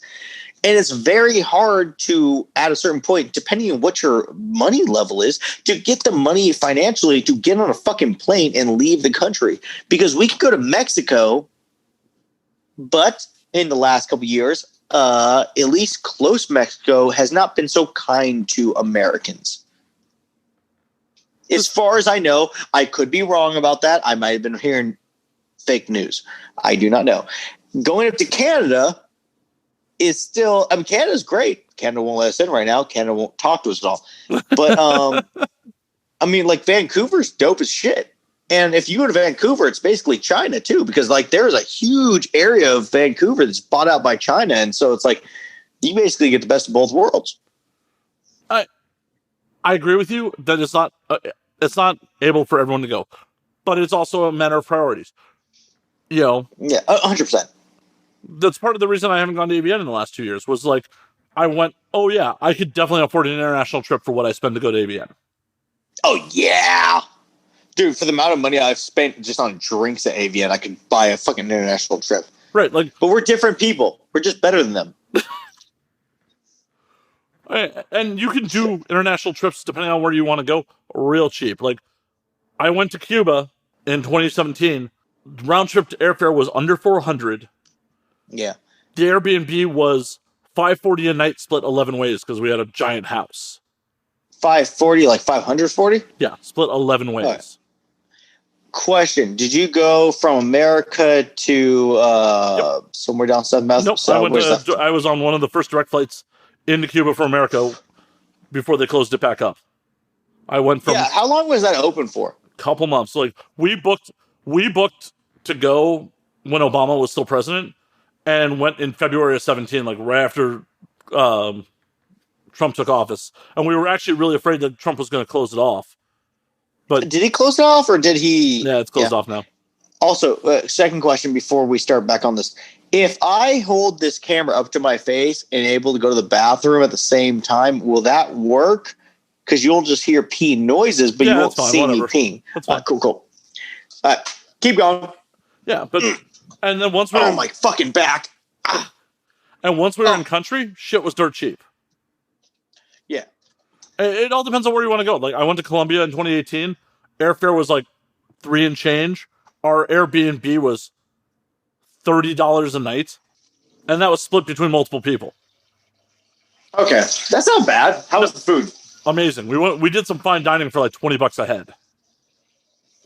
And it's very hard to, at a certain point, depending on what your money level is, to get the money financially to get on a fucking plane and leave the country. Because we could go to Mexico, but in the last couple of years, at least close Mexico has not been so kind to Americans. As far as I know, I could be wrong about that. I might have been hearing fake news. I do not know. Going up to Canada is still, I mean, Canada's great. Canada won't let us in right now. Canada won't talk to us at all. But, I mean, like, Vancouver's dope as shit. And if you go to Vancouver, it's basically China too, because like there's a huge area of Vancouver that's bought out by China. And so it's like, you basically get the best of both worlds. I agree with you that it's not able for everyone to go, but it's also a matter of priorities. You know? Yeah, 100%. That's part of the reason I haven't gone to AVN in the last 2 years was like, I went, oh yeah, I could definitely afford an international trip for what I spend to go to AVN. Oh yeah. Dude, for the amount of money I've spent just on drinks at AVN, I could buy a fucking international trip. Right. Like, but we're different people. We're just better than them. And you can do international trips depending on where you want to go real cheap. Like, I went to Cuba in 2017. Round trip to airfare was under $400. Yeah. The Airbnb was $540 a night, split 11 ways because we had a giant house. 540, like 540? Yeah, split 11 ways. Right. Question: did you go from America to somewhere down south? Nope. I was on one of the first direct flights into Cuba from America before they closed it back up. I went from. Yeah. How long was that open for? A couple months. Like we booked to go when Obama was still president, and went in February of 2017, like right after Trump took office, and we were actually really afraid that Trump was going to close it off. But did he close it off, or did he? Yeah, it's closed off now. Also, second question before we start back on this: if I hold this camera up to my face and able to go to the bathroom at the same time, will that work? Because you'll just hear pee noises, but you won't see me peeing. That's fine. Cool. All right, keep going. Yeah, but and then once we were my fucking back. And once we were in country, shit was dirt cheap. Yeah. It all depends on where you want to go. Like, I went to Colombia in 2018. Airfare was like $3 and change. Our Airbnb was $30 a night. And that was split between multiple people. Okay. That's not bad. How was the food? Amazing. We did some fine dining for like $20 a head.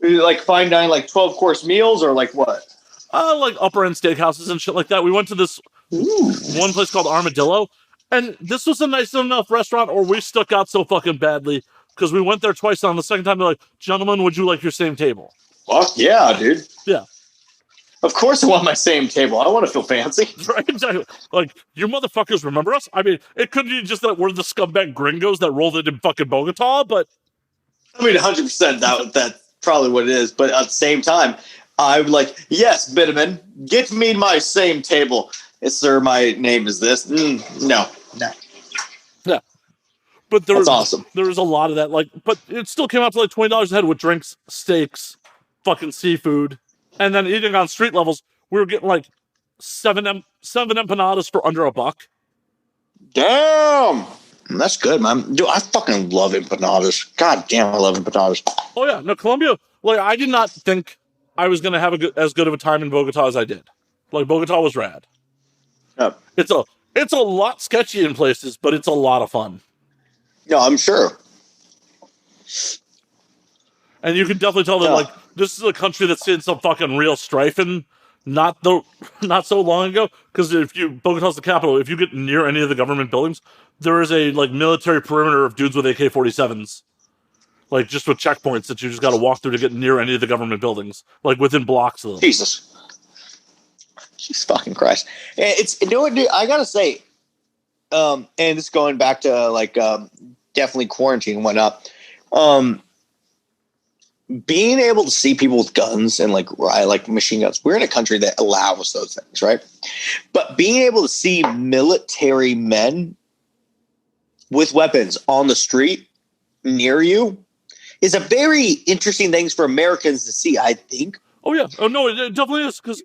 Like fine dining, like 12-course meals, or like what? Like upper end steakhouses and shit like that. We went to this one place called Armadillo. And this was a nice enough restaurant, or we stuck out so fucking badly because we went there twice. On the second time, they're like, "Gentlemen, would you like your same table?" Fuck yeah, dude. Yeah. Of course I want my same table. I want to feel fancy. Right, exactly. Like, you motherfuckers remember us? I mean, it could be just that we're the scumbag gringos that rolled it in fucking Bogota, but... I mean, 100% that's probably what it is. But at the same time, I'm like, yes, Bitterman, get me my same table. Yes, sir, my name is this. No. Yeah. But that's awesome. There was a lot of that. Like, but it still came out to like $20 a head with drinks, steaks, fucking seafood. And then eating on street levels, we were getting like seven empanadas for under $1. Damn. That's good, man. Dude, I fucking love empanadas. God damn, I love empanadas. Oh, yeah. No, Colombia, like, I did not think I was going to have as good of a time in Bogota as I did. Like, Bogota was rad. Yep. It's a lot sketchy in places, but it's a lot of fun. No, I'm sure. And you can definitely tell that, like, this is a country that's seen some fucking real strife in not so long ago. Because Bogota's the capital, if you get near any of the government buildings, there is a, like, military perimeter of dudes with AK-47s. Like, just with checkpoints that you just got to walk through to get near any of the government buildings. Like, within blocks of them. Jesus fucking Christ. It's, you know what, dude, I gotta say, and it's going back to, like, definitely quarantine and whatnot. Being able to see people with guns and like machine guns, we're in a country that allows those things, right? But being able to see military men with weapons on the street near you is a very interesting thing for Americans to see, I think. Oh yeah. Oh no, it definitely is because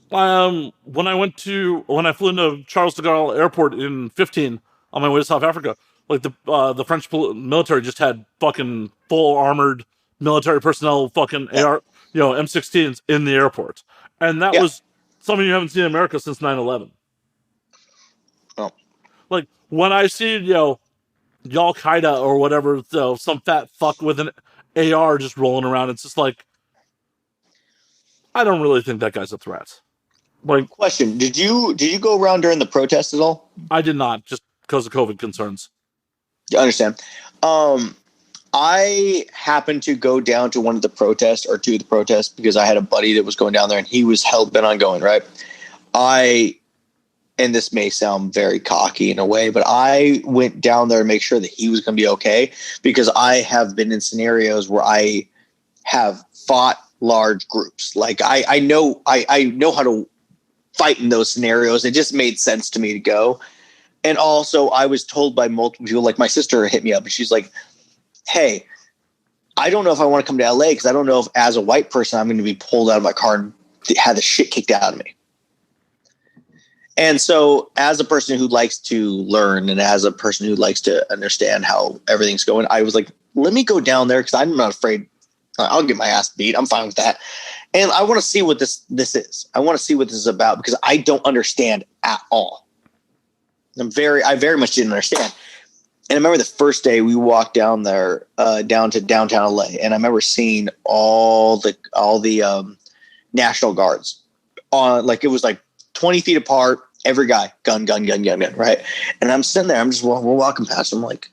when I flew into Charles de Gaulle Airport in 15 on my way to South Africa, like the French military just had fucking full armored military personnel, fucking AR, M16s in the airport, and that Yeah. was something you haven't seen in America since 9/11. Oh. Like when I see Al Qaeda or whatever, some fat fuck with an AR just rolling around, it's just like I don't really think that guy's a threat. Like, Question: Did you go around during the protest at all? I did not, just because of COVID concerns. You understand? I happened to go down to one of the protests or two of the protests because I had a buddy that was going down there and he was hell bent on going. Right? And this may sound very cocky in a way, but I went down there to make sure that he was going to be okay because I have been in scenarios where I have fought large groups. Like I know how to fight in those scenarios. It just made sense to me to go. And also I was told by multiple people, like my sister hit me up and she's like, hey, I don't know if I want to come to LA because I don't know if as a white person I'm going to be pulled out of my car and have the shit kicked out of me. And so as a person who likes to learn and as a person who likes to understand how everything's going, I was like, let me go down there because I'm not afraid. I'll get my ass beat. I'm fine with that. And I want to see what this is. I want to see what this is about because I don't understand at all. I very much didn't understand. And I remember the first day we walked down there, down to downtown LA, and I remember seeing all the National Guards on, like it was like 20 feet apart, every guy, gun, right? And I'm sitting there, we're walking past, I'm like,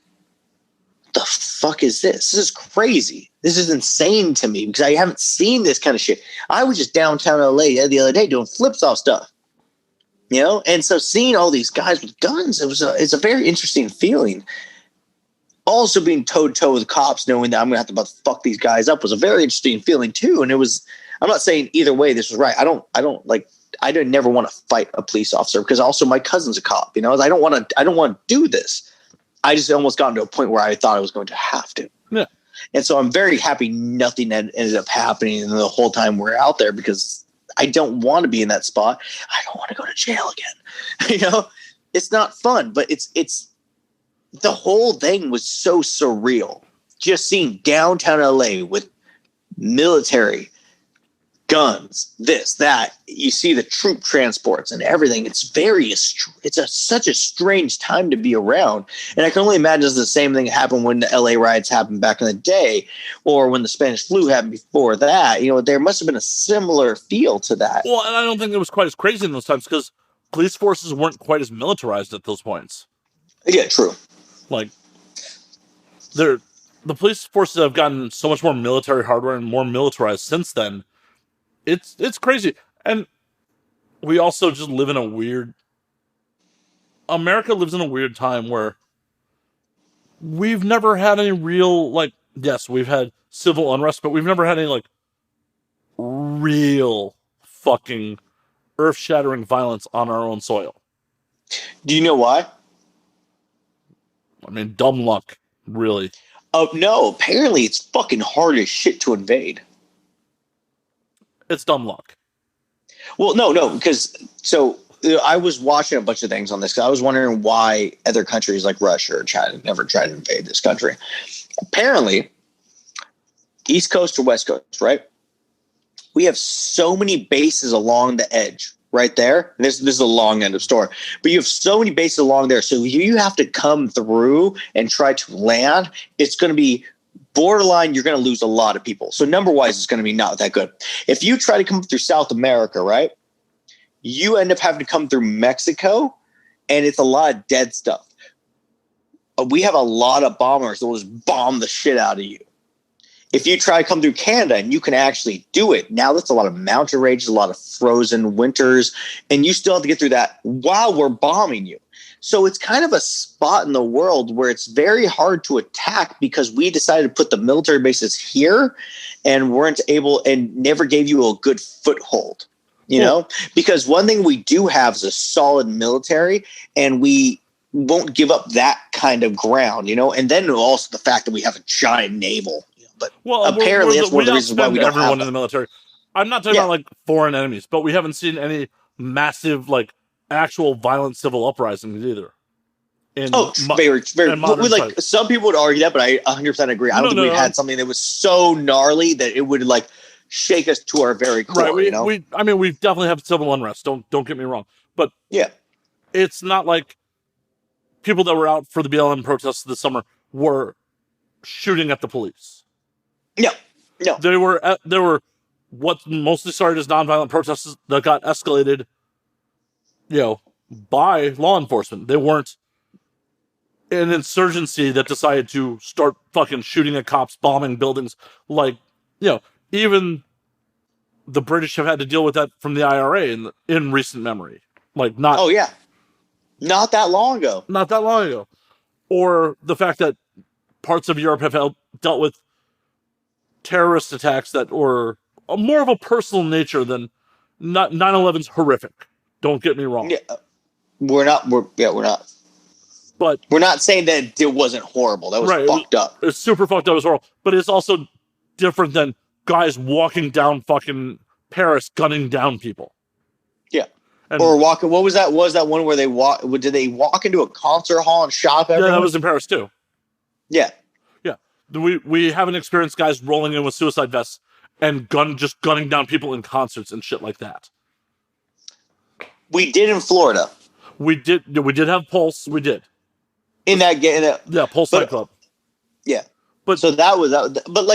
the fuck is this? This is crazy. This is insane to me because I haven't seen this kind of shit. I was just downtown LA the other day doing flips off stuff, and so seeing all these guys with guns, it's a very interesting feeling. Also being toe-to-toe with cops, knowing that I'm gonna have to fuck these guys up was a very interesting feeling too. And I'm not saying either way this was right. I didn't never want to fight a police officer because also my cousin's a cop, I don't want to do this. I just almost got to a point where I thought I was going to have to. Yeah. And so I'm very happy nothing ended up happening the whole time we're out there because I don't want to be in that spot. I don't want to go to jail again. It's not fun, but it's the whole thing was so surreal. Just seeing downtown LA with military guns, this, that, you see the troop transports and everything. It's such a strange time to be around. And I can only imagine it's the same thing that happened when the LA riots happened back in the day, or when the Spanish flu happened before that. There must have been a similar feel to that. Well, and I don't think it was quite as crazy in those times because police forces weren't quite as militarized at those points. Yeah, true. Like, the police forces have gotten so much more military hardware and more militarized since then. It's crazy. And we also just live in America lives in a weird time where we've never had any real, yes, we've had civil unrest, but we've never had any, real fucking earth-shattering violence on our own soil. Do you know why? I mean, dumb luck, really. Oh, no. Apparently it's fucking hard as shit to invade. It's dumb luck. Well, no, because I was watching a bunch of things on this. I was wondering why other countries like Russia or China never tried to invade this country. Apparently, East Coast or West Coast, right? We have so many bases along the edge right there. And this is a long end of story, but you have so many bases along there. So you have to come through and try to land. It's going to be borderline, you're going to lose a lot of people. So number-wise, it's going to be not that good. If you try to come through South America, right, you end up having to come through Mexico, and it's a lot of dead stuff. We have a lot of bombers that will just bomb the shit out of you. If you try to come through Canada, and you can actually do it, now that's a lot of mountain ranges, a lot of frozen winters, and you still have to get through that while we're bombing you. So it's kind of a spot in the world where it's very hard to attack because we decided to put the military bases here and weren't able and never gave you a good foothold, because one thing we do have is a solid military and we won't give up that kind of ground, and then also the fact that we have a giant naval. But apparently that's one of the reasons why we don't everyone have in the military. I'm not talking about like foreign enemies, but we haven't seen any massive like actual violent civil uprisings either. Very. Like some people would argue that, but I 100% agree. I don't think we've had something that was so gnarly that it would like shake us to our very core. Right. I mean, we've definitely had civil unrest. Don't get me wrong, but it's not like people that were out for the BLM protests this summer were shooting at the police. No. They were what mostly started as nonviolent protests that got escalated, by law enforcement. They weren't an insurgency that decided to start fucking shooting at cops, bombing buildings. Like, even the British have had to deal with that from the IRA in recent memory. Like, not. Oh, yeah. Not that long ago. Or the fact that parts of Europe have dealt with terrorist attacks that were more of a personal nature than 9/11's horrific. Don't get me wrong. Yeah, we're not. But we're not saying that it wasn't horrible. That was fucked up. It's super fucked up. It was horrible. But it's also different than guys walking down fucking Paris gunning down people. Yeah. Or walking. What was that? Was that one where they walk? Did they walk into a concert hall and shop everyone? Yeah, that was in Paris too. Yeah. Yeah. We haven't experienced guys rolling in with suicide vests and just gunning down people in concerts and shit like that. We did in Florida. We did have Pulse. We did. In that Pulse nightclub. Yeah. But so that was that. But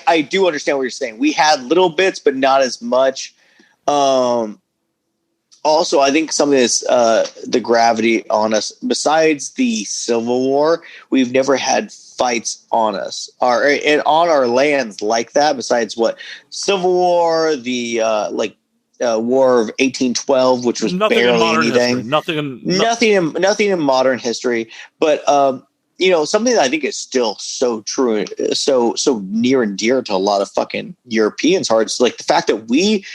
I do understand what you're saying. We had little bits, but not as much. Also, I think some of this, the gravity on us, besides the Civil War, we've never had fights on us and on our lands like that. Besides what Civil War, the War of 1812, which was nothing barely in modern anything. History. Nothing in modern history. But something that I think is still so true, so near and dear to a lot of fucking Europeans' hearts, like the fact that we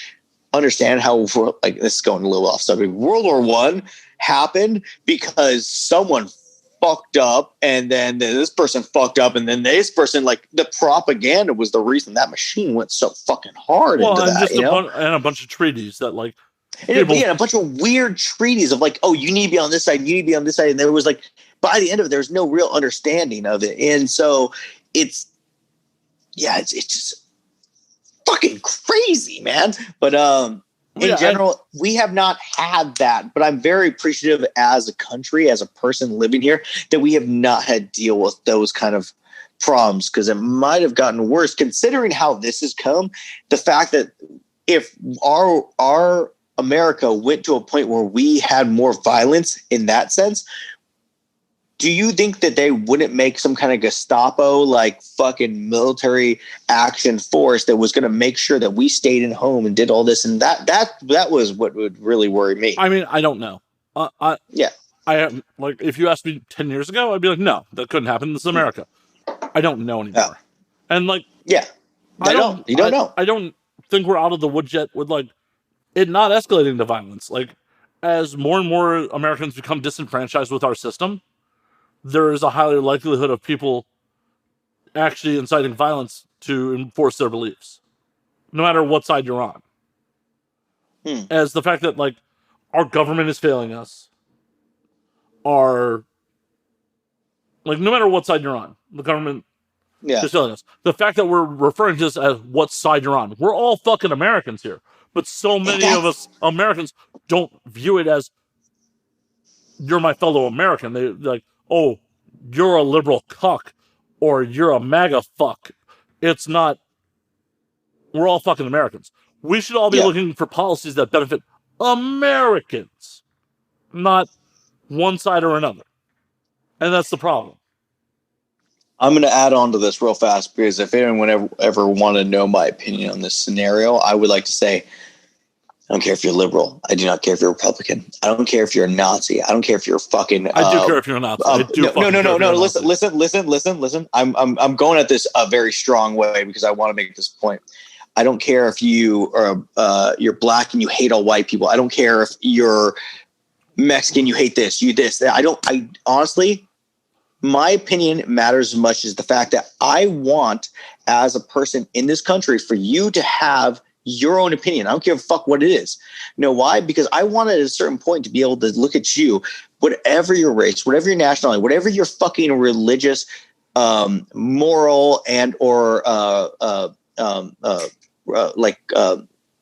understand how, like, this is going a little off subject. World War I happened because someone fucked up, and then this person fucked up, and then this person, like, the propaganda was the reason that machine went so fucking hard into that. And a bunch of treaties that, like, a bunch of weird treaties of like, oh, you need to be on this side, you need to be on this side, and there was like, by the end of it, there's no real understanding of it, and so it's just fucking crazy, man. But in general, we have not had that. But I'm very appreciative as a country, as a person living here, that we have not had to deal with those kind of problems, because it might have gotten worse considering how this has come. The fact that if our America went to a point where we had more violence in that sense, do you think that they wouldn't make some kind of Gestapo, like fucking military action force that was going to make sure that we stayed in home and did all this? And that was what would really worry me. I mean, I don't know. I am, like, if you asked me 10 years ago, I'd be like, no, that couldn't happen. This is America. I don't know anymore. And like, you don't know. I don't think we're out of the woods yet with like it not escalating to violence. Like, as more and more Americans become disenfranchised with our system, there is a higher likelihood of people actually inciting violence to enforce their beliefs, no matter what side you're on. As the fact that, like, our government is failing us, no matter what side you're on, the government is failing us. The fact that we're referring to this as what side you're on, we're all fucking Americans here, but so many of us Americans don't view it as you're my fellow American. They're like, oh, you're a liberal cuck, or you're a MAGA fuck. It's not. We're all fucking Americans. We should all be looking for policies that benefit Americans, not one side or another. And that's the problem. I'm going to add on to this real fast, because if anyone ever want to know my opinion on this scenario, I would like to say, I don't care if you're liberal. I do not care if you're Republican. I don't care if you're a Nazi. I don't care if you're fucking. I do care if you're a Nazi. No. Listen. I'm going at this a very strong way because I want to make this point. I don't care if you are you're black and you hate all white people. I don't care if you're Mexican, you hate this, you this. I honestly, my opinion matters as much as the fact that I want, as a person in this country, for you to have your own opinion. I don't give a fuck what it is. You know why? Because I wanted at a certain point to be able to look at you, whatever your race, whatever your nationality, whatever your fucking religious, moral and or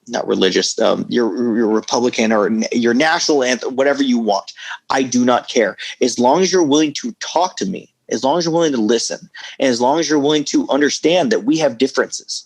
not religious, your Republican or your national anthem, whatever you want. I do not care. As long as you're willing to talk to me, as long as you're willing to listen, and as long as you're willing to understand that we have differences.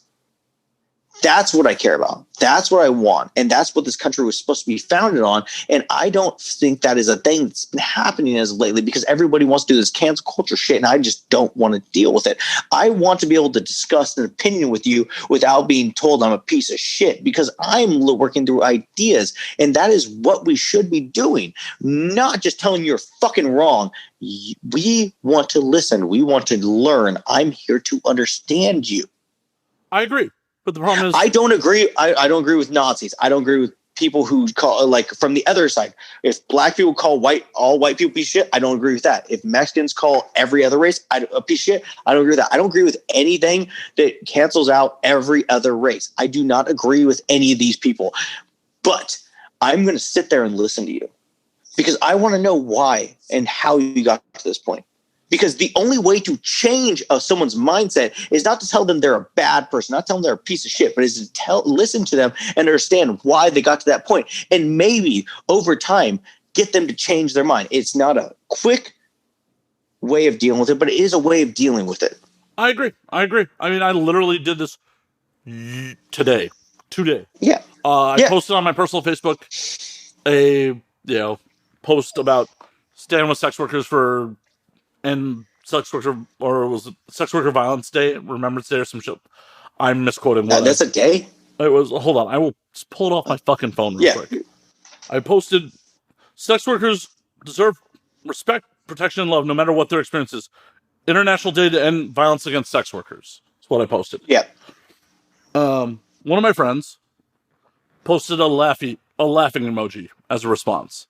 That's what I care about. That's what I want. And that's what this country was supposed to be founded on. And I don't think that is a thing that's been happening as lately because everybody wants to do this cancel culture shit. And I just don't want to deal with it. I want to be able to discuss an opinion with you without being told I'm a piece of shit because I'm working through ideas. And that is what we should be doing. Not just telling you you're fucking wrong. We want to listen. We want to learn. I'm here to understand you. I agree. But the problem is, I don't agree. I don't agree with Nazis. I don't agree with people who call, like, from the other side. If black people call all white people piece of shit, I don't agree with that. If Mexicans call every other race a piece of shit, I don't agree with that. I don't agree with anything that cancels out every other race. I do not agree with any of these people. But I'm going to sit there and listen to you because I want to know why and how you got to this point. Because the only way to change someone's mindset is not to tell them they're a bad person, not tell them they're a piece of shit, but is to listen to them and understand why they got to that point. And maybe over time, get them to change their mind. It's not a quick way of dealing with it, but it is a way of dealing with it. I agree. I mean, I literally did this today. Yeah. I posted on my personal Facebook a post about standing with sex workers and sex worker, or was it Sex Worker Violence Day, Remembrance Day, or some shit. I'm misquoting. That's a day? It was. Hold on, I will just pull it off my fucking phone real quick. I posted, sex workers deserve respect, protection, and love, no matter what their experience is. International Day to End Violence Against Sex Workers. That's what I posted. Yeah. One of my friends posted a laughing emoji as a response,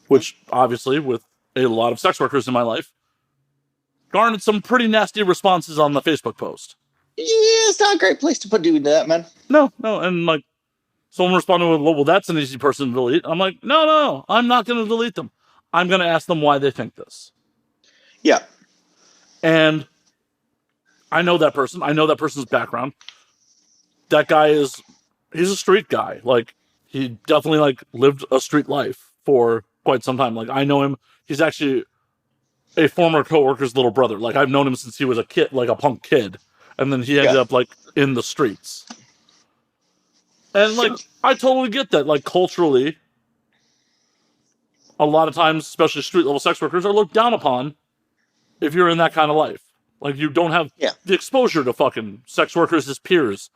which obviously, with a lot of sex workers in my life, garnered some pretty nasty responses on the Facebook post. Yeah, it's not a great place to put doing that, man. No, and like someone responded with, well, that's an easy person to delete. I'm like, no, I'm not going to delete them. I'm going to ask them why they think this. Yeah. And I know that person. I know that person's background. That guy he's a street guy. Like, he definitely like lived a street life for quite some time. Like, I know him. He's actually a former coworker's little brother. Like, I've known him since he was a kid, like a punk kid. And then he ended up like in the streets. And like, I totally get that. Like, culturally, a lot of times, especially street level sex workers are looked down upon if you're in that kind of life. Like, you don't have the exposure to fucking sex workers as peers.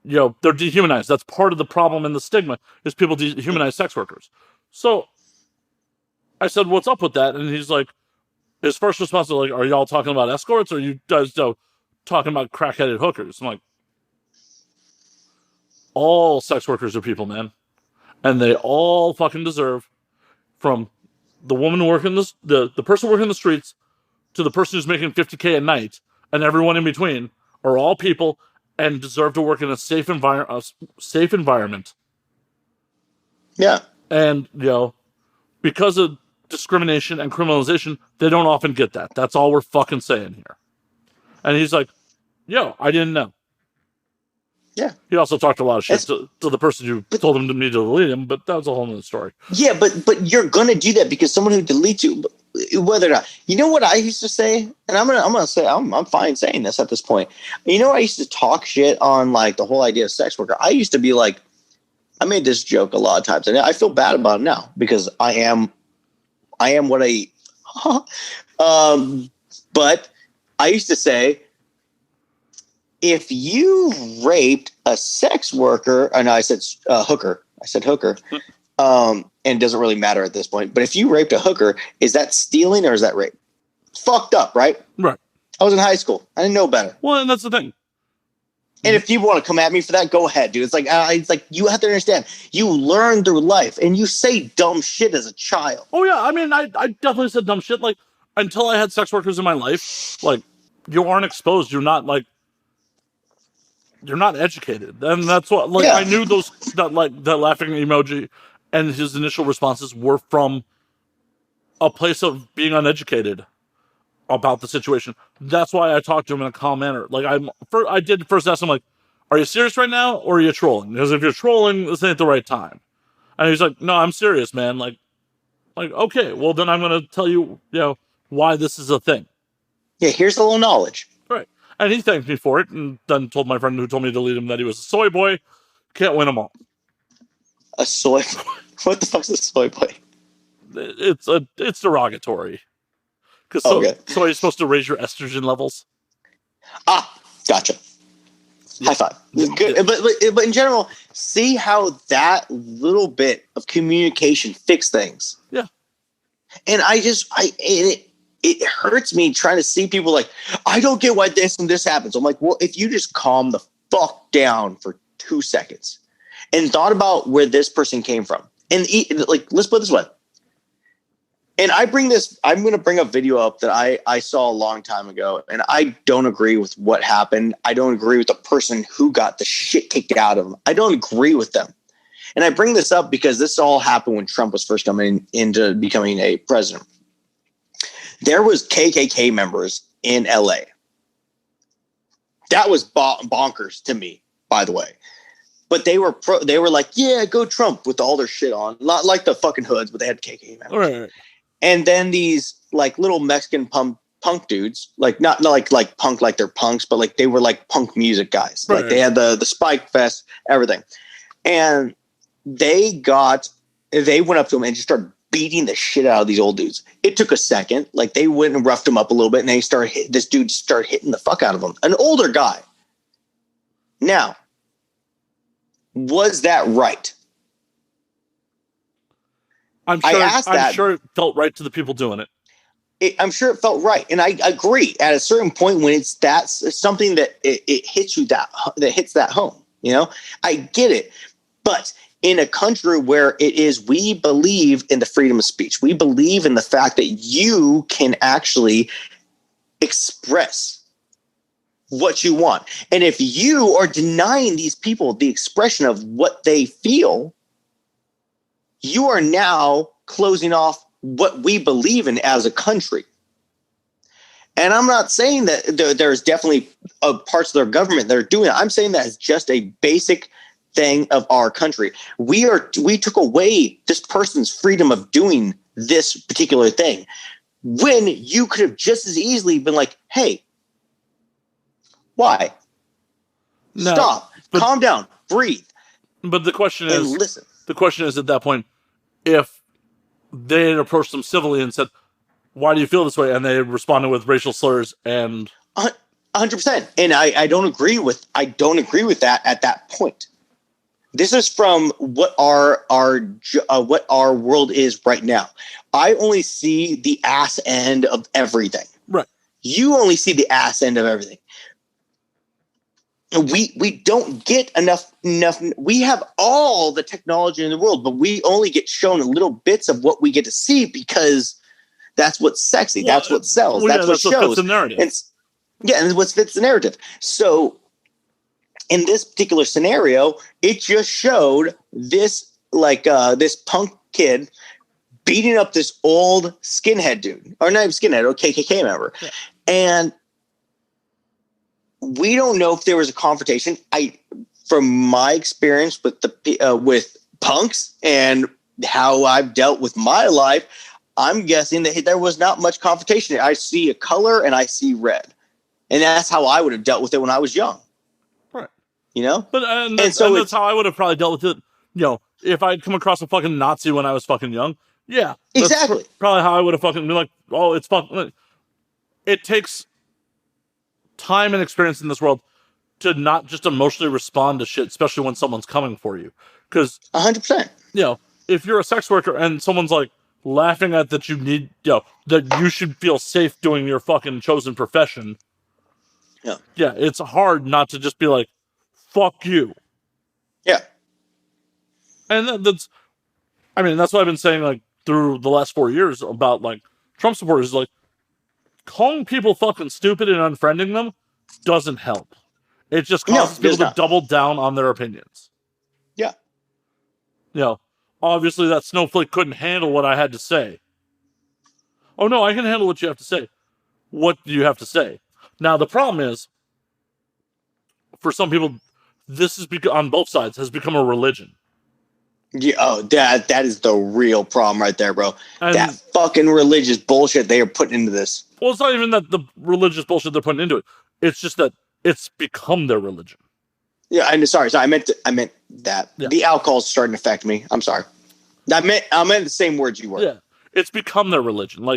They're dehumanized. That's part of the problem and the stigma is people dehumanize sex workers. So I said, what's up with that? And he's like, his first response was like, are y'all talking about escorts or are you guys talking about crackheaded hookers? I'm like, all sex workers are people, man. And they all fucking deserve, from the woman working the person working the streets to the person who's making $50K a night and everyone in between, are all people and deserve to work in a safe environment. Yeah. And, because of discrimination and criminalization, they don't often get that. That's all we're fucking saying here. And he's like, I didn't know. Yeah. He also talked a lot of shit to the person who told him to me to delete him, but that was a whole nother story. Yeah, but you're gonna do that because someone who deletes you, whether or not, you know what I used to say, and I'm gonna say I'm fine saying this at this point. You know, I used to talk shit on like the whole idea of sex worker. I used to be like, I made this joke a lot of times, and I feel bad about it now because I am what I. But I used to say, if you raped a sex worker, and I said hooker, and it doesn't really matter at this point, but if you raped a hooker, is that stealing or is that rape? Fucked up, right? Right. I was in high school. I didn't know better. Well, and that's the thing. And if people want to come at me for that, go ahead, dude. It's like you have to understand. You learn through life, and you say dumb shit as a child. Oh yeah, I mean, I definitely said dumb shit. Like, until I had sex workers in my life, like, you aren't exposed. You're not like, you're not educated. And that's what, like, Yeah. I knew that laughing emoji and his initial responses were from a place of being uneducated about the situation. That's why I talked to him in a calm manner. Like, I did first ask him, like, are you serious right now, or are you trolling? Because if you're trolling, this ain't the right time. And he's like, no, I'm serious, man. Like, okay, well, then I'm going to tell you, why this is a thing. Yeah, here's a little knowledge. Right. And he thanked me for it, and then told my friend who told me to delete him that he was a soy boy. Can't win them all. A soy? What the fuck's a soy boy? It's derogatory. Because soy is supposed to raise your estrogen levels. Ah, gotcha. Yeah. High five. Good. But in general, see how that little bit of communication fixed things. Yeah. And it hurts me trying to see people like, I don't get why this and this happens. I'm like, well, if you just calm the fuck down for 2 seconds and thought about where this person came from. And let's put it this way. And I'm going to bring a video up that I saw a long time ago, and I don't agree with what happened. I don't agree with the person who got the shit kicked out of them. I don't agree with them. And I bring this up because this all happened when Trump was first coming into becoming a president. There was KKK members in LA. That was bonkers to me, by the way. But they were like, yeah, go Trump, with all their shit on. Not like the fucking hoods, but they had KKK members. Right. And then these like little Mexican punk dudes, like not like punk like they're punks, but like they were like punk music guys. Right. Like they had the spike vest, everything. And they went up to him and just started beating the shit out of these old dudes. It took a second. Like they went and roughed him up a little bit, and this dude started hitting the fuck out of him. An older guy. Now, was that right? I'm sure it felt right to the people doing it. I'm sure it felt right. And I agree at a certain point when that's something that it hits you that hits that home, I get it. But in a country where we believe in the freedom of speech, we believe in the fact that you can actually express what you want. And if you are denying these people the expression of what they feel, you are now closing off what we believe in as a country. And I'm not saying that there's definitely parts of their government that are doing it. I'm saying that it's just a basic thing of our country. We took away this person's freedom of doing this particular thing when you could have just as easily been like, hey, why? No, stop, calm down, breathe. But the question is, listen. The question is at that point, if they had approached them civilly and said, why do you feel this way? And they responded with racial slurs and 100%. And I don't agree with that at that point. This is from what our world is right now. I only see the ass end of everything. Right. You only see the ass end of everything. We don't get enough. We have all the technology in the world, but we only get shown little bits of what we get to see because that's what's sexy. Well, that's what sells. That's what shows. Fits the narrative. And what fits the narrative. So in this particular scenario, it just showed this this punk kid beating up this old skinhead dude, or not even skinhead, or KKK member, yeah. And we don't know if there was a confrontation. From my experience with with punks and how I've dealt with my life, I'm guessing that there was not much confrontation. I see a color and I see red, and that's how I would have dealt with it when I was young. Right. But that's how I would have probably dealt with it. If I'd come across a fucking Nazi when I was fucking young, yeah, exactly. Probably how I would have fucking been like, oh, it's fucking. It takes time and experience in this world to not just emotionally respond to shit, especially when someone's coming for you. Because 100%. If you're a sex worker and someone's like laughing at that you need, that you should feel safe doing your fucking chosen profession. Yeah, it's hard not to just be like, fuck you. Yeah. And that's what I've been saying like through the last 4 years about like Trump supporters. Like, calling people fucking stupid and unfriending them doesn't help. It just causes people to double down on their opinions. Yeah. Obviously that snowflake couldn't handle what I had to say. Oh no, I can handle what you have to say. What do you have to say? Now the problem is, for some people, this is on both sides has become a religion. Yeah, that is the real problem right there, bro. And that fucking religious bullshit they are putting into this. Well, it's not even that the religious bullshit they're putting into it. It's just that it's become their religion. Yeah, sorry. I meant that. Yeah. The alcohol's starting to affect me. I'm sorry. I meant the same words you were. Yeah, it's become their religion.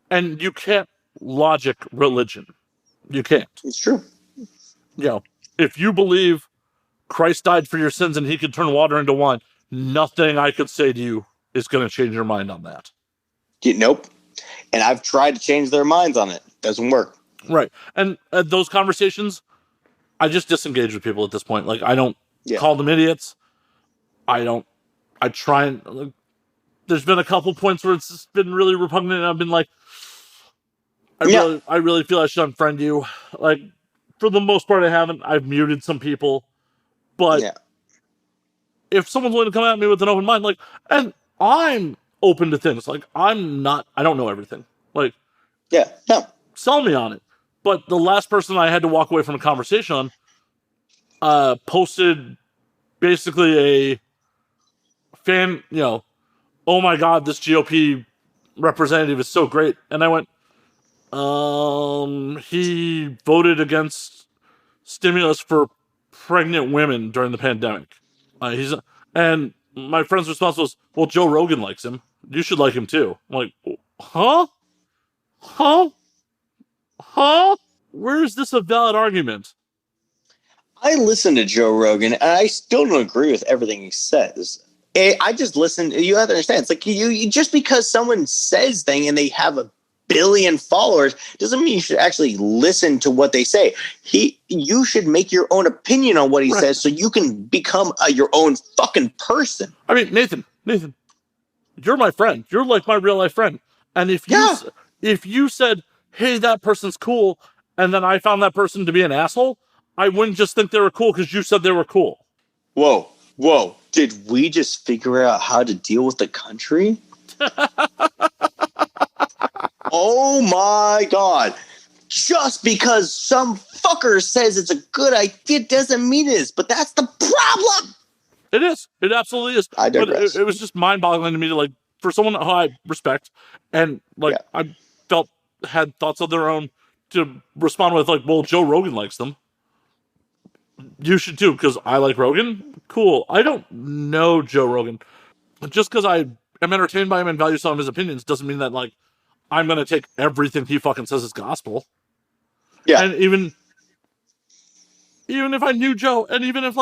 And you can't logic religion. You can't. It's true. If you believe Christ died for your sins and he could turn water into wine, nothing I could say to you is going to change your mind on that. Nope. And I've tried to change their minds on it. Doesn't work. Right. And those conversations, I just disengage with people at this point. I don't call them idiots. I try and... there's been a couple points where it's been really repugnant and I've been like, I really feel I should unfriend you. For the most part, I haven't. I've muted some people. But if someone's willing to come at me with an open mind, and I'm open to things. I don't know everything. Sell me on it. But the last person I had to walk away from a conversation on posted basically a fan, oh my God, this GOP representative is so great. And I went, he voted against stimulus for pregnant women during the pandemic. And my friend's response was, well, Joe Rogan likes him. You should like him too. I'm like, huh? Where is this a valid argument? I listen to Joe Rogan, and I still don't agree with everything he says. I just listen. You have to understand. It's you just because someone says thing and they have a billion followers doesn't mean you should actually listen to what they say. You should make your own opinion on what he says so you can become your own fucking person. I mean, Nathan, you're my friend. You're like my real life friend. And if you said, hey, that person's cool, and then I found that person to be an asshole, I wouldn't just think they were cool because you said they were cool. Whoa. Did we just figure out how to deal with the country? Oh my God. Just because some fucker says it's a good idea doesn't mean it is. But that's the problem. It is. It absolutely is. I digress. But it was just mind-boggling to me to for someone who I respect and I felt had thoughts of their own to respond with well, Joe Rogan likes them. You should too, because I like Rogan. Cool. I don't know Joe Rogan. Just because I am entertained by him and value some of his opinions doesn't mean that I'm going to take everything he fucking says as gospel. Yeah. And even if I knew Joe, and even if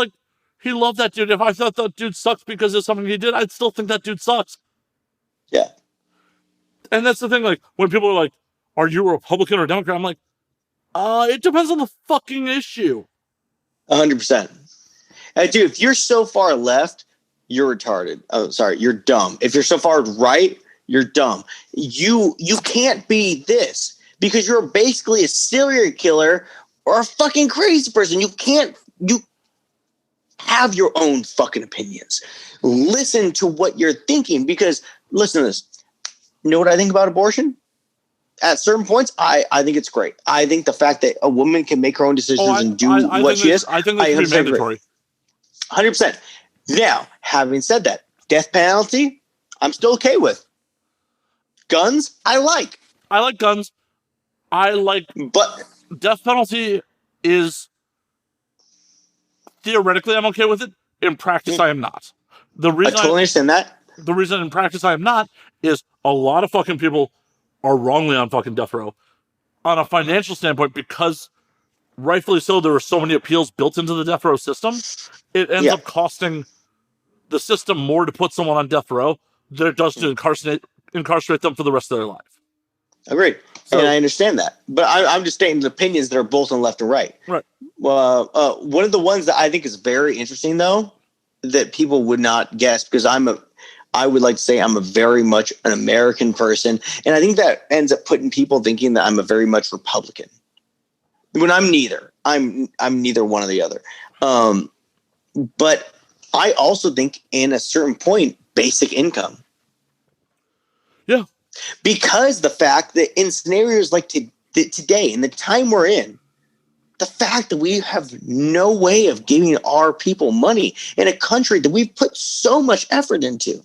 he loved that dude, if I thought that dude sucks because of something he did, I'd still think that dude sucks. Yeah. And that's the thing, when people are are you a Republican or a Democrat? I'm like, it depends on the fucking issue. 100%. Dude, if you're so far left, you're retarded. Oh, sorry, you're dumb. If you're so far right, you're dumb. You can't be this because you're basically a serial killer or a fucking crazy person. You have your own fucking opinions. Listen to what you're thinking because listen to this. You know what I think about abortion? At certain points, I think it's great. I think the fact that a woman can make her own decisions and do what she is, I think that should be mandatory. 100%. Now, having said that, death penalty, I'm still okay with. Guns, I like. I like guns. But death penalty is theoretically I'm okay with it. In practice, I am not. I totally understand that. The reason in practice I am not is a lot of fucking people are wrongly on fucking death row. On a financial standpoint, because rightfully so, there are so many appeals built into the death row system, it ends up costing the system more to put someone on death row than it does to incarcerate them for the rest of their life. Agreed. So, and I understand that. But I'm just stating the opinions that are both on left and right. Right. Well, one of the ones that I think is very interesting, though, that people would not guess, because I would like to say I'm a very much an American person. And I think that ends up putting people thinking that I'm a very much Republican. When I'm neither. I'm neither one or the other. But I also think in a certain point, basic income. Yeah. Because the fact that in scenarios like today, in the time we're in, the fact that we have no way of giving our people money in a country that we've put so much effort into,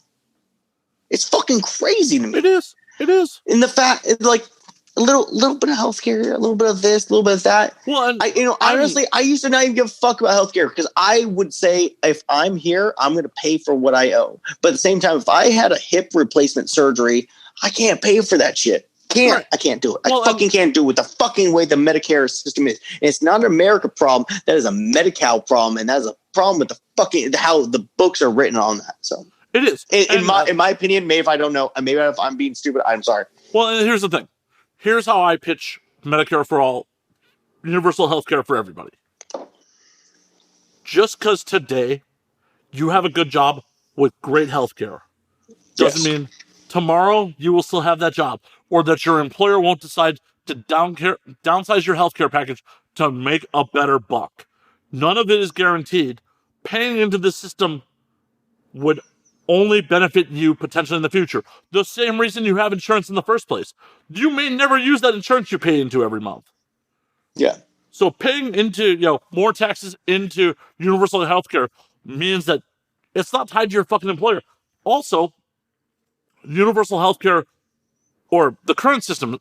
it's fucking crazy to me. It is. In the fact, like a little bit of healthcare, a little bit of this, a little bit of that. Well, and honestly, I used to not even give a fuck about healthcare because I would say if I'm here, I'm going to pay for what I owe. But at the same time, if I had a hip replacement surgery, I can't pay for that shit. Right. I can't do it. Well, I can't do it with the fucking way the Medicare system is. And it's not an America problem. That is a Medi-Cal problem, and that's a problem with the fucking how the books are written on that. So it is. In my opinion, maybe if I don't know, maybe if I'm being stupid, I'm sorry. Well, and here's the thing. Here's how I pitch Medicare for all, universal health care for everybody. Just because today you have a good job with great health care doesn't mean tomorrow you will still have that job, or that your employer won't decide to downsize your healthcare package to make a better buck. None of it is guaranteed. Paying into the system would only benefit you potentially in the future. The same reason you have insurance in the first place. You may never use that insurance you pay into every month. Yeah. So paying into, more taxes into universal healthcare means that it's not tied to your fucking employer. Also, universal healthcare, or the current system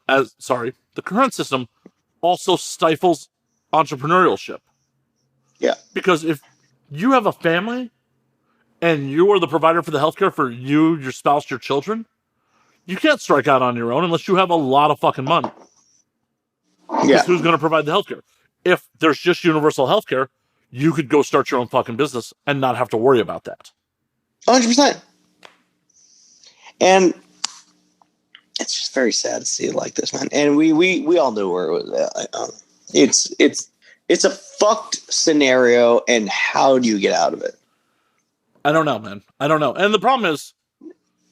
also stifles entrepreneurship. Yeah. Because if you have a family and you are the provider for the healthcare for you, your spouse, your children, you can't strike out on your own unless you have a lot of fucking money. Yeah. Who's going to provide the healthcare? If there's just universal healthcare, you could go start your own fucking business and not have to worry about that. 100%. And it's just very sad to see it like this, man. And we all knew where it was. It's a fucked scenario, and how do you get out of it? I don't know, man. I don't know. And the problem is...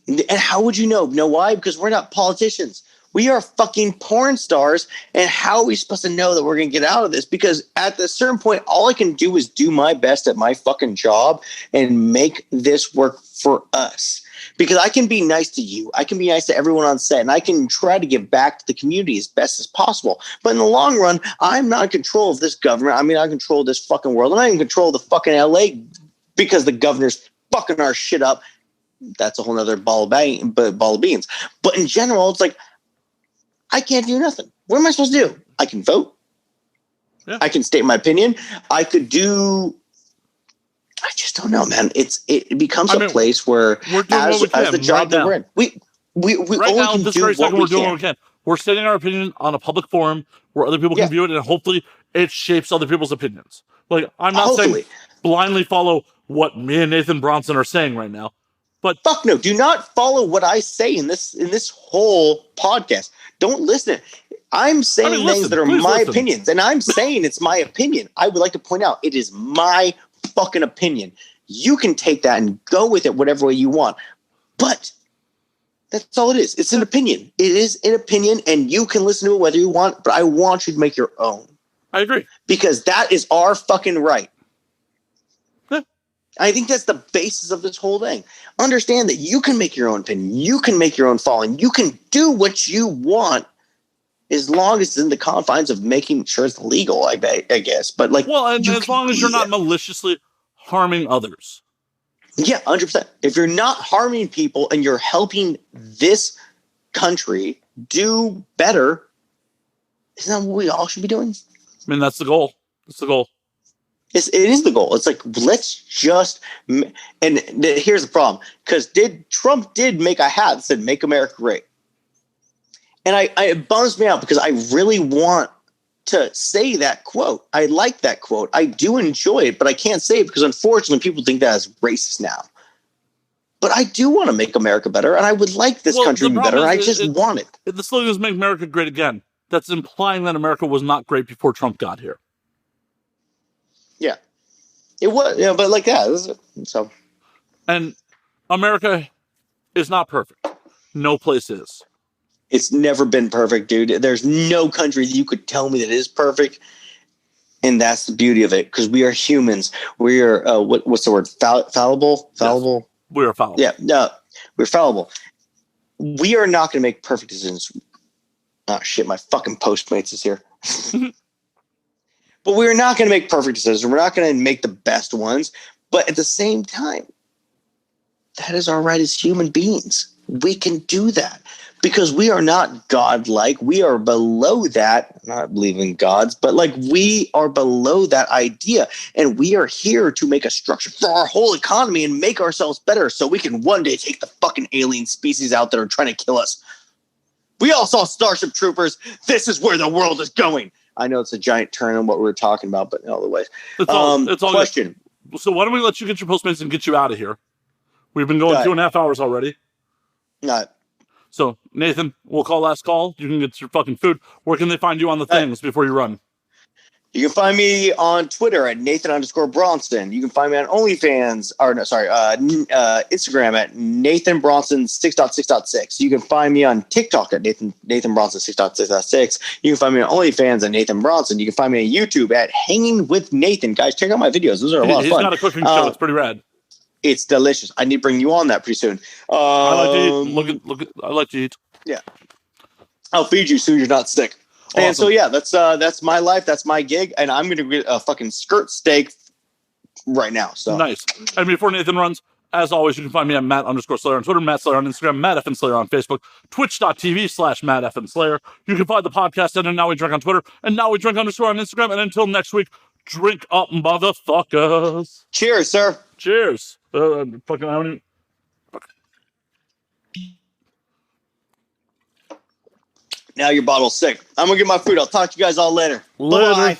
And how would you know? Know why? Because we're not politicians. We are fucking porn stars. And how are we supposed to know that we're going to get out of this? Because at a certain point, all I can do is do my best at my fucking job and make this work for us. Because I can be nice to you. I can be nice to everyone on set. And I can try to give back to the community as best as possible. But in the long run, I'm not in control of this government. I'm not in control of this fucking world. I'm not in control of the fucking LA because the governor's fucking our shit up. That's a whole nother ball of beans. But in general, it's like, I can't do nothing. What am I supposed to do? I can vote. Yeah. I can state my opinion. I could do... I just don't know, man. It becomes a place where, as the job that we're in, we right only now, can this do very what second, we we're doing can. what we can. We're stating our opinion on a public forum where other people can view it, and hopefully it shapes other people's opinions. Like, I'm not saying blindly follow what me and Nathan Bronson are saying right now, but fuck no, do not follow what I say in this whole podcast. Don't listen. I'm saying things that are my opinions, and I'm saying it's my opinion. I would like to point out it is my fucking opinion. You can take that and go with it whatever way you want, but that's all it is. It's an opinion. It is an opinion, and you can listen to it whether you want, but I want you to make your own. I agree. Because that is our fucking right. Yeah. I think that's the basis of this whole thing. Understand that you can make your own opinion. You can make your own following. You can do what you want as long as it's in the confines of making sure it's legal, I guess. But like, well, and as long as you're not maliciously harming others. Yeah, 100%. If you're not harming people and you're helping this country do better, isn't that what we all should be doing? I mean, that's the goal. That's the goal. It is the goal. It's like, let's just, and here's the problem. Because Trump did make a hat that said, "Make America Great." And it bums me out because I really want to say that quote. I like that quote. I do enjoy it, but I can't say it because unfortunately people think that is racist now. But I do want to make America better, and I would like this country to be better. I just want it. The slogan is "Make America Great Again." That's implying that America was not great before Trump got here. Yeah. It was, but like that. So. And America is not perfect. No place is. It's never been perfect, dude. There's no country that you could tell me that is perfect. And that's the beauty of it, because we are humans. We are what's the word? Fallible. Yes, we are fallible. Yeah, no, we're fallible. We are not going to make perfect decisions. Oh shit! My fucking Postmates is here. But we're not going to make perfect decisions. We're not going to make the best ones. But at the same time, that is our right as human beings. We can do that because we are not godlike. We are below that. I not believe in gods, but like we are below that idea. And we are here to make a structure for our whole economy and make ourselves better so we can one day take the fucking alien species out that are trying to kill us. We all saw Starship Troopers. This is where the world is going. I know it's a giant turn on what we were talking about, but in all the ways. It's all question. Good. So why don't we let you get your Postmates and get you out of here? We've been going 2.5 hours already. No. So, Nathan, we'll call last call. You can get your fucking food. Where can they find you on the things before you run? You can find me on Twitter at Nathan_Bronson. You can find me on OnlyFans, Instagram at Nathan Bronson 6.6.6. You can find me on TikTok at Nathan Bronson 6.6.6. You can find me on OnlyFans at Nathan Bronson. You can find me on YouTube at Hanging with Nathan. Guys, check out my videos. Those are a lot of fun. He's got a cooking show. It's pretty rad. It's delicious. I need to bring you on that pretty soon. I like to eat. I like to eat. Yeah. I'll feed you so you're not sick. Awesome. And so, yeah, that's my life. That's my gig. And I'm going to get a fucking skirt steak right now. So nice. And before Nathan runs, as always, you can find me at Matt_Slayer on Twitter, Matt Slayer on Instagram, Matt F. Slayer on Facebook, twitch.tv/Matt F. Slayer. You can find the podcast at Now We Drink on Twitter and Now We Drink _ on Instagram. And until next week, drink up, motherfuckers. Cheers, sir. Cheers. Now your bottle's sick. I'm going to get my food. I'll talk to you guys all later. Later. Bye-bye.